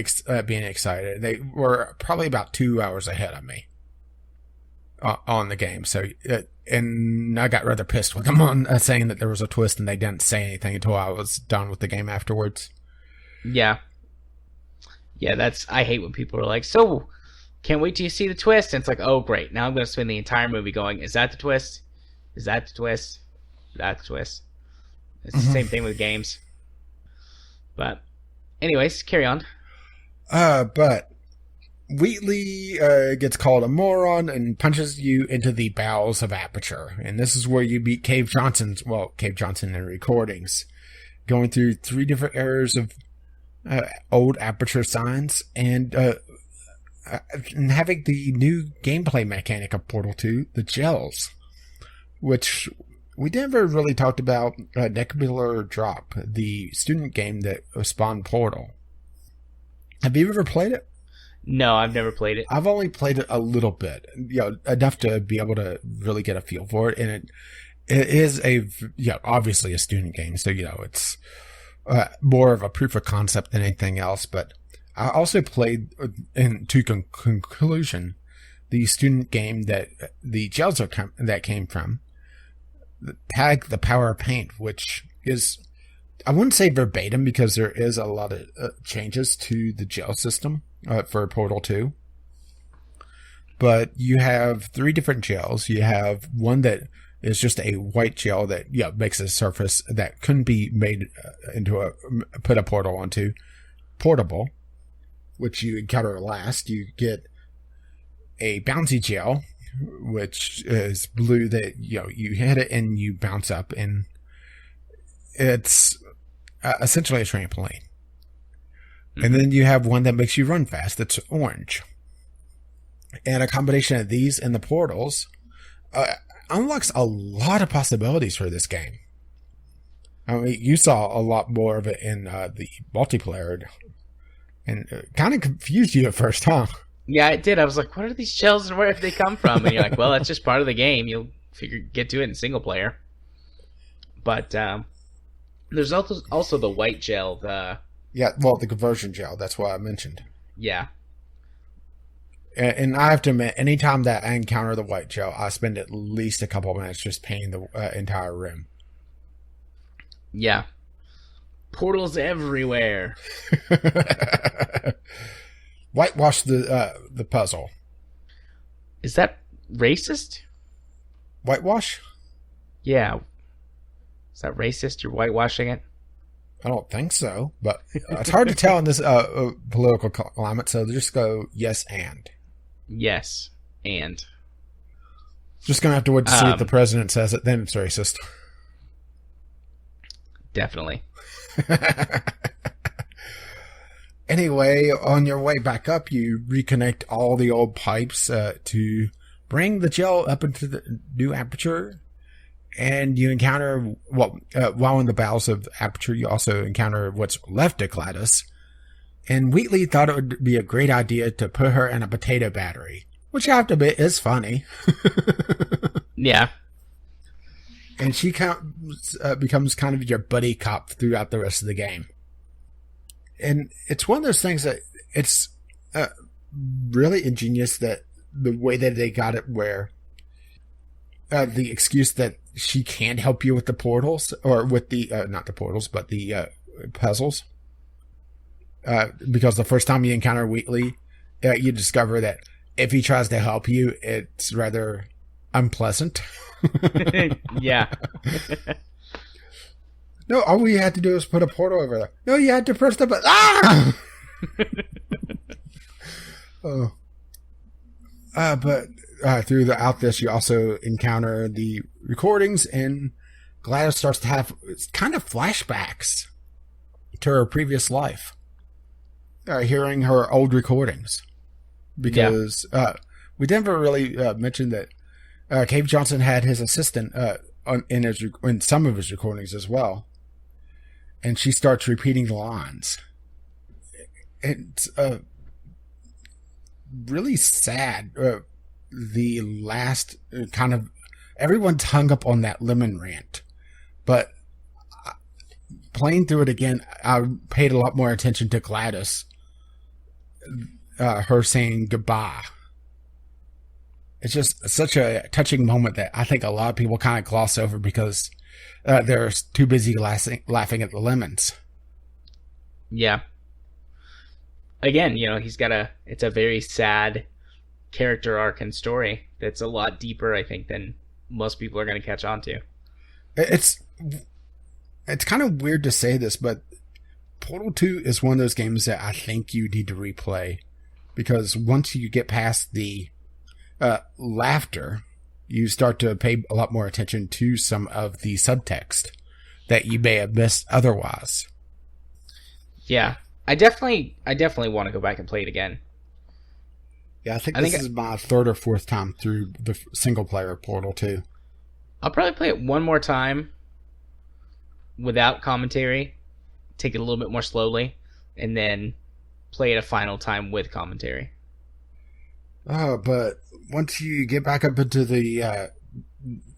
being excited. They were probably about 2 hours ahead of me on the game. So, and I got rather pissed with them on saying that there was a twist and they didn't say anything until I was done with the game afterwards. Yeah. Yeah, I hate when people are like, so, can't wait till you see the twist. And it's like, oh, great. Now I'm going to spend the entire movie going, is that the twist? Is that the twist? Is that the twist? It's the same thing with games. But, anyways, carry on. But Wheatley gets called a moron and punches you into the bowels of Aperture. And this is where you beat Cave Johnson in recordings. going through 3 different eras of old Aperture signs, and having the new gameplay mechanic of Portal 2, the gels, which we never really talked about. Nebular Drop, the student game that spawned Portal. Have you ever played it? No, I've never played it. I've only played it a little bit, enough to be able to really get a feel for it. And it is obviously a student game, so it's more of a proof of concept than anything else. But I also played, to conclusion, the student game that the gels that came from, Tag the Power of Paint, which is, I wouldn't say verbatim because there is a lot of changes to the gel system for Portal 2. But you have 3 different gels. You have one that is just a white gel that makes a surface that couldn't be made into put a portal onto. Portable, which you encounter last. You get a bouncy gel, which is blue that you hit it and you bounce up, and it's essentially a trampoline. And then you have one that makes you run fast. That's orange. And a combination of these and the portals unlocks a lot of possibilities for this game. I mean, you saw a lot more of it in the multiplayer, and it kind of confused you at first, huh? Yeah, it did. I was like, what are these shells and where have they come from? And you're like, well, that's just part of the game. You'll get to it in single player. But there's also the white gel, the conversion gel. That's what I mentioned. Yeah. And I have to admit, anytime that I encounter the white gel, I spend at least a couple of minutes just painting the entire rim. Yeah. Portals everywhere. Whitewash the puzzle. Is that racist? Whitewash? Yeah. Is that racist? You're whitewashing it? I don't think so, but it's hard to tell in this political climate, so just go yes and. Yes, and. Just going to have to wait to see if the president says it, then it's racist. Definitely. Anyway, on your way back up, you reconnect all the old pipes to bring the gel up into the new aperture. And you encounter, while in the bowels of Aperture, you also encounter what's left of Gladys. And Wheatley thought it would be a great idea to put her in a potato battery, which I have to admit is funny. Yeah. And she becomes kind of your buddy cop throughout the rest of the game. And it's one of those things that it's really ingenious that the way that they got it where the excuse that she can't help you with the portals, or with the, not the portals, but the puzzles. Because the first time you encounter Wheatley, you discover that if he tries to help you, it's rather unpleasant. Yeah. No, all we had to do was put a portal over there. No, you had to press the button. Ah! Oh. But throughout this, you also encounter the recordings, and Gladys starts to have kind of flashbacks to her previous life, hearing her old recordings. Because we never really mentioned that Cave Johnson had his assistant in some of his recordings as well, and she starts repeating the lines. It's really sad. The last kind of, everyone's hung up on that lemon rant, but playing through it again, I paid a lot more attention to Gladys, her saying goodbye. It's just such a touching moment that I think a lot of people kind of gloss over because they're too busy laughing at the lemons. Yeah. Again, it's a very sad character arc and story that's a lot deeper, I think, than most people are going to catch on to. It's kind of weird to say this, but Portal 2 is one of those games that I think you need to replay, because once you get past the laughter, you start to pay a lot more attention to some of the subtext that you may have missed otherwise. Yeah, I definitely want to go back and play it again. Yeah, I think this is my third or fourth time through the single-player Portal 2. I'll probably play it one more time without commentary, take it a little bit more slowly, and then play it a final time with commentary. But once you get back up into the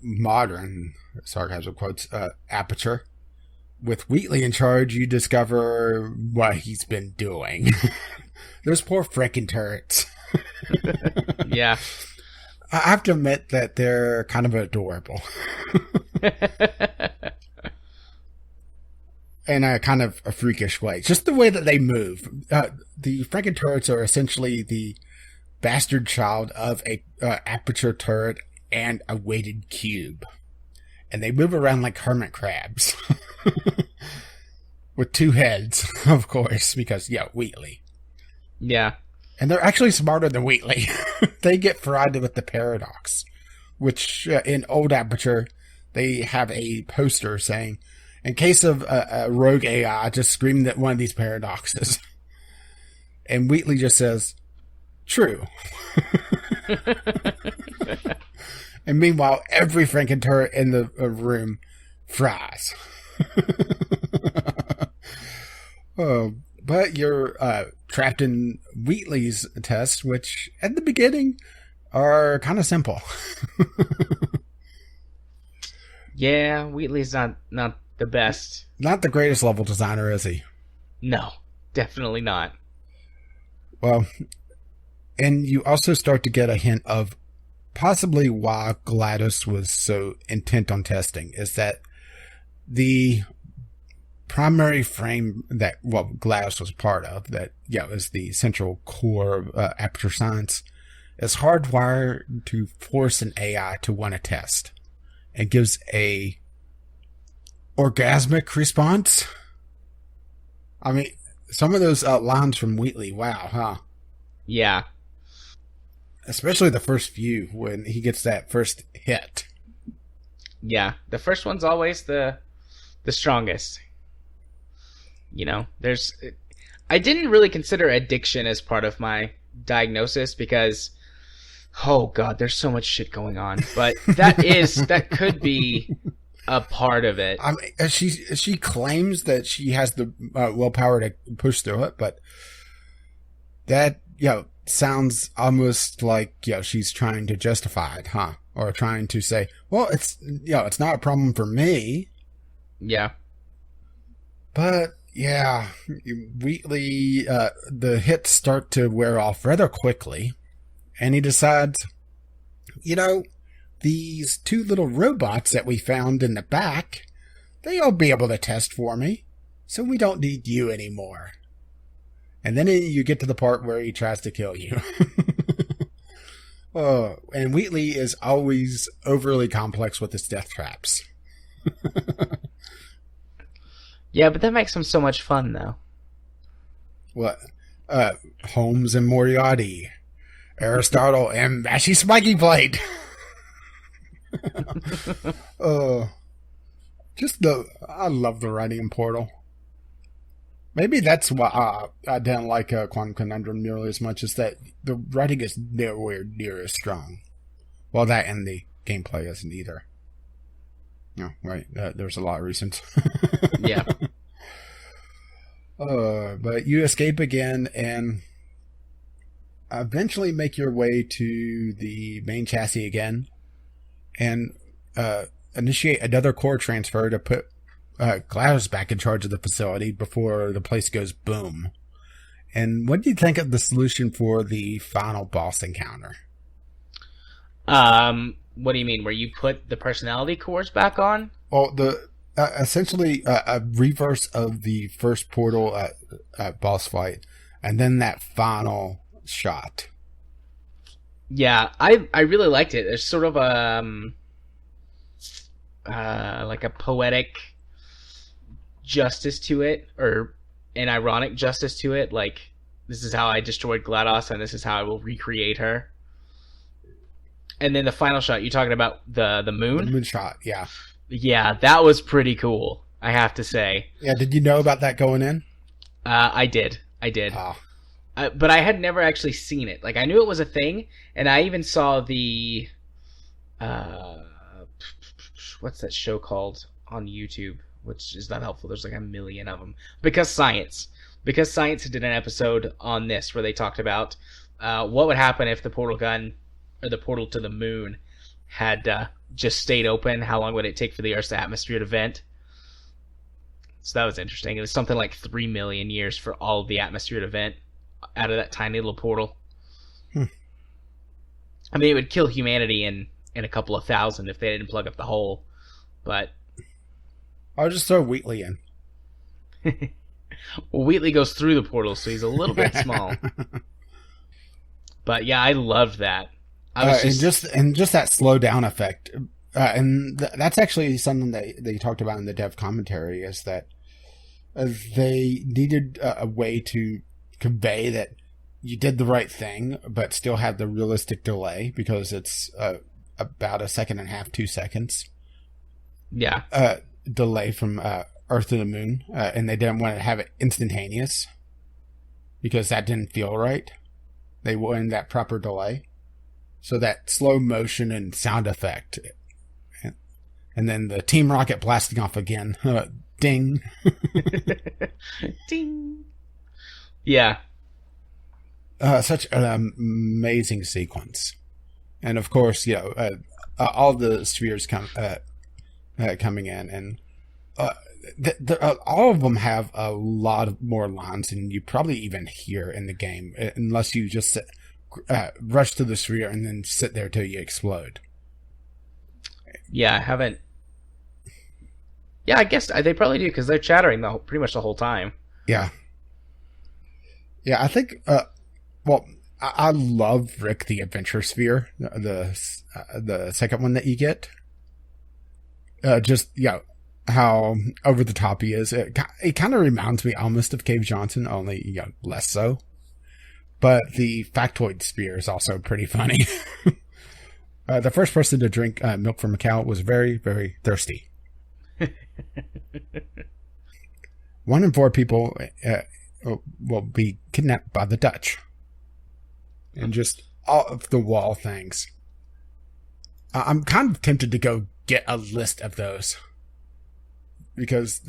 modern, sarcasm quotes, aperture, with Wheatley in charge, you discover what he's been doing. Those poor frickin' turrets. Yeah. I have to admit that they're kind of adorable. In a kind of a freakish way. Just the way that they move. The frickin' turrets are essentially the bastard child of a aperture turret and a weighted cube. And they move around like hermit crabs. With two heads, of course, because, Wheatley. Yeah. And they're actually smarter than Wheatley. They get fried with the paradox, which in old Aperture, they have a poster saying, in case of a rogue AI, just scream that one of these paradoxes. And Wheatley just says, true. And meanwhile, every Franken turret in the room fries. But you're trapped in Wheatley's test, which at the beginning are kind of simple. Yeah, Wheatley's not the best. Not the greatest level designer, is he? No, definitely not. Well, and you also start to get a hint of possibly why GLaDOS was so intent on testing, is that the primary frame that GLaDOS was part of, that is the central core of Aperture Science, is hardwired to force an AI to want to test. It gives a orgasmic response. I mean, some of those lines from Wheatley, wow, huh? Yeah. Especially the first few, when he gets that first hit. Yeah, the first one's always the strongest. I didn't really consider addiction as part of my diagnosis because, oh god, there's so much shit going on. But that could be a part of it. I mean, she claims that she has the willpower to push through it, but that sounds almost like she's trying to justify it, huh? Or trying to say, well, it's not a problem for me. Yeah. But yeah, Wheatley, the hits start to wear off rather quickly, and he decides, these two little robots that we found in the back, they'll be able to test for me, so we don't need you anymore. And then you get to the part where he tries to kill you. And Wheatley is always overly complex with his death traps. Yeah, but that makes him so much fun, though. What? Holmes and Moriarty. Aristotle and Mashy Spiky Blade. I love the writing in Portal. Maybe that's why I didn't like Quantum Conundrum nearly as much, as that the writing is nowhere near as strong. Well, that and the gameplay isn't either. No, right. There's a lot of reasons. Yeah. But you escape again and eventually make your way to the main chassis again and initiate another core transfer to put GLaDOS back in charge of the facility before the place goes boom. And what do you think of the solution for the final boss encounter? What do you mean? Where you put the personality cores back on? Well, essentially a reverse of the first Portal boss fight, and then that final shot. Yeah, I really liked it. There's sort of like a poetic justice to it, or an ironic justice to it. Like, this is how I destroyed GLaDOS, and this is how I will recreate her. And then the final shot, you talking about the moon? The moon shot, yeah. Yeah, that was pretty cool. I have to say. Yeah, did you know about that going in? I did. Oh. But I had never actually seen it. Like, I knew it was a thing, and I even saw the... what's that show called on YouTube? Which is not helpful. There's like a million of them. Because Science did an episode on this where they talked about what would happen if the portal gun, or the portal to the moon, had just stayed open. How long would it take for the Earth's atmosphere to vent? So that was interesting. It was something like 3 million years for all of the atmosphere to vent out of that tiny little portal. I mean, it would kill humanity in a couple of thousand if they didn't plug up the hole. But I'll just throw Wheatley in. Well, Wheatley goes through the portal, so he's a little bit small. But yeah, I loved that. And just that slow down effect, and that's actually something that they talked about in the dev commentary, is that they needed a way to convey that you did the right thing, but still have the realistic delay, because it's about 1.5 seconds, 2 seconds. Yeah. Delay from Earth to the moon, and they didn't want to have it instantaneous because that didn't feel right. They wanted that proper delay. So that slow motion and sound effect. And then the Team Rocket blasting off again. Ding. Ding. Yeah. Such an amazing sequence. And of course, all the spheres coming in, and all of them have a lot more lines than you probably even hear in the game, unless you just rush to the sphere and then sit there till you explode. Yeah, I haven't. Yeah, I guess they probably do, because they're chattering pretty much the whole time. Yeah. Yeah, I think. I love Rick the Adventure Sphere, the second one that you get. How over the top he is. It kind of reminds me almost of Cave Johnson, only less so. But the Factoid Sphere is also pretty funny. The first person to drink milk from a cow was very, very thirsty. 1 in 4 people will be kidnapped by the Dutch. And just all of the wall things. I'm kind of tempted to go get a list of those, because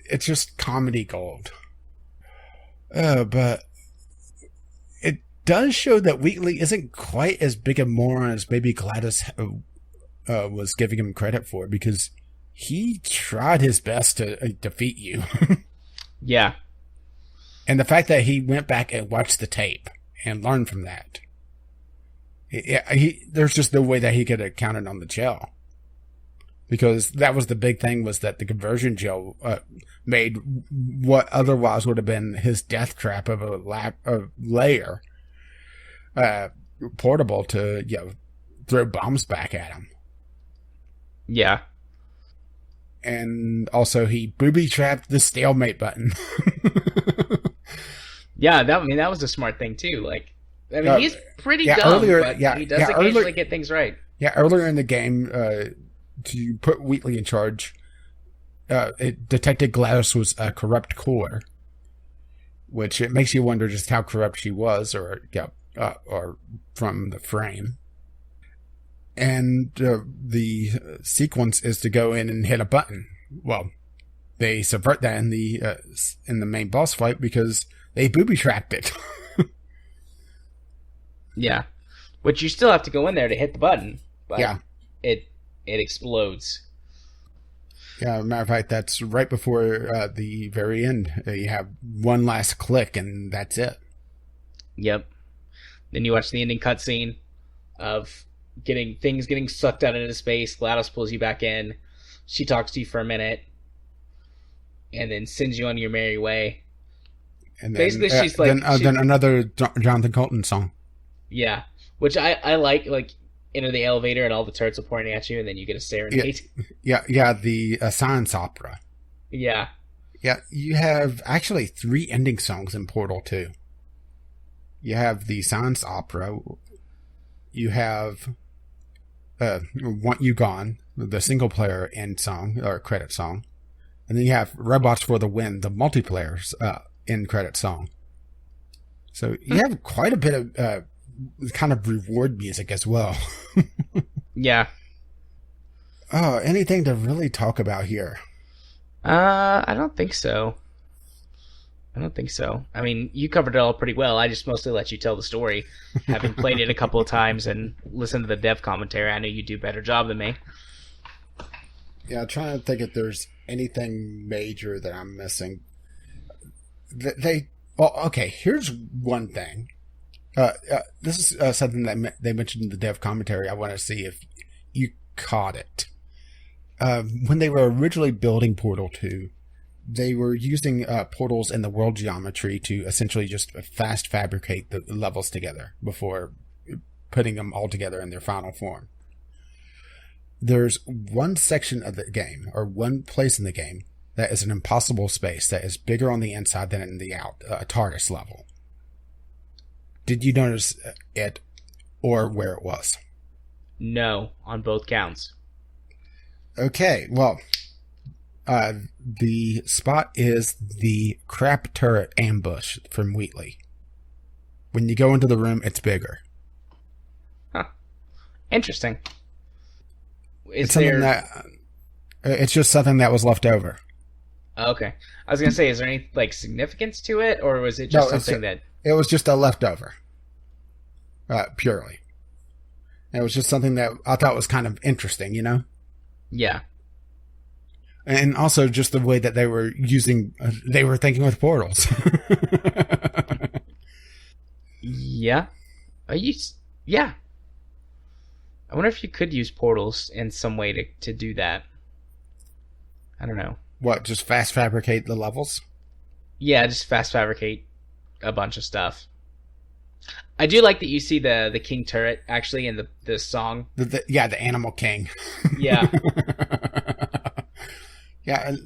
it's just comedy gold. But it does show that Wheatley isn't quite as big a moron as maybe Gladys was giving him credit for, because he tried his best to defeat you. Yeah. And the fact that he went back and watched the tape and learned from that. There's just no way that he could have counted on the gel. Because that was the big thing, was that the conversion gel made what otherwise would have been his death trap of a layer portable to throw bombs back at him. Yeah. And also he booby-trapped the stalemate button. Yeah, that was a smart thing too. Like, I mean, he's pretty dumb, earlier, but he does occasionally get things right. Yeah, earlier in the game, to put Wheatley in charge, it detected Gladys was a corrupt core, which it makes you wonder just how corrupt she was, or from the frame. And the sequence is to go in and hit a button. Well, they subvert that in the main boss fight because they booby-trapped it. Yeah. Which you still have to go in there to hit the button. But yeah. It explodes. Yeah, matter of fact, that's right before the very end. You have one last click, and that's it. Yep. Then you watch the ending cutscene of getting sucked out into space. Gladys pulls you back in. She talks to you for a minute. And then sends you on your merry way. And then, basically, she's like... Then another Jonathan Colton song. Yeah. Which I like enter the elevator and all the turrets are pointing at you, and then you get a serenade. Yeah, the science opera. Yeah. Yeah, you have actually 3 ending songs in Portal 2. You have the science opera. You have Want You Gone, the single player end song, or credit song. And then you have Robots for the Win, the multiplayer's end credit song. So you have quite a bit of kind of reward music as well. Yeah. Oh, anything to really talk about here? I don't think so. I don't think so. I mean, you covered it all pretty well. I just mostly let you tell the story. Having played it a couple of times and listened to the dev commentary, I know you do a better job than me. Yeah, I'm trying to think if there's anything major that I'm missing. Well, okay, here's one thing. This is something that they mentioned in the dev commentary. I want to see if you caught it. When they were originally building Portal 2, they were using portals in the world geometry to essentially just fast fabricate the levels together before putting them all together in their final form. There's one section of the game, or one place in the game, that is an impossible space that is bigger on the inside than in the out, a TARDIS level. Did you notice it, or where it was? No, on both counts. Okay, well, the spot is the crap turret ambush from Wheatley. When you go into the room, it's bigger. Huh. Interesting. It's just something that was left over. Okay. I was going to say, is there any significance to it, or was it just something that... It was just a leftover. Purely. And it was just something that I thought was kind of interesting, you know? Yeah. And also just the way that they were thinking with portals. Yeah. Yeah. I wonder if you could use portals in some way to do that. I don't know. What, just fast fabricate the levels? Yeah, just fast fabricate a bunch of stuff. I do like that you see the King turret actually in the song. The Animal King. Yeah. Yeah, and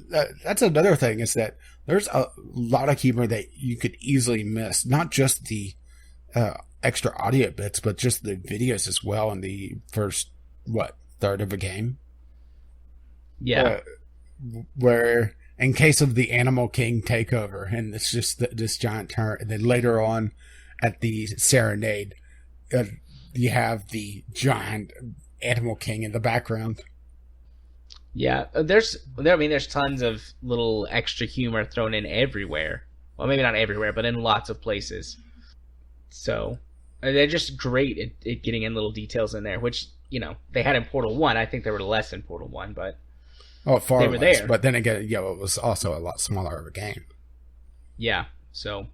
that's another thing is that there's a lot of humor that you could easily miss. Not just the extra audio bits, but just the videos as well in the first, third of a game? Yeah. Where, in case of the Animal King takeover, and it's just this giant turret, and then later on at the Serenade, you have the giant Animal King in the background. Yeah, there's tons of little extra humor thrown in everywhere. Well, maybe not everywhere, but in lots of places. So they're just great at getting in little details in there, which, they had in Portal 1. I think there were less in Portal 1, but far they were less. there. But then again, it was also a lot smaller of a game. Yeah, so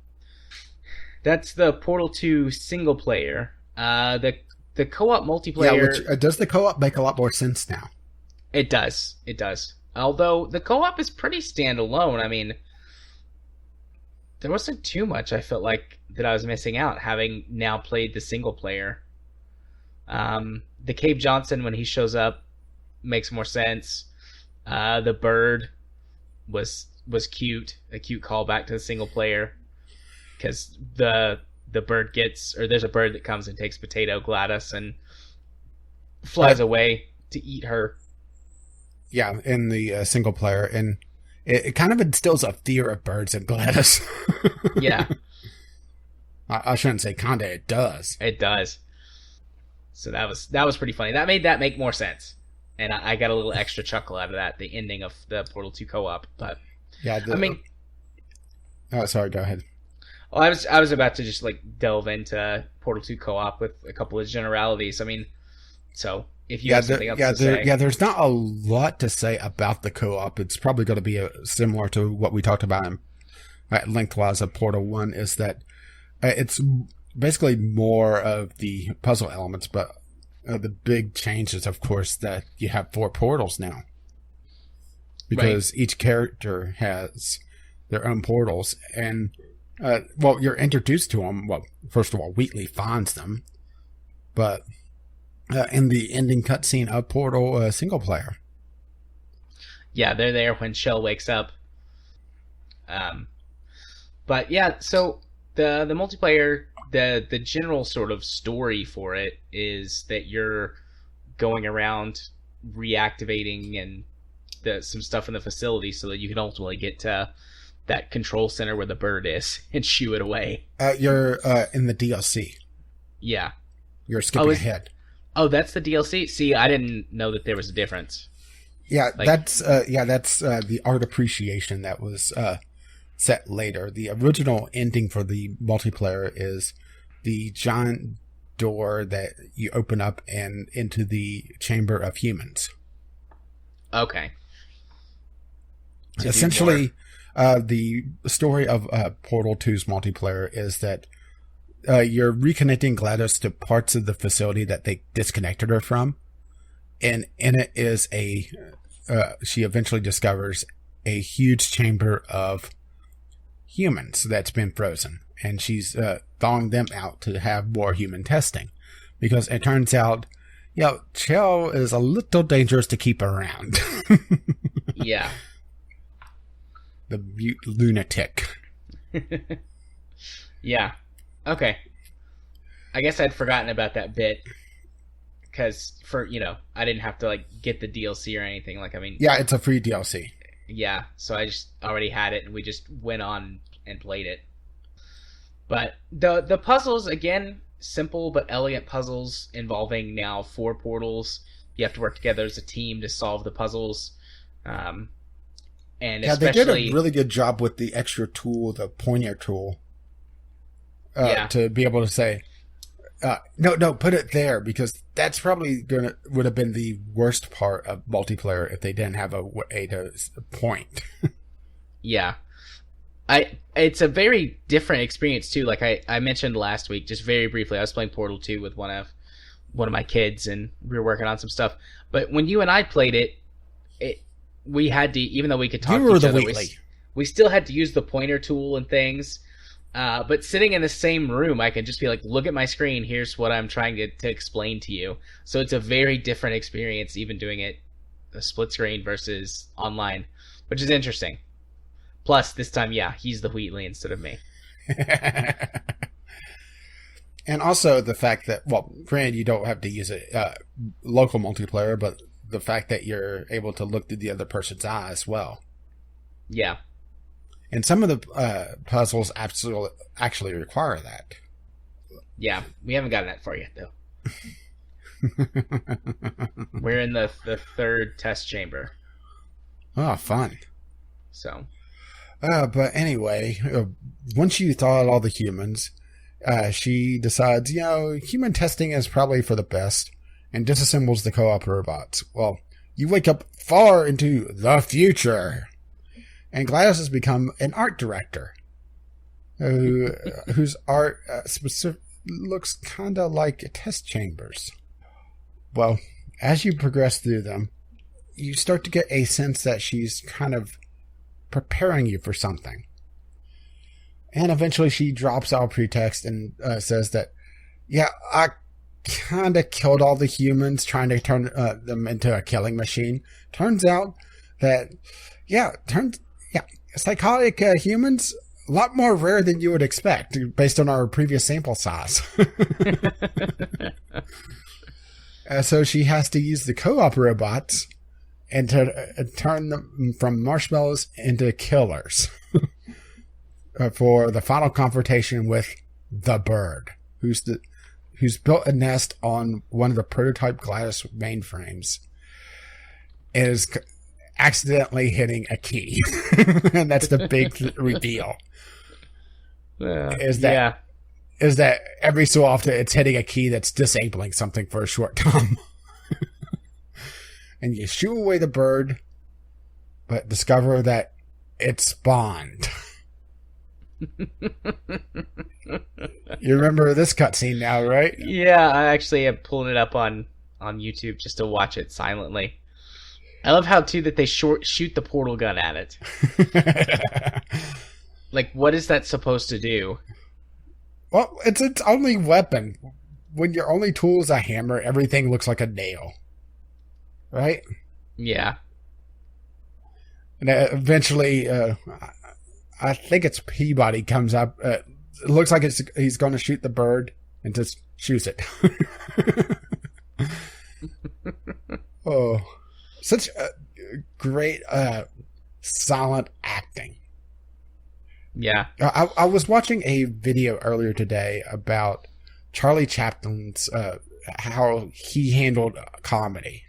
that's the Portal 2 single player. The co-op multiplayer... Yeah, does the co-op make a lot more sense now? It does. It does. Although the co-op is pretty standalone. I mean, there wasn't too much I felt like that I was missing out, having now played the single player. The Cave Johnson, when he shows up, makes more sense. The bird was cute, a cute callback to the single player, because the bird there's a bird that comes and takes Potato Gladys and flies away to eat her. Yeah, in the single player, and it kind of instills a fear of birds and Gladys. Yeah. I shouldn't say kinda, it does. It does. So that was pretty funny. That made that make more sense. And I got a little extra chuckle out of that, the ending of the Portal 2 co-op. But yeah, oh, sorry, go ahead. Well, I was about to just delve into Portal 2 co-op with a couple of generalities. I mean, so if you have something else to say. Yeah, there's not a lot to say about the co-op. It's probably going to be similar to what we talked about lengthwise of Portal 1, is that it's basically more of the puzzle elements, but the big change is, of course, that you have 4 portals now. Because each character has their own portals, and, you're introduced to them. Well, first of all, Wheatley finds them, but... in the ending cutscene of Portal single player. Yeah, they're there when Shell wakes up. But yeah, so the multiplayer, the general sort of story for it is that you're going around reactivating and some stuff in the facility so that you can ultimately get to that control center where the bird is and shoo it away. You're in the DLC. Yeah. You're skipping ahead. Oh, that's the DLC? See, I didn't know that there was a difference. Yeah, that's the art appreciation that was set later. The original ending for the multiplayer is the giant door that you open up and into the chamber of humans. Okay. Essentially, the story of Portal 2's multiplayer is that you're reconnecting GLaDOS to parts of the facility that they disconnected her from. And in it is she eventually discovers a huge chamber of humans that's been frozen. And she's thawing them out to have more human testing. Because it turns out, Chell is a little dangerous to keep around. Yeah. The lunatic. Yeah. Okay. I guess I'd forgotten about that bit. Because I didn't have to get the DLC or anything. Yeah, it's a free DLC. Yeah, so I just already had it, and we just went on and played it. But the puzzles, again, simple but elegant puzzles involving now 4 portals. You have to work together as a team to solve the puzzles. And they did a really good job with the extra tool, the pointer tool, to be able to say, no, put it there, because that's probably would have been the worst part of multiplayer if they didn't have a way to point. Yeah. It's a very different experience too. Like I mentioned last week, just very briefly, I was playing Portal 2 with one of my kids, and we were working on some stuff. But when you and I played it, we had to, even though we could talk to each other, we still had to use the pointer tool and things. But sitting in the same room, I can just be like, look at my screen, here's what I'm trying to explain to you. So it's a very different experience, even doing it a split screen versus online, which is interesting. Plus, this time, he's the Wheatley instead of me. And also the fact that, granted, you don't have to use a local multiplayer, but the fact that you're able to look through the other person's eye as well. Yeah. And some of the puzzles actually require that. Yeah, we haven't gotten that far yet, though. We're in the 3rd test chamber. Oh, fun. So. But anyway, once you thaw out all the humans, she decides, human testing is probably for the best, and disassembles the co-op robots. Well, you wake up far into the future, and GLaDOS has become an art director, whose art looks kind of like test chambers. Well, as you progress through them, you start to get a sense that she's kind of preparing you for something. And eventually she drops out pretext and says that, I kind of killed all the humans trying to turn them into a killing machine. Turns out that, psychotic humans, a lot more rare than you would expect based on our previous sample size. So she has to use the co-op robots and to turn them from marshmallows into killers for the final confrontation with the bird, who's built a nest on one of the prototype GLaDOS mainframes, and is accidentally hitting a key. And that's the big reveal. Is that every so often it's hitting a key that's disabling something for a short time. And you shoo away the bird, but discover that it spawned. You remember this cutscene now, right? Yeah, I actually am pulling it up on YouTube just to watch it silently. I love how, too, that they shoot the portal gun at it. Like, what is that supposed to do? Well, it's its only weapon. When your only tool is a hammer, everything looks like a nail. Right? Yeah. And eventually, I think it's Peabody comes up. It looks like he's going to shoot the bird and just shoots it. Oh, such great silent acting. Yeah. I was watching a video earlier today about Charlie Chaplin's how he handled comedy.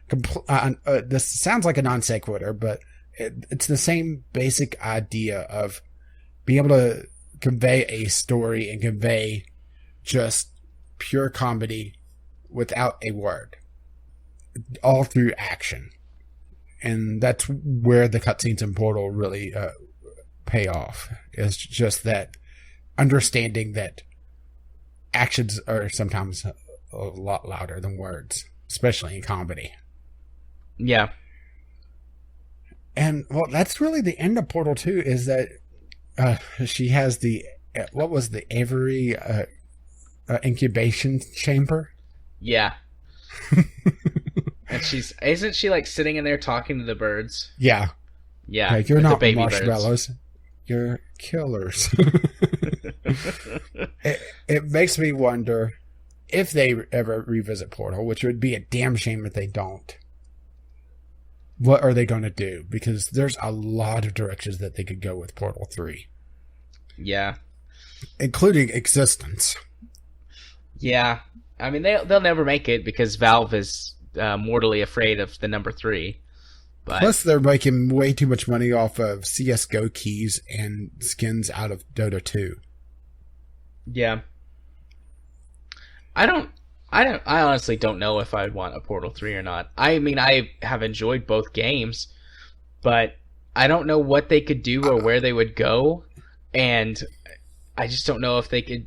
This sounds like a non sequitur, but it's the same basic idea of being able to convey a story and convey just pure comedy without a word, all through action. And that's where the cutscenes in Portal really pay off. It's just that understanding that actions are sometimes a lot louder than words, especially in comedy. Yeah. And, well, that's really the end of Portal 2, is that she has the, what was the Avery incubation chamber? Yeah. And isn't she like sitting in there talking to the birds? Yeah. Yeah. You're not baby marshmallows. Birds. You're killers. It makes me wonder if they ever revisit Portal, which would be a damn shame if they don't. What are they going to do? Because there's a lot of directions that they could go with Portal 3. Yeah. Including existence. Yeah. I mean, they'll never make it because Valve is mortally afraid of the number 3. But plus, they're making way too much money off of CSGO keys and skins out of Dota 2. Yeah. I honestly don't know if I'd want a Portal 3 or not. I mean, I have enjoyed both games, but I don't know what they could do or where they would go, and I just don't know if they could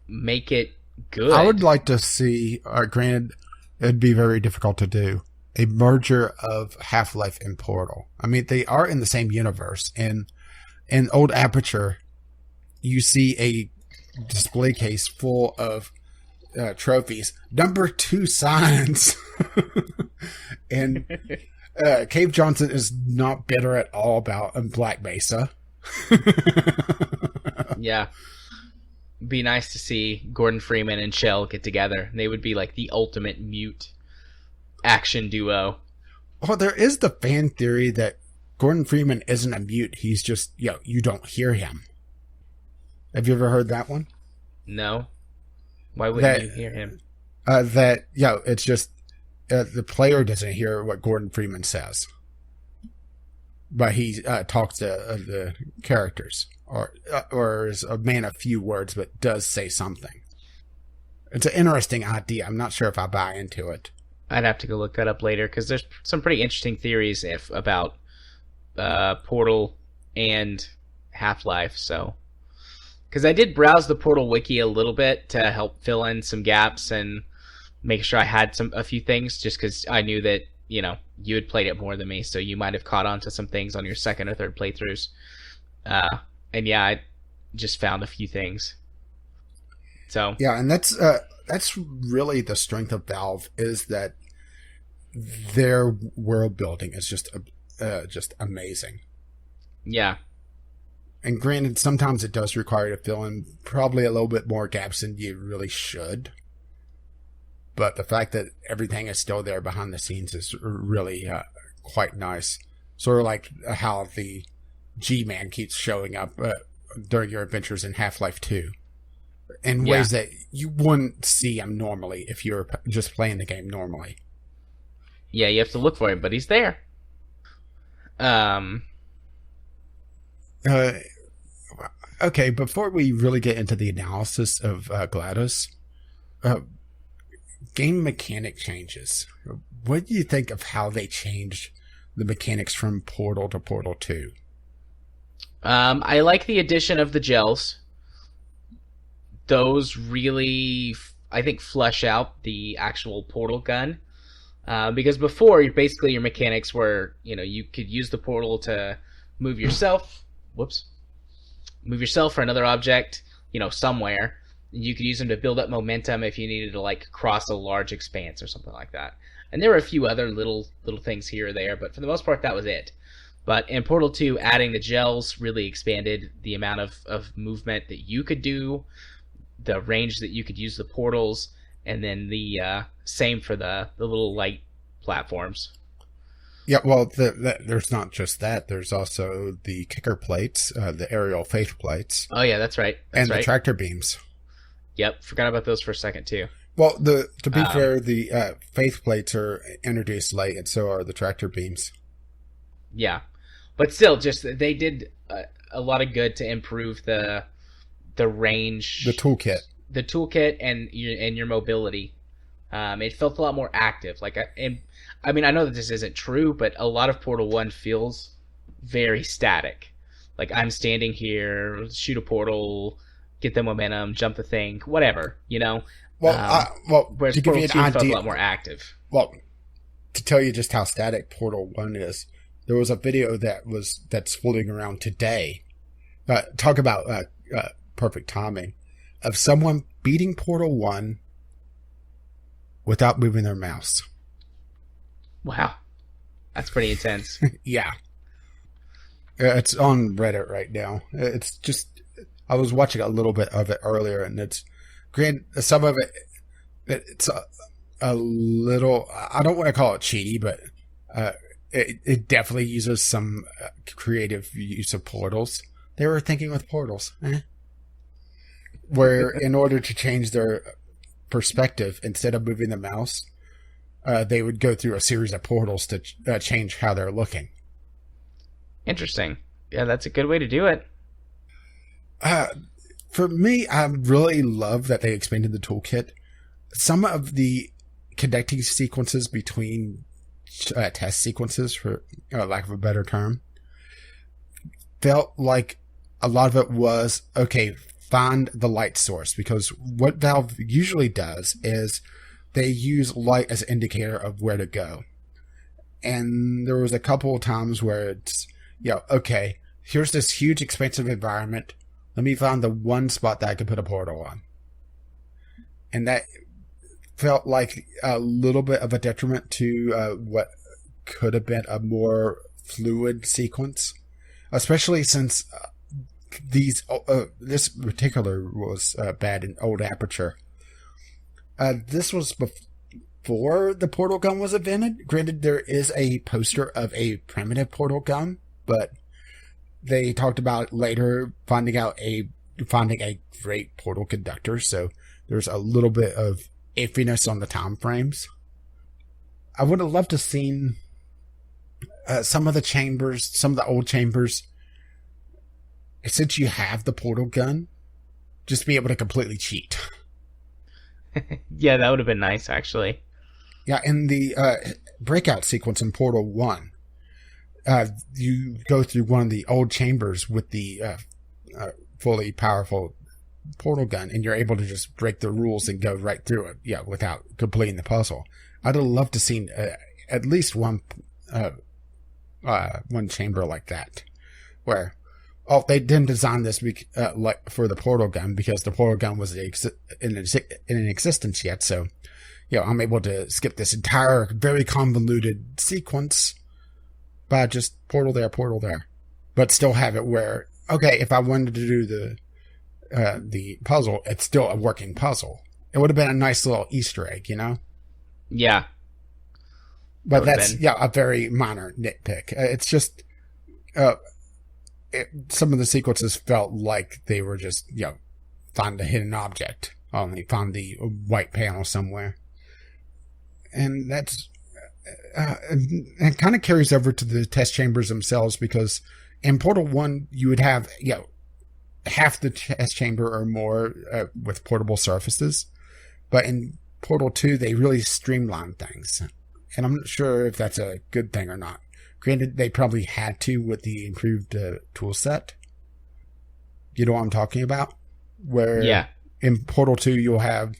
make it good. I would like to see, granted, it'd be very difficult to do, a merger of Half-Life and Portal. I mean, they are in the same universe. In Old Aperture, you see a display case full of trophies. Number 2 signs. And Cave Johnson is not bitter at all about Black Mesa. Yeah. Be nice to see Gordon Freeman and Shell get together. They would be like the ultimate mute action duo. Well, there is the fan theory that Gordon Freeman isn't a mute. He's just, you don't hear him. Have you ever heard that one? No. Why wouldn't you hear him? It's just the player doesn't hear what Gordon Freeman says. But he talks to the characters, or is a man of few words, but does say something. It's an interesting idea. I'm not sure if I buy into it. I'd have to go look that up later, because there's some pretty interesting theories about Portal and Half-Life, so... Because I did browse the Portal wiki a little bit to help fill in some gaps and make sure I had a few things, just because I knew that, you had played it more than me, so you might have caught on to some things on your second or third playthroughs. And yeah, I just found a few things. So yeah, and that's really the strength of Valve, is that their world building is just amazing. Yeah. And granted, sometimes it does require you to fill in probably a little bit more gaps than you really should. But the fact that everything is still there behind the scenes is really quite nice. Sort of like how the G-Man keeps showing up during your adventures in Half-Life 2. In ways that you wouldn't see him normally if you were just playing the game normally. Yeah, you have to look for him, but he's there. Okay, before we really get into the analysis of GLaDOS, game mechanic changes. What do you think of how they changed the mechanics from Portal to Portal 2? I like the addition of the gels. Those really, I think, flush out the actual portal gun. Because before, basically your mechanics were, you could use the portal to move yourself. Move yourself or another object, somewhere. You could use them to build up momentum if you needed to, cross a large expanse or something like that. And there were a few other little things here or there, but for the most part, that was it. But in Portal 2, adding the gels really expanded the amount of movement that you could do, the range that you could use the portals, and then the same for the little light platforms. Yeah, well, there's not just that. There's also the kicker plates, the aerial faith plates, Oh yeah, that's right. and That's the right. tractor beams. Yep, forgot about those for a second too. Well, to be Um, fair, the faith plates are introduced late, and so are the tractor beams. yeah, but still, just they did a lot of good to improve the The range, toolkit. the toolkit, and your mobility. It felt a lot more active. I mean, I know that this isn't true, but a lot of Portal One feels very static. Like I'm standing here, shoot a portal, get the momentum, jump the thing, whatever, you know. Well, Whereas to give Portal you an Two felt a idea, lot more active. well, to tell you just how static Portal 1 is, there was a video that's floating around today. Talk about perfect timing of someone beating Portal 1 without moving their mouse. Wow, that's pretty intense. Yeah. It's on Reddit right now. It's just, I was watching a little bit of it earlier, and it's some of it's a little, I don't want to call it cheaty, but it definitely uses some creative use of portals. They were thinking with portals, where in order to change their perspective, instead of moving the mouse, they would go through a series of portals to change how they're looking. Interesting. Yeah, that's a good way to do it. For me, I really love that they expanded the toolkit. Some of the connecting sequences between test sequences, for lack of a better term, felt like a lot of it was, okay, find the light source. Because what Valve usually does is they use light as an indicator of where to go. And there was a couple of times where it's, okay, here's this huge expansive environment. Let me find the one spot that I can put a portal on. And that felt like a little bit of a detriment to what could have been a more fluid sequence. Especially since this particular was bad in old Aperture. This was before the portal gun was invented. Granted, there is a poster of a primitive portal gun, but they talked about later finding a great portal conductor, so there's a little bit of iffiness on the time frames. I would have loved to have seen some of the old chambers, since you have the portal gun, just be able to completely cheat. Yeah, that would have been nice, actually. Yeah, in the breakout sequence in Portal 1, you go through one of the old chambers with the fully powerful portal gun, and you're able to just break the rules and go right through it, without completing the puzzle. I'd have loved to see at least one chamber like that, where they didn't design this like for the portal gun because the portal gun was in existence yet. So, I'm able to skip this entire very convoluted sequence by just portal there, but still have it where, okay, if I wanted to do the puzzle, it's still a working puzzle. It would have been a nice little Easter egg, Yeah. But that's a very minor nitpick. It's just some of the sequences felt like they were just find a hidden object, only found the white panel somewhere, and that's and kind of carries over to the test chambers themselves, because in Portal 1 you would have half the test chamber or more with portable surfaces, but in Portal 2 they really streamlined things, and I'm not sure if that's a good thing or not. Granted, they probably had to with the improved tool set. You know what I'm talking about? Where in Portal 2 you'll have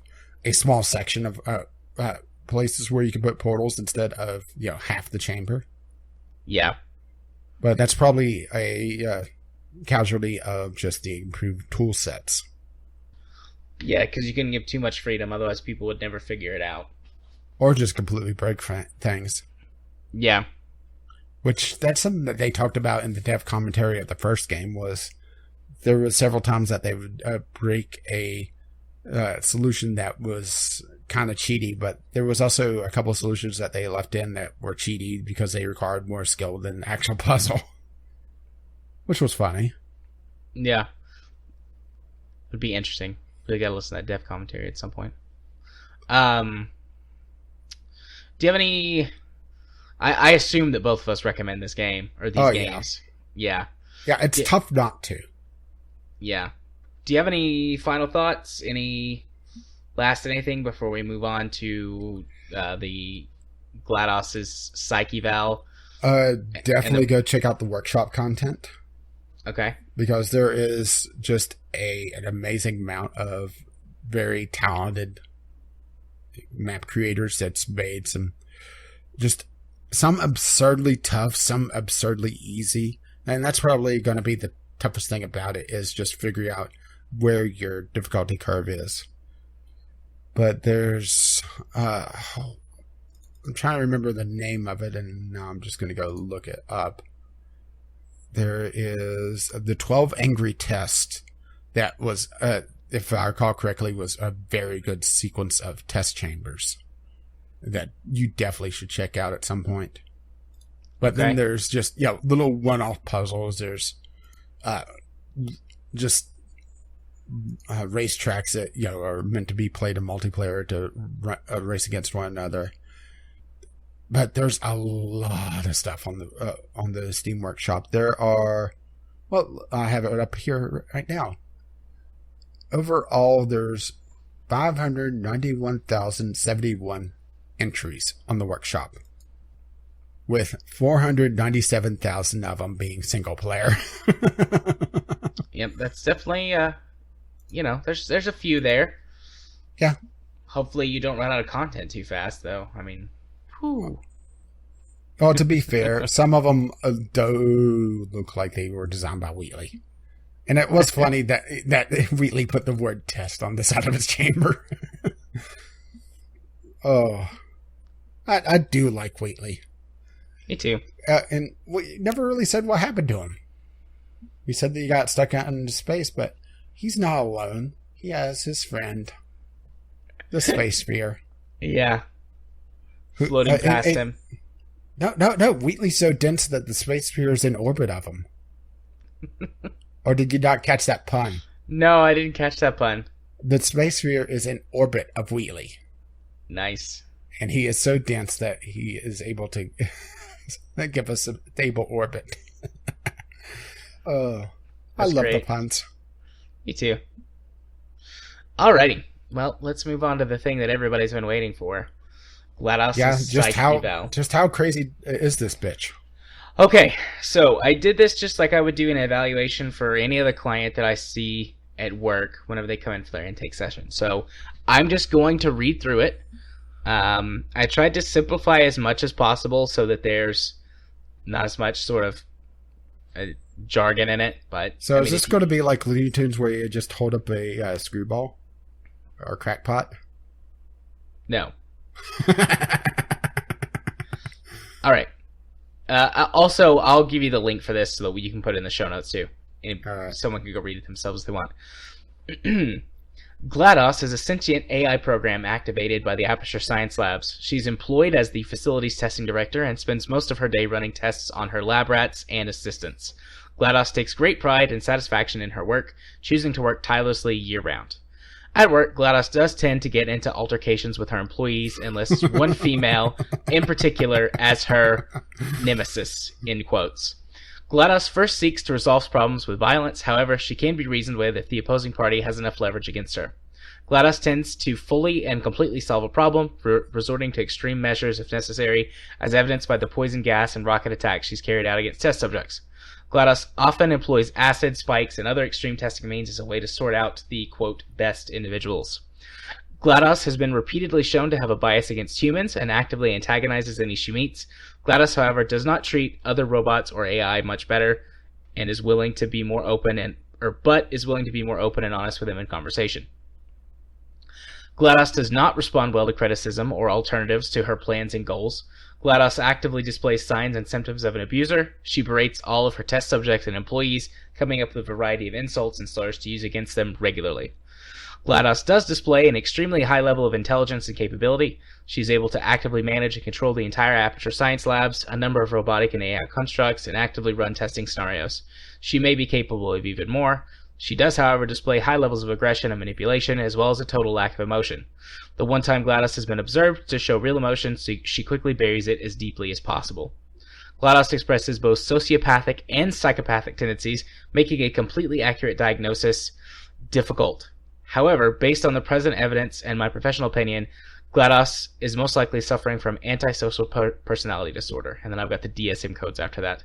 a small section of places where you can put portals instead of half the chamber. Yeah. But that's probably a casualty of just the improved tool sets. Yeah, because you couldn't give too much freedom, otherwise people would never figure it out. Or just completely break things. Yeah. Which, that's something that they talked about in the dev commentary of the first game, was there were several times that they would break a solution that was kind of cheaty, but there was also a couple of solutions that they left in that were cheaty because they required more skill than the actual puzzle, which was funny. Yeah. Would be interesting. Really gotta listen to that dev commentary at some point. Do you have any... I assume that both of us recommend this game, or these games. Yeah. Yeah, it's tough not to. Yeah. Do you have any final thoughts? Any last anything before we move on to the GLaDOS's Psyche Val? Definitely go check out the workshop content. Okay. Because there is just an amazing amount of very talented map creators that's made some absurdly tough, some absurdly easy. And that's probably going to be the toughest thing about it, is just figuring out where your difficulty curve is. But there's... I'm trying to remember the name of it, and now I'm just going to go look it up. There is the 12 Angry Test that was, if I recall correctly, was a very good sequence of test chambers that you definitely should check out at some point. But then there's just, little one-off puzzles. There's just racetracks that, are meant to be played in multiplayer to race against one another. But there's a lot of stuff on the Steam Workshop. There are, I have it up here right now. Overall, there's 591,071 entries on the workshop, with 497,000 of them being single player. Yep, that's definitely, there's a few there. Yeah. Hopefully you don't run out of content too fast, though. I mean... Whew. Well, to be fair, some of them do look like they were designed by Wheatley. And it was funny that Wheatley put the word test on the side of his chamber. Oh. I do like Wheatley. Me too. And we never really said what happened to him. We said that he got stuck out into space, but he's not alone. He has his friend, the Space Sphere. Yeah. Floating past him. No. Wheatley's so dense that the Space Sphere is in orbit of him. Or did you not catch that pun? No, I didn't catch that pun. The Space Sphere is in orbit of Wheatley. Nice. And he is so dense that he is able to give us a stable orbit. I love the puns. Me too. Alrighty. Well, let's move on to the thing that everybody's been waiting for. GLaDOS's Psyche Val. Just how crazy is this bitch? Okay, so I did this just like I would do an evaluation for any other client that I see at work whenever they come in for their intake session. So I'm just going to read through it. I tried to simplify as much as possible so that there's not as much sort of jargon in it. But so is this going to be like Looney Tunes where you just hold up a screwball or a crackpot? No. All right. Also, I'll give you the link for this so that you can put it in the show notes too. And someone can go read it themselves if they want. GLaDOS is a sentient AI program activated by the Aperture Science Labs. She's employed as the facilities testing director and spends most of her day running tests on her lab rats and assistants. GLaDOS takes great pride and satisfaction in her work, choosing to work tirelessly year-round. At work, GLaDOS does tend to get into altercations with her employees and lists one female in particular as her nemesis, in quotes. GLaDOS first seeks to resolve problems with violence, however, she can be reasoned with if the opposing party has enough leverage against her. GLaDOS tends to fully and completely solve a problem, resorting to extreme measures if necessary, as evidenced by the poison gas and rocket attacks she's carried out against test subjects. GLaDOS often employs acid, spikes, and other extreme testing means as a way to sort out the, quote, best individuals. GLaDOS has been repeatedly shown to have a bias against humans and actively antagonizes any she meets. GLaDOS, however, does not treat other robots or AI much better and is willing to be more open and honest with them in conversation. GLaDOS does not respond well to criticism or alternatives to her plans and goals. GLaDOS actively displays signs and symptoms of an abuser. She berates all of her test subjects and employees, coming up with a variety of insults and slurs to use against them regularly. GLaDOS does display an extremely high level of intelligence and capability. She's able to actively manage and control the entire Aperture Science Labs, a number of robotic and AI constructs, and actively run testing scenarios. She may be capable of even more. She does, however, display high levels of aggression and manipulation, as well as a total lack of emotion. The one time GLaDOS has been observed to show real emotion, so she quickly buries it as deeply as possible. GLaDOS expresses both sociopathic and psychopathic tendencies, making a completely accurate diagnosis difficult. However, based on the present evidence and my professional opinion, GLaDOS is most likely suffering from antisocial personality disorder. And then I've got the DSM codes after that.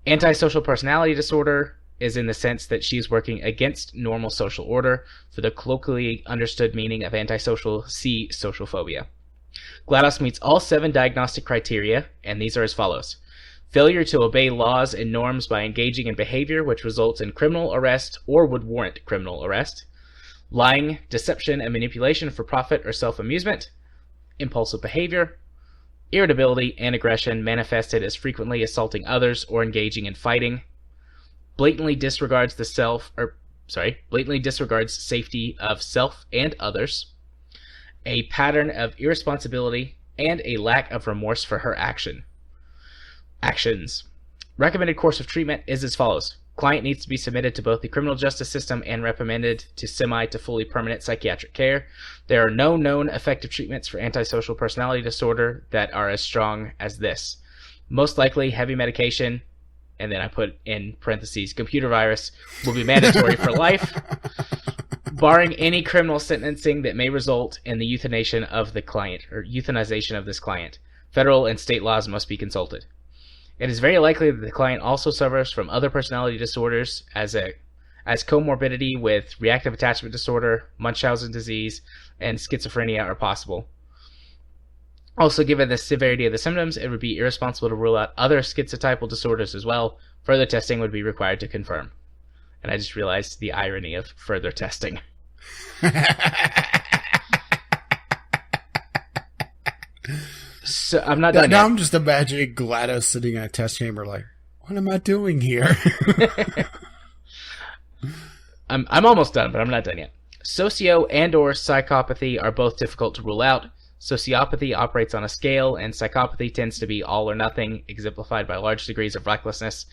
Antisocial personality disorder is in the sense that she is working against normal social order. For the colloquially understood meaning of antisocial, see social phobia. GLaDOS meets all 7 diagnostic criteria, and these are as follows. Failure to obey laws and norms by engaging in behavior which results in criminal arrest or would warrant criminal arrest. Lying, deception, and manipulation for profit or self-amusement. Impulsive behavior. Irritability and aggression manifested as frequently assaulting others or engaging in fighting. Blatantly disregards safety of self and others. A pattern of irresponsibility, and a lack of remorse for her actions. Recommended course of treatment is as follows. Client needs to be submitted to both the criminal justice system and recommended to semi to fully permanent psychiatric care. There are no known effective treatments for antisocial personality disorder that are as strong as this. Most likely heavy medication, and then I put in parentheses, computer virus, will be mandatory for life, barring any criminal sentencing that may result in the euthanization of the client, or euthanization of this client. Federal and state laws must be consulted. It is very likely that the client also suffers from other personality disorders as comorbidity with reactive attachment disorder, Munchausen disease, and schizophrenia are possible. Also, given the severity of the symptoms, it would be irresponsible to rule out other schizotypal disorders as well. Further testing would be required to confirm. And I just realized the irony of further testing. So I'm not done now yet. I'm just imagining GLaDOS sitting in a test chamber like, what am I doing here? I'm almost done, but I'm not done yet. Socio and or psychopathy are both difficult to rule out. Sociopathy operates on a scale, and psychopathy tends to be all or nothing, exemplified by large degrees of recklessness.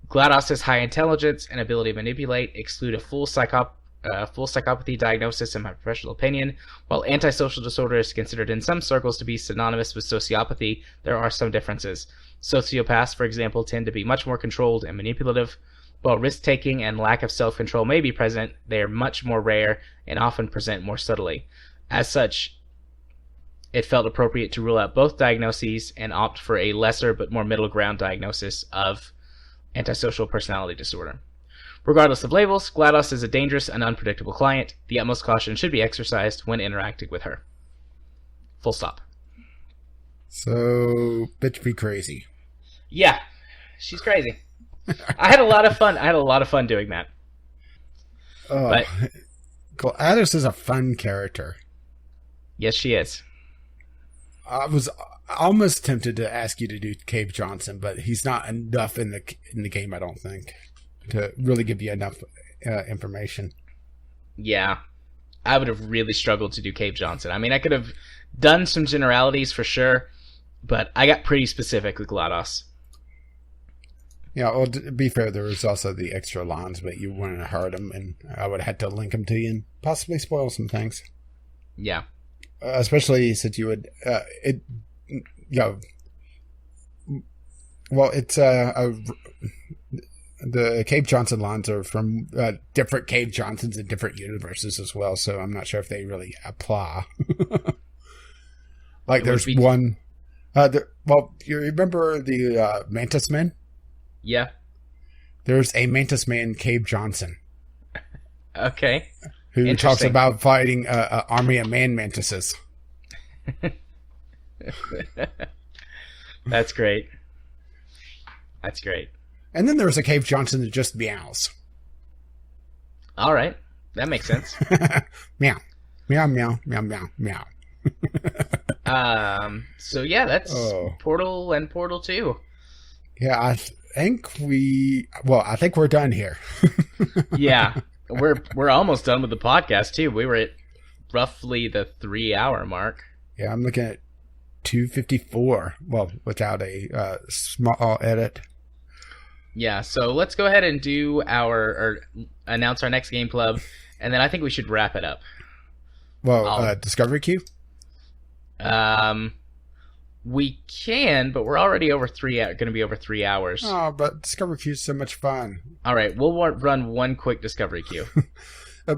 GLaDOS's high intelligence and ability to manipulate exclude a full psychopathy diagnosis in my professional opinion. While antisocial disorder is considered in some circles to be synonymous with sociopathy, there are some differences. Sociopaths, for example, tend to be much more controlled and manipulative. While risk-taking and lack of self-control may be present, they are much more rare and often present more subtly. As such, it felt appropriate to rule out both diagnoses and opt for a lesser but more middle ground diagnosis of antisocial personality disorder. Regardless of labels, GLaDOS is a dangerous and unpredictable client. The utmost caution should be exercised when interacting with her. Full stop. So, bitch be crazy. Yeah, she's crazy. I had a lot of fun doing that. Oh, but GLaDOS is a fun character. Yes, she is. I was almost tempted to ask you to do Cave Johnson, but he's not enough in the game, I don't think, to really give you enough information. Yeah, I would have really struggled to do Cave Johnson. I mean, I could have done some generalities for sure, but I got pretty specific with GLaDOS. Yeah, well, to be fair, there was also the extra lines, but you wouldn't have heard them, and I would have had to link them to you and possibly spoil some things. Yeah. Especially since you would, well, it's, the Cave Johnson lines are from different Cave Johnsons in different universes as well, so I'm not sure if they really apply. Like, there's one, well, you remember the Mantis Men? Yeah. There's a Mantis Man, Cave Johnson. Okay. Who talks about fighting an army of man mantises. That's great. That's great. And then there's a Cave Johnson that just meows. All right. That makes sense. Meow. Meow, meow, meow, meow, meow. So yeah, that's Portal and Portal 2. Yeah, I think we're done here. Yeah. we're almost done with the podcast too. We were at roughly the 3-hour mark. Yeah, I'm looking at 2:54. Well, without a small edit. Yeah, so let's go ahead and do announce our next game club, and then I think we should wrap it up. Well, Discovery Queue? We can, but we're already going to be over 3 hours. Oh, but Discovery Queue is so much fun. All right, we'll run one quick Discovery Queue.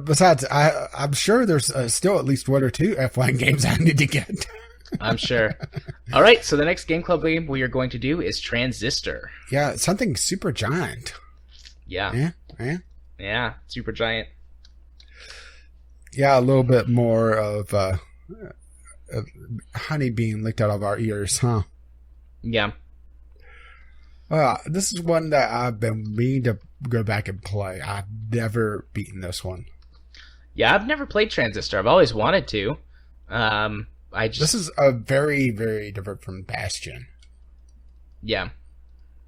Besides, I'm sure there's still at least 1 or 2 F1 games I need to get. I'm sure. All right, so the next game club game we are going to do is Transistor. Yeah, something super giant. Yeah. Yeah, super giant. Yeah, a little bit more of honey being licked out of our ears, huh? Yeah. This is one that I've been meaning to go back and play. I've never beaten this one. Yeah, I've never played Transistor. I've always wanted to. This is a very, very different from Bastion. Yeah.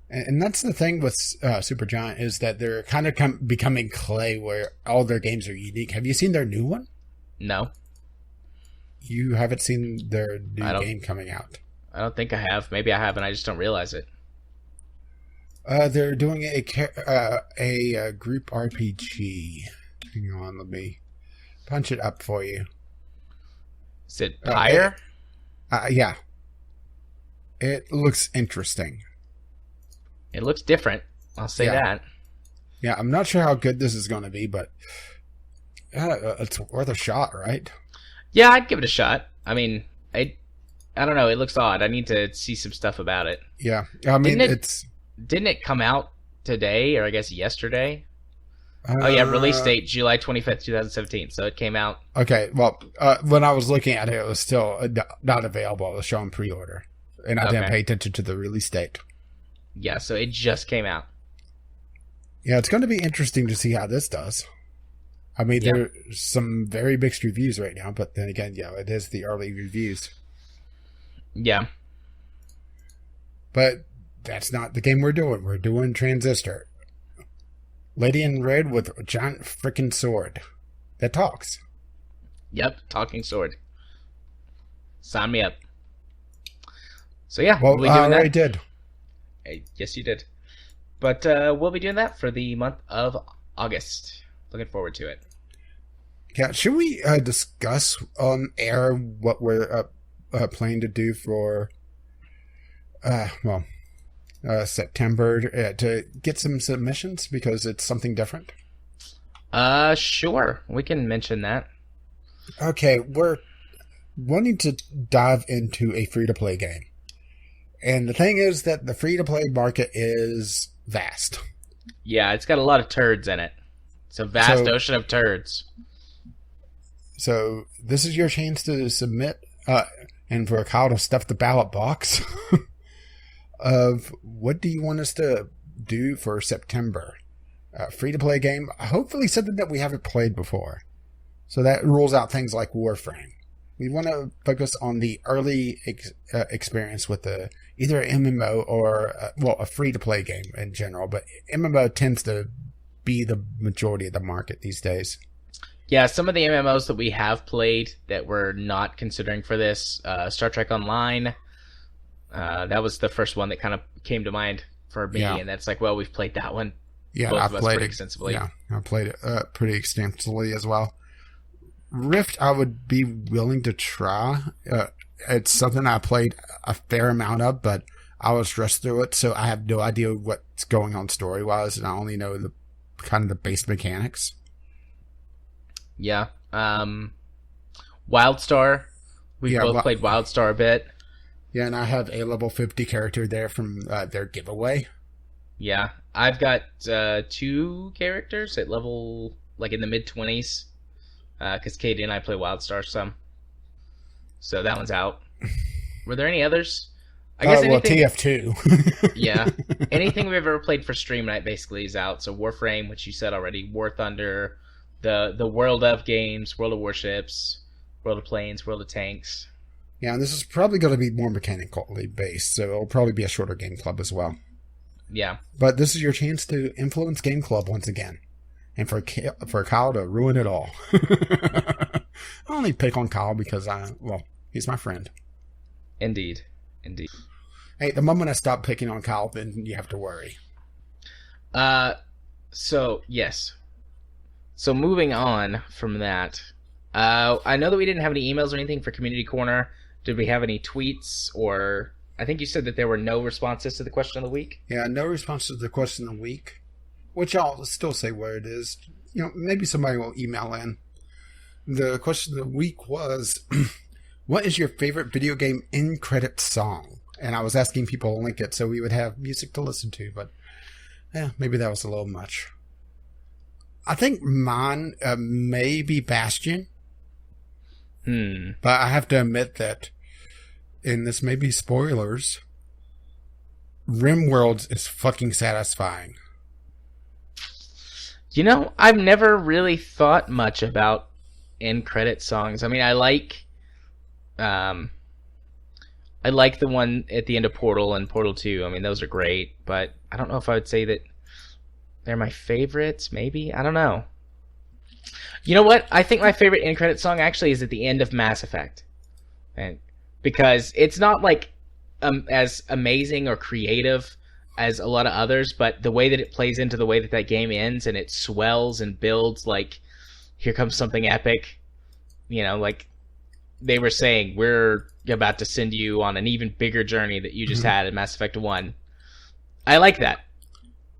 And that's the thing with Supergiant is that they're kind of becoming clay where all their games are unique. Have you seen their new one? No. You haven't seen their new game coming out? I don't think I have. Maybe I have and I just don't realize it. They're doing a group RPG. Hang on, let me punch it up for you. Is it Pyre? Yeah. It looks interesting. It looks different. I'll say that. Yeah, I'm not sure how good this is going to be, but it's worth a shot, right? Yeah, I'd give it a shot. I mean, I don't know. It looks odd. I need to see some stuff about it. Yeah, I mean, Didn't it come out today, or I guess yesterday? Release date July 25th, 2017. So it came out. Okay, well, when I was looking at it, it was still not available. It was showing pre-order, and I didn't pay attention to the release date. Yeah, so it just came out. Yeah, it's going to be interesting to see how this does. I mean, there's some very mixed reviews right now, but then again, it is the early reviews. Yeah. But that's not the game we're doing. We're doing Transistor. Lady in red with a giant freaking sword that talks. Yep, talking sword. Sign me up. So yeah, well, I already did. Yes, you did. But we'll be doing that for the month of August. Looking forward to it. Yeah, should we discuss on air what we're planning to do for September to get some submissions because it's something different? Sure. We can mention that. Okay, we're wanting to dive into a free-to-play game. And the thing is that the free-to-play market is vast. Yeah, it's got a lot of turds in it. It's a vast ocean of turds. So this is your chance to submit and for Kyle to stuff the ballot box of what do you want us to do for September. Free-to-play game, hopefully something that we haven't played before. So that rules out things like Warframe. We want to focus on the early experience with either an MMO or, a free-to-play game in general. But MMO tends to be the majority of the market these days. Yeah, some of the MMOs that we have played that we're not considering for this, Star Trek Online, that was the first one that kind of came to mind for me. Yeah. And that's like, well, we've played that one. Yeah, I've played it pretty extensively. Yeah, I played it pretty extensively as well. Rift, I would be willing to try. It's something I played a fair amount of, but I was rushed through it, so I have no idea what's going on story-wise, and I only know the kind of the base mechanics. Yeah. WildStar. We both played WildStar a bit. Yeah, and I have a level 50 character there from their giveaway. Yeah. I've got 2 characters at level, like in the mid-20s. Because Katie and I play WildStar some. So that one's out. Were there any others? I guess TF2. Yeah. Anything we've ever played for Stream Night basically is out. So Warframe, which you said already, War Thunder, the World of games, World of Warships, World of Planes, World of Tanks. Yeah, and this is probably going to be more mechanically based, so it'll probably be a shorter game club as well. Yeah. But this is your chance to influence Game Club once again. and for Kyle to ruin it all. I only pick on Kyle because he's my friend. Indeed. Hey, the moment I stop picking on Kyle, then you have to worry. So yes. So moving on from that, I know that we didn't have any emails or anything for Community Corner. Did we have any tweets, or I think you said that there were no responses to the question of the week? Yeah, no response to the question of the week, which I'll still say where it is. Maybe somebody will email in. The question of the week was, what is your favorite video game end credit song? And I was asking people to link it so we would have music to listen to, but maybe that was a little much. I think mine may be Bastion. But I have to admit that, and this may be spoilers, RimWorlds is fucking satisfying. I've never really thought much about end credit songs. I mean, I like the one at the end of Portal and Portal 2. I mean, those are great, but I don't know if I would say that they're my favorites. Maybe, I don't know. You know what? I think my favorite end credit song actually is at the end of Mass Effect, and because it's not like as amazing or creative as a lot of others, but the way that it plays into the way that game ends, and it swells and builds like here comes something epic. Like they were saying, we're about to send you on an even bigger journey that you just had in Mass Effect 1. I like that.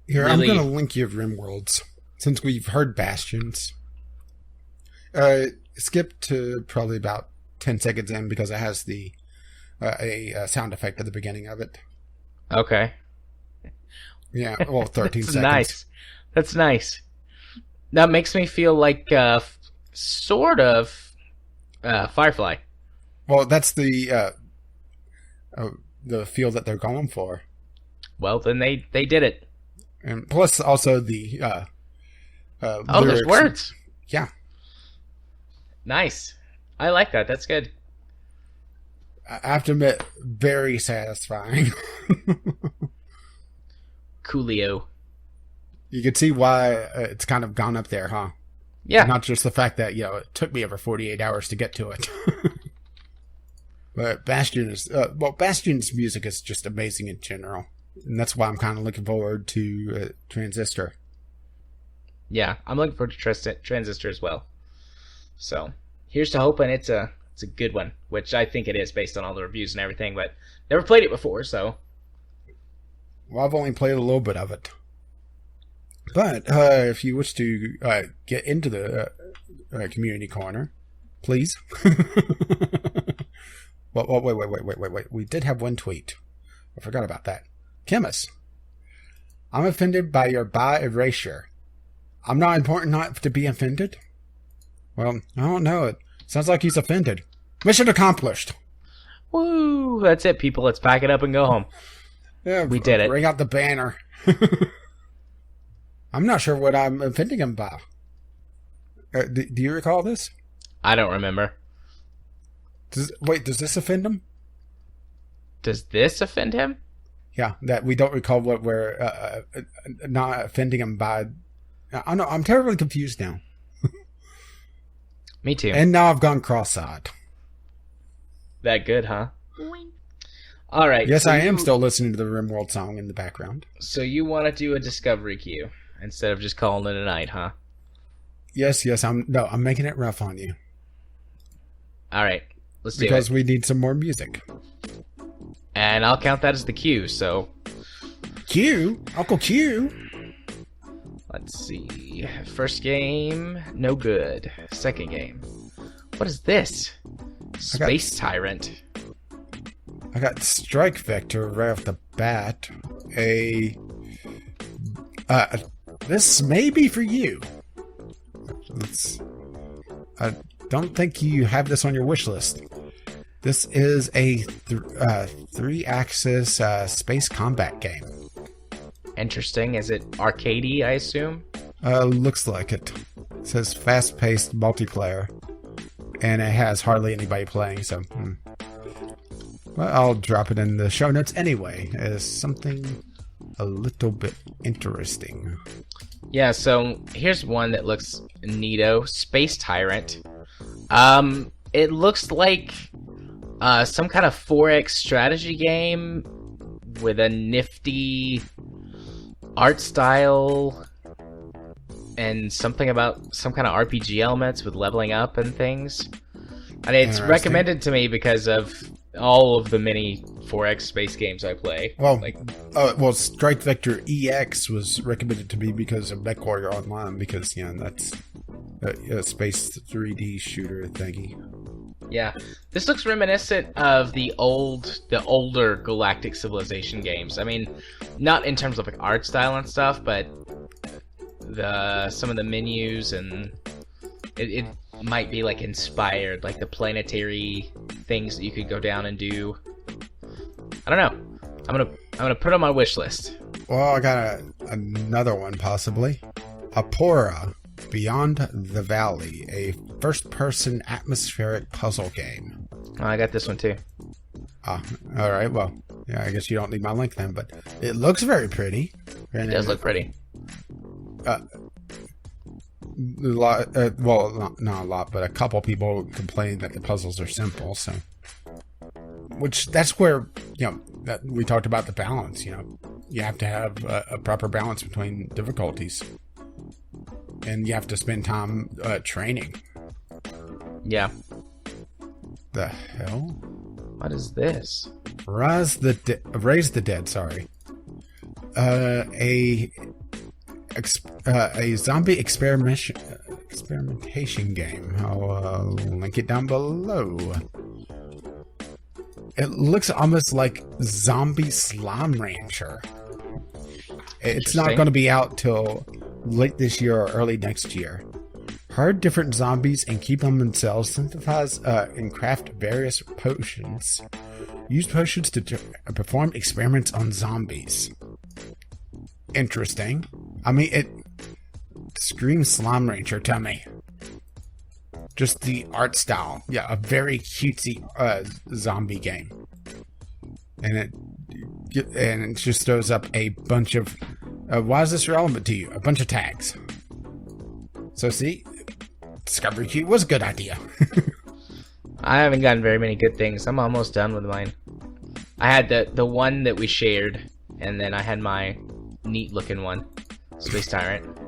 Here, really... I'm going to link you RimWorlds since we've heard Bastions. Skip to probably about 10 seconds in because it has the a sound effect at the beginning of it. Okay. Yeah, well, 13 seconds. Nice. That's nice. That makes me feel like sort of Firefly. Well, that's the feel that they're going for. Well, then they did it. And plus, also the there's words. Yeah. Nice. I like that. That's good. I have to admit, very satisfying. Coolio. You can see why it's kind of gone up there, huh? Yeah. Not just the fact that, it took me over 48 hours to get to it. But Bastion's music is just amazing in general. And that's why I'm kind of looking forward to Transistor. Yeah, I'm looking forward to Transistor as well. So, here's to hoping it's a good one, which I think it is based on all the reviews and everything, but never played it before, so. Well, I've only played a little bit of it. But if you wish to get into the community corner, please. Well, wait. We did have one tweet. I forgot about that. Chemist. I'm offended by your erasure. I'm not important not to be offended? Well, I don't know. It sounds like he's offended. Mission accomplished. Woo! That's it, people. Let's pack it up and go home. Yeah, we did it. Bring out the banner. I'm not sure what I'm offending him by. Do you recall this? I don't remember. Does this offend him? Does this offend him? Yeah, that we don't recall what we're not offending him by. I know, I'm terribly confused now. Me too. And now I've gone cross-eyed. That good, huh? All right. Yes, so I am still listening to the RimWorld song in the background. So you want to do a discovery queue instead of just calling it a night, huh? Yes. I'm making it rough on you. All right. Let's do it. Because we need some more music. And I'll count that as the Q, so... Q? Uncle Q? Let's see. First game, no good. Second game. What is this? Space Tyrant. I got Strike Vector right off the bat. This may be for you. I don't think you have this on your wish list. This is a 3-axis space combat game. Interesting. Is it arcadey, I assume? Looks like it. It says fast-paced multiplayer. And it has hardly anybody playing, so... Well, I'll drop it in the show notes anyway, as something a little bit interesting. Yeah, so here's one that looks neato. Space Tyrant. It looks like some kind of 4X strategy game with a nifty art style and something about some kind of RPG elements with leveling up and things. And it's recommended to me because of all of the many 4X space games I play. Well, Strike Vector EX was recommended to me because of MechWarrior Online, because that's a space 3D shooter thingy. Yeah, this looks reminiscent of the older Galactic Civilization games. I mean, not in terms of like art style and stuff, but some of the menus, and it might be like inspired, like the planetary things that you could go down and do. I don't know. I'm gonna put it on my wish list. Well, I got another one possibly. Aporia, Beyond the Valley, a first-person atmospheric puzzle game. Oh, I got this one too. All right. Well, yeah, I guess you don't need my link then, but it looks very pretty. It does look pretty. Not a lot, but a couple people complain that the puzzles are simple. So, that's where that we talked about the balance. You have to have a proper balance between difficulties, and you have to spend time training. Yeah. The hell? What is this? Raise the Dead. Sorry. A zombie experimentation game. I'll link it down below. It looks almost like Zombie Slime Rancher. It's not going to be out till late this year or early next year. Herd different zombies and keep them in cells. Synthesize and craft various potions. Use potions to perform experiments on zombies. Interesting. I mean, it screams Slime Rancher to me. Just the art style. Yeah, a very cutesy zombie game. And it just throws up a bunch of... why is this relevant to you? A bunch of tags. So see, Discovery Queue was a good idea. I haven't gotten very many good things. I'm almost done with mine. I had the one that we shared, and then I had my neat looking one, Space Tyrant.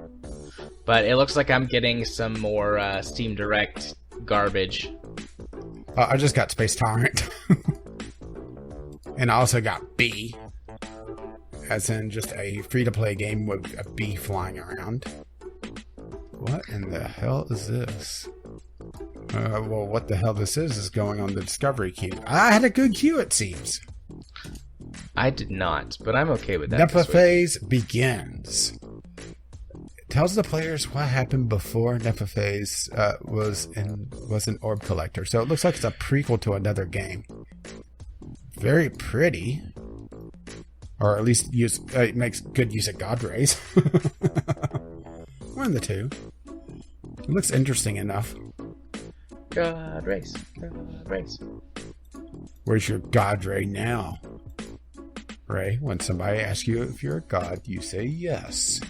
But it looks like I'm getting some more Steam Direct garbage. I just got Space Tyrant. And I also got B. As in just a free-to-play game with a bee flying around. What in the hell is this? Well, what the hell this is going on the Discovery Queue. I had a good queue, it seems. I did not, but I'm okay with that. Nephise Begins. It tells the players what happened before Nephise was an orb collector. So it looks like it's a prequel to another game. Very pretty. Or at least it makes good use of God rays. One of the two. It looks interesting enough. God rays. God rays. Where's your God ray now? Ray, when somebody asks you if you're a god, you say yes.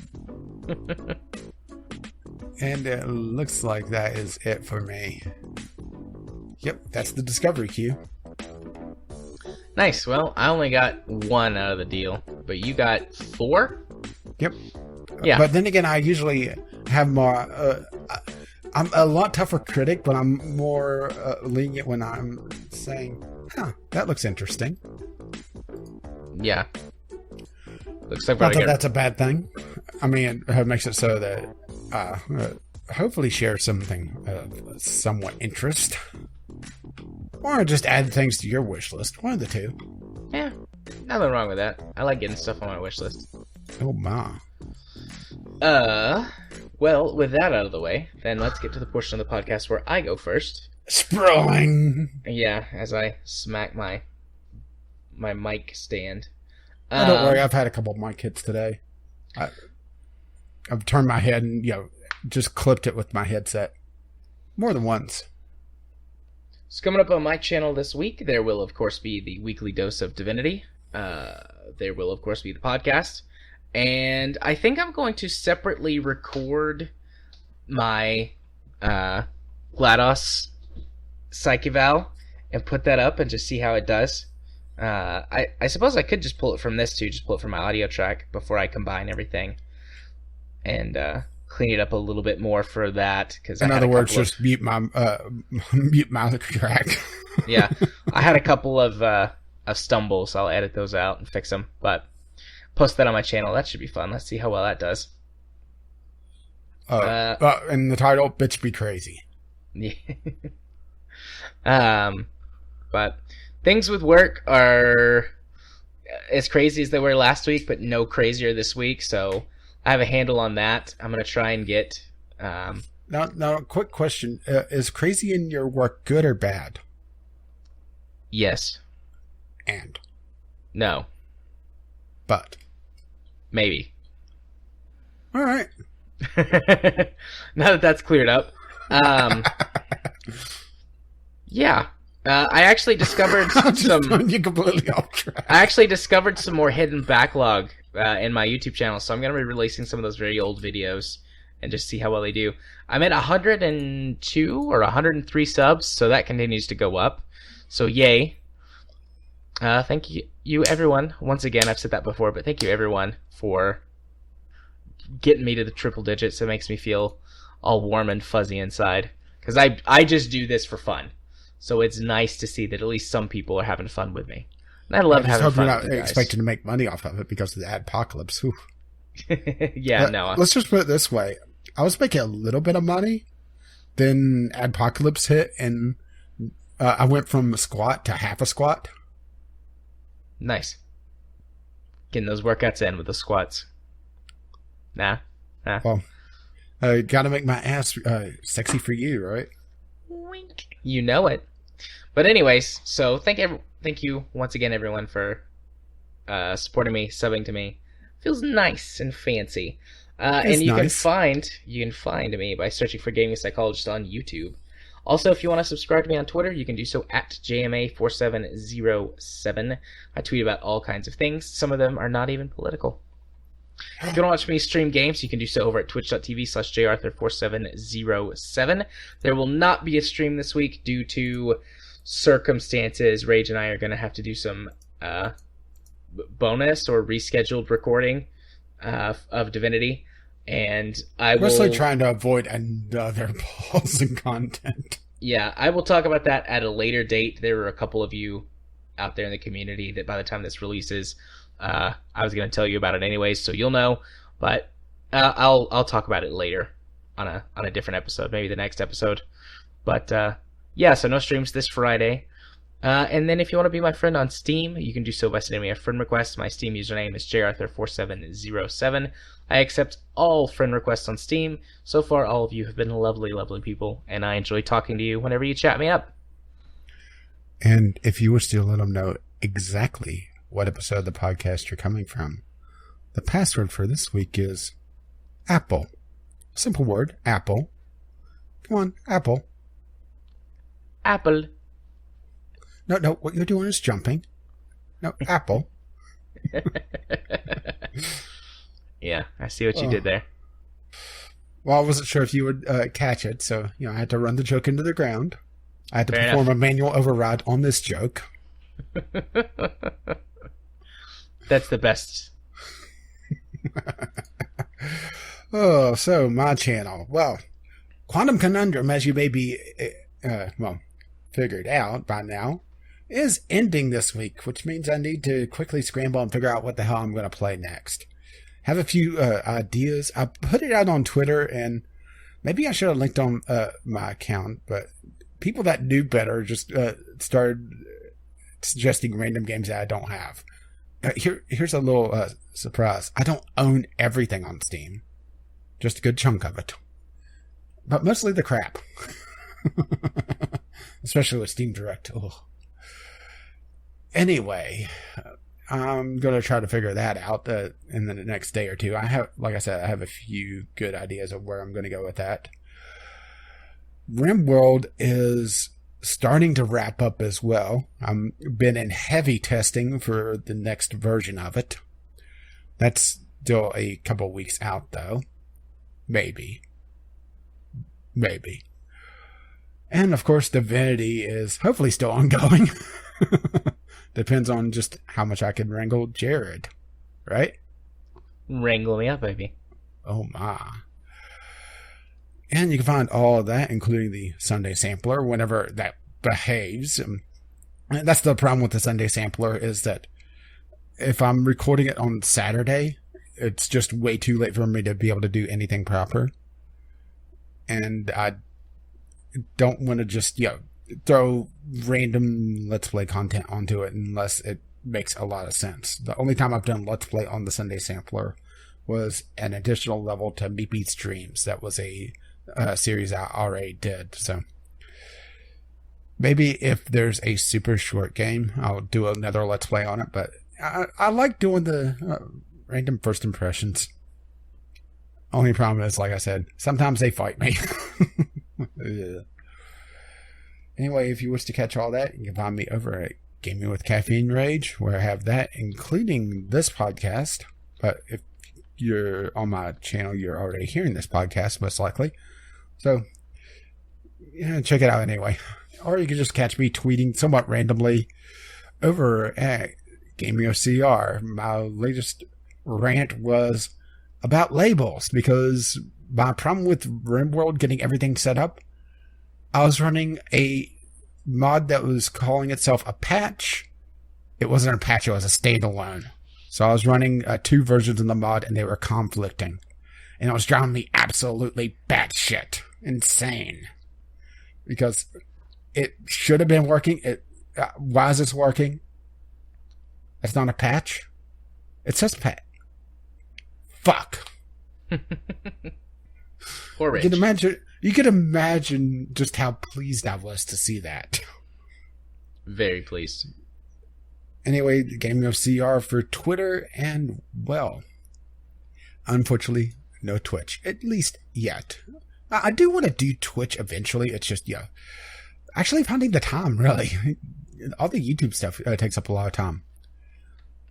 And it looks like that is it for me. Yep, that's the Discovery Queue. Nice. Well, I only got one out of the deal, but you got 4? Yep. Yeah. But then again, I usually have more... I'm a lot tougher critic, but I'm more lenient when I'm saying, that looks interesting. Yeah. Looks like not that that's a bad thing. I mean, it makes it so that hopefully share something of somewhat interest. Or just add things to your wish list. One of the two. Yeah, nothing wrong with that. I like getting stuff on my wish list. Oh my. Well, with that out of the way, then let's get to the portion of the podcast where I go first. Sprawling! Yeah, as I smack my mic stand. Don't worry, I've had a couple of mic hits today. I've turned my head and, just clipped it with my headset. More than once. So coming up on my channel this week, there will, of course, be the weekly dose of Divinity. There will, of course, be the podcast. And I think I'm going to separately record my GLaDOS Psych Eval and put that up and just see how it does. I suppose I could just pull it from this too, just pull it from my audio track before I combine everything and clean it up a little bit more for that. Cause in other words, just mute my track. Yeah, I had a couple of stumbles. I'll edit those out and fix them, but post that on my channel. That should be fun. Let's see how well that does. And the title, Bitch Be Crazy. Yeah. But things with work are as crazy as they were last week, but no crazier this week. So I have a handle on that. I'm going to try and get... Now, quick question. Is crazy in your work good or bad? Yes. And? No. But? Maybe. All right. Now that that's cleared up. Yeah. I actually discovered some... You completely off track. I actually discovered some more hidden backlog in my YouTube channel, so I'm going to be releasing some of those very old videos and just see how well they do. I'm at 102 or 103 subs, so that continues to go up. So yay. Thank you everyone. Once again, I've said that before, but thank you everyone for getting me to the triple digits. It makes me feel all warm and fuzzy inside. Because I just do this for fun. So it's nice to see that at least some people are having fun with me. And I love having fun with you guys. You're not expecting to make money off of it because of the apocalypse. Yeah, no. Let's just put it this way. I was making a little bit of money. Then apocalypse hit, and I went from a squat to half a squat. Nice. Getting those workouts in with the squats. Nah. Well, gotta make my ass sexy for you, right? Wink. You know it. But anyways, so thank you once again, everyone, for supporting me, subbing to me. Feels nice and fancy. And you nice. can find me by searching for Gaming Psychologist on YouTube. Also, if you want to subscribe to me on Twitter, you can do so at JMA4707. I tweet about all kinds of things. Some of them are not even political. If you want to watch me stream games, you can do so over at twitch.tv/jarthur4707. There will not be a stream this week due to circumstances. Rage and I are going to have to do some bonus or rescheduled recording of Divinity. And I will... Mostly trying to avoid another pause in content. Yeah, I will talk about that at a later date. There are a couple of you out there in the community that by the time this releases... I was going to tell you about it anyways, so you'll know. But I'll talk about it later on a different episode, maybe the next episode. But yeah, so no streams this Friday. And then if you want to be my friend on Steam, you can do so by sending me a friend request. My Steam username is jarthur4707. I accept all friend requests on Steam. So far, all of you have been lovely, lovely people, and I enjoy talking to you whenever you chat me up. And if you wish to let them know exactly what episode of the podcast you're coming from, the password for this week is Apple. Simple word, Apple. Come on, Apple. Apple. No, what you're doing is jumping. No, Apple. Yeah, I see what you did there. Well, I wasn't sure if you would catch it, so I had to run the joke into the ground. I had to perform a manual override on this joke. That's the best. So my channel. Well, Quantum Conundrum, as you may be, figured out by now, is ending this week, which means I need to quickly scramble and figure out what the hell I'm going to play next. Have a few ideas. I put it out on Twitter, and maybe I should have linked on my account, but people that knew better just started suggesting random games that I don't have. Here's a little surprise. I don't own everything on Steam. Just a good chunk of it. But mostly the crap. Especially with Steam Direct. Ugh. Anyway, I'm going to try to figure that out in the next day or two. Like I said, I have a few good ideas of where I'm going to go with that. RimWorld is starting to wrap up as well. I've been in heavy testing for the next version of it. That's still a couple weeks out, though. Maybe. And, of course, Divinity is hopefully still ongoing. Depends on just how much I can wrangle Jared. Right? Wrangle me up, baby. Oh, my. And you can find all of that, including the Sunday Sampler, whenever that behaves. And that's the problem with the Sunday Sampler, is that if I'm recording it on Saturday, it's just way too late for me to be able to do anything proper. And I don't want to just, throw random Let's Play content onto it unless it makes a lot of sense. The only time I've done Let's Play on the Sunday Sampler was an additional level to Meepy's Dreams. That was a series I already did. So maybe if there's a super short game, I'll do another Let's Play on it. But I like doing the random first impressions. Only problem is, like I said, sometimes they fight me. Yeah. Anyway, if you wish to catch all that, you can find me over at Gaming with Caffeine Rage, where I have that, including this podcast. But if you're on my channel, you're already hearing this podcast, most likely. So, check it out anyway. Or you can just catch me tweeting somewhat randomly over at Gaming with CR. My latest rant was about labels, because my problem with RimWorld getting everything set up, I was running a mod that was calling itself a patch. It wasn't a patch, it was a standalone. So I was running 2 versions of the mod, and they were conflicting. And it was driving me absolutely batshit insane. Because it should have been working. Why is this working? It's not a patch. It says patch. Fuck. Poor Rich. You can imagine just how pleased I was to see that. Very pleased. Anyway, Gaming of CR for Twitter, and, well, unfortunately, no Twitch. At least yet. I do want to do Twitch eventually. It's just, actually finding the time, really. All the YouTube stuff takes up a lot of time.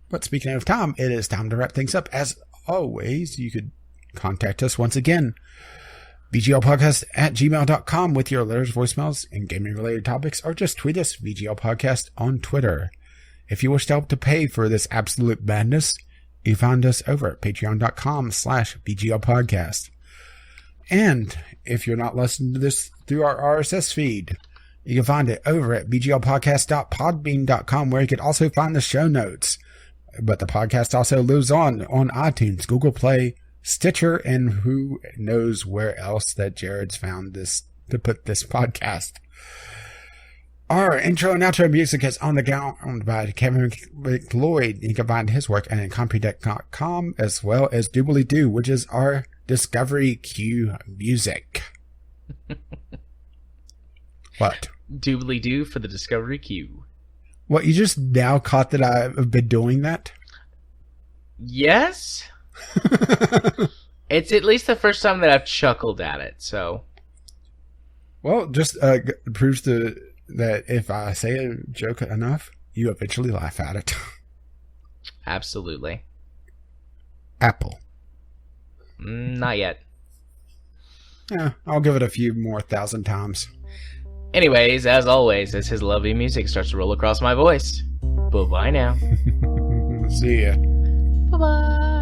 But speaking of time, it is time to wrap things up. As always, you could contact us once again. VGLpodcast@gmail.com with your letters, voicemails, and gaming-related topics, or just tweet us, VGLpodcast, on Twitter. If you wish to help to pay for this absolute madness, you find us over at patreon.com/VGLpodcast. And if you're not listening to this through our RSS feed, you can find it over at VGLpodcast.podbean.com, where you can also find the show notes. But the podcast also lives on iTunes, Google Play, Stitcher, and who knows where else that Jared's found this to put this podcast. Our intro and outro music is On the Ground by Kevin McLeod. You can find his work at incompetech.com, as well as Doobly Doo, which is our Discovery Q music. What? Doobly Doo for the Discovery Q. What, you just now caught that I've been doing that? Yes? It's at least the first time that I've chuckled at it, so. Well, just proves that if I say a joke enough, you eventually laugh at it. Absolutely. Apple. Not yet. Yeah, I'll give it a few more 1,000 times. Anyways, as always, as his lovely music starts to roll across my voice. Bye-bye now. See ya. Bye-bye.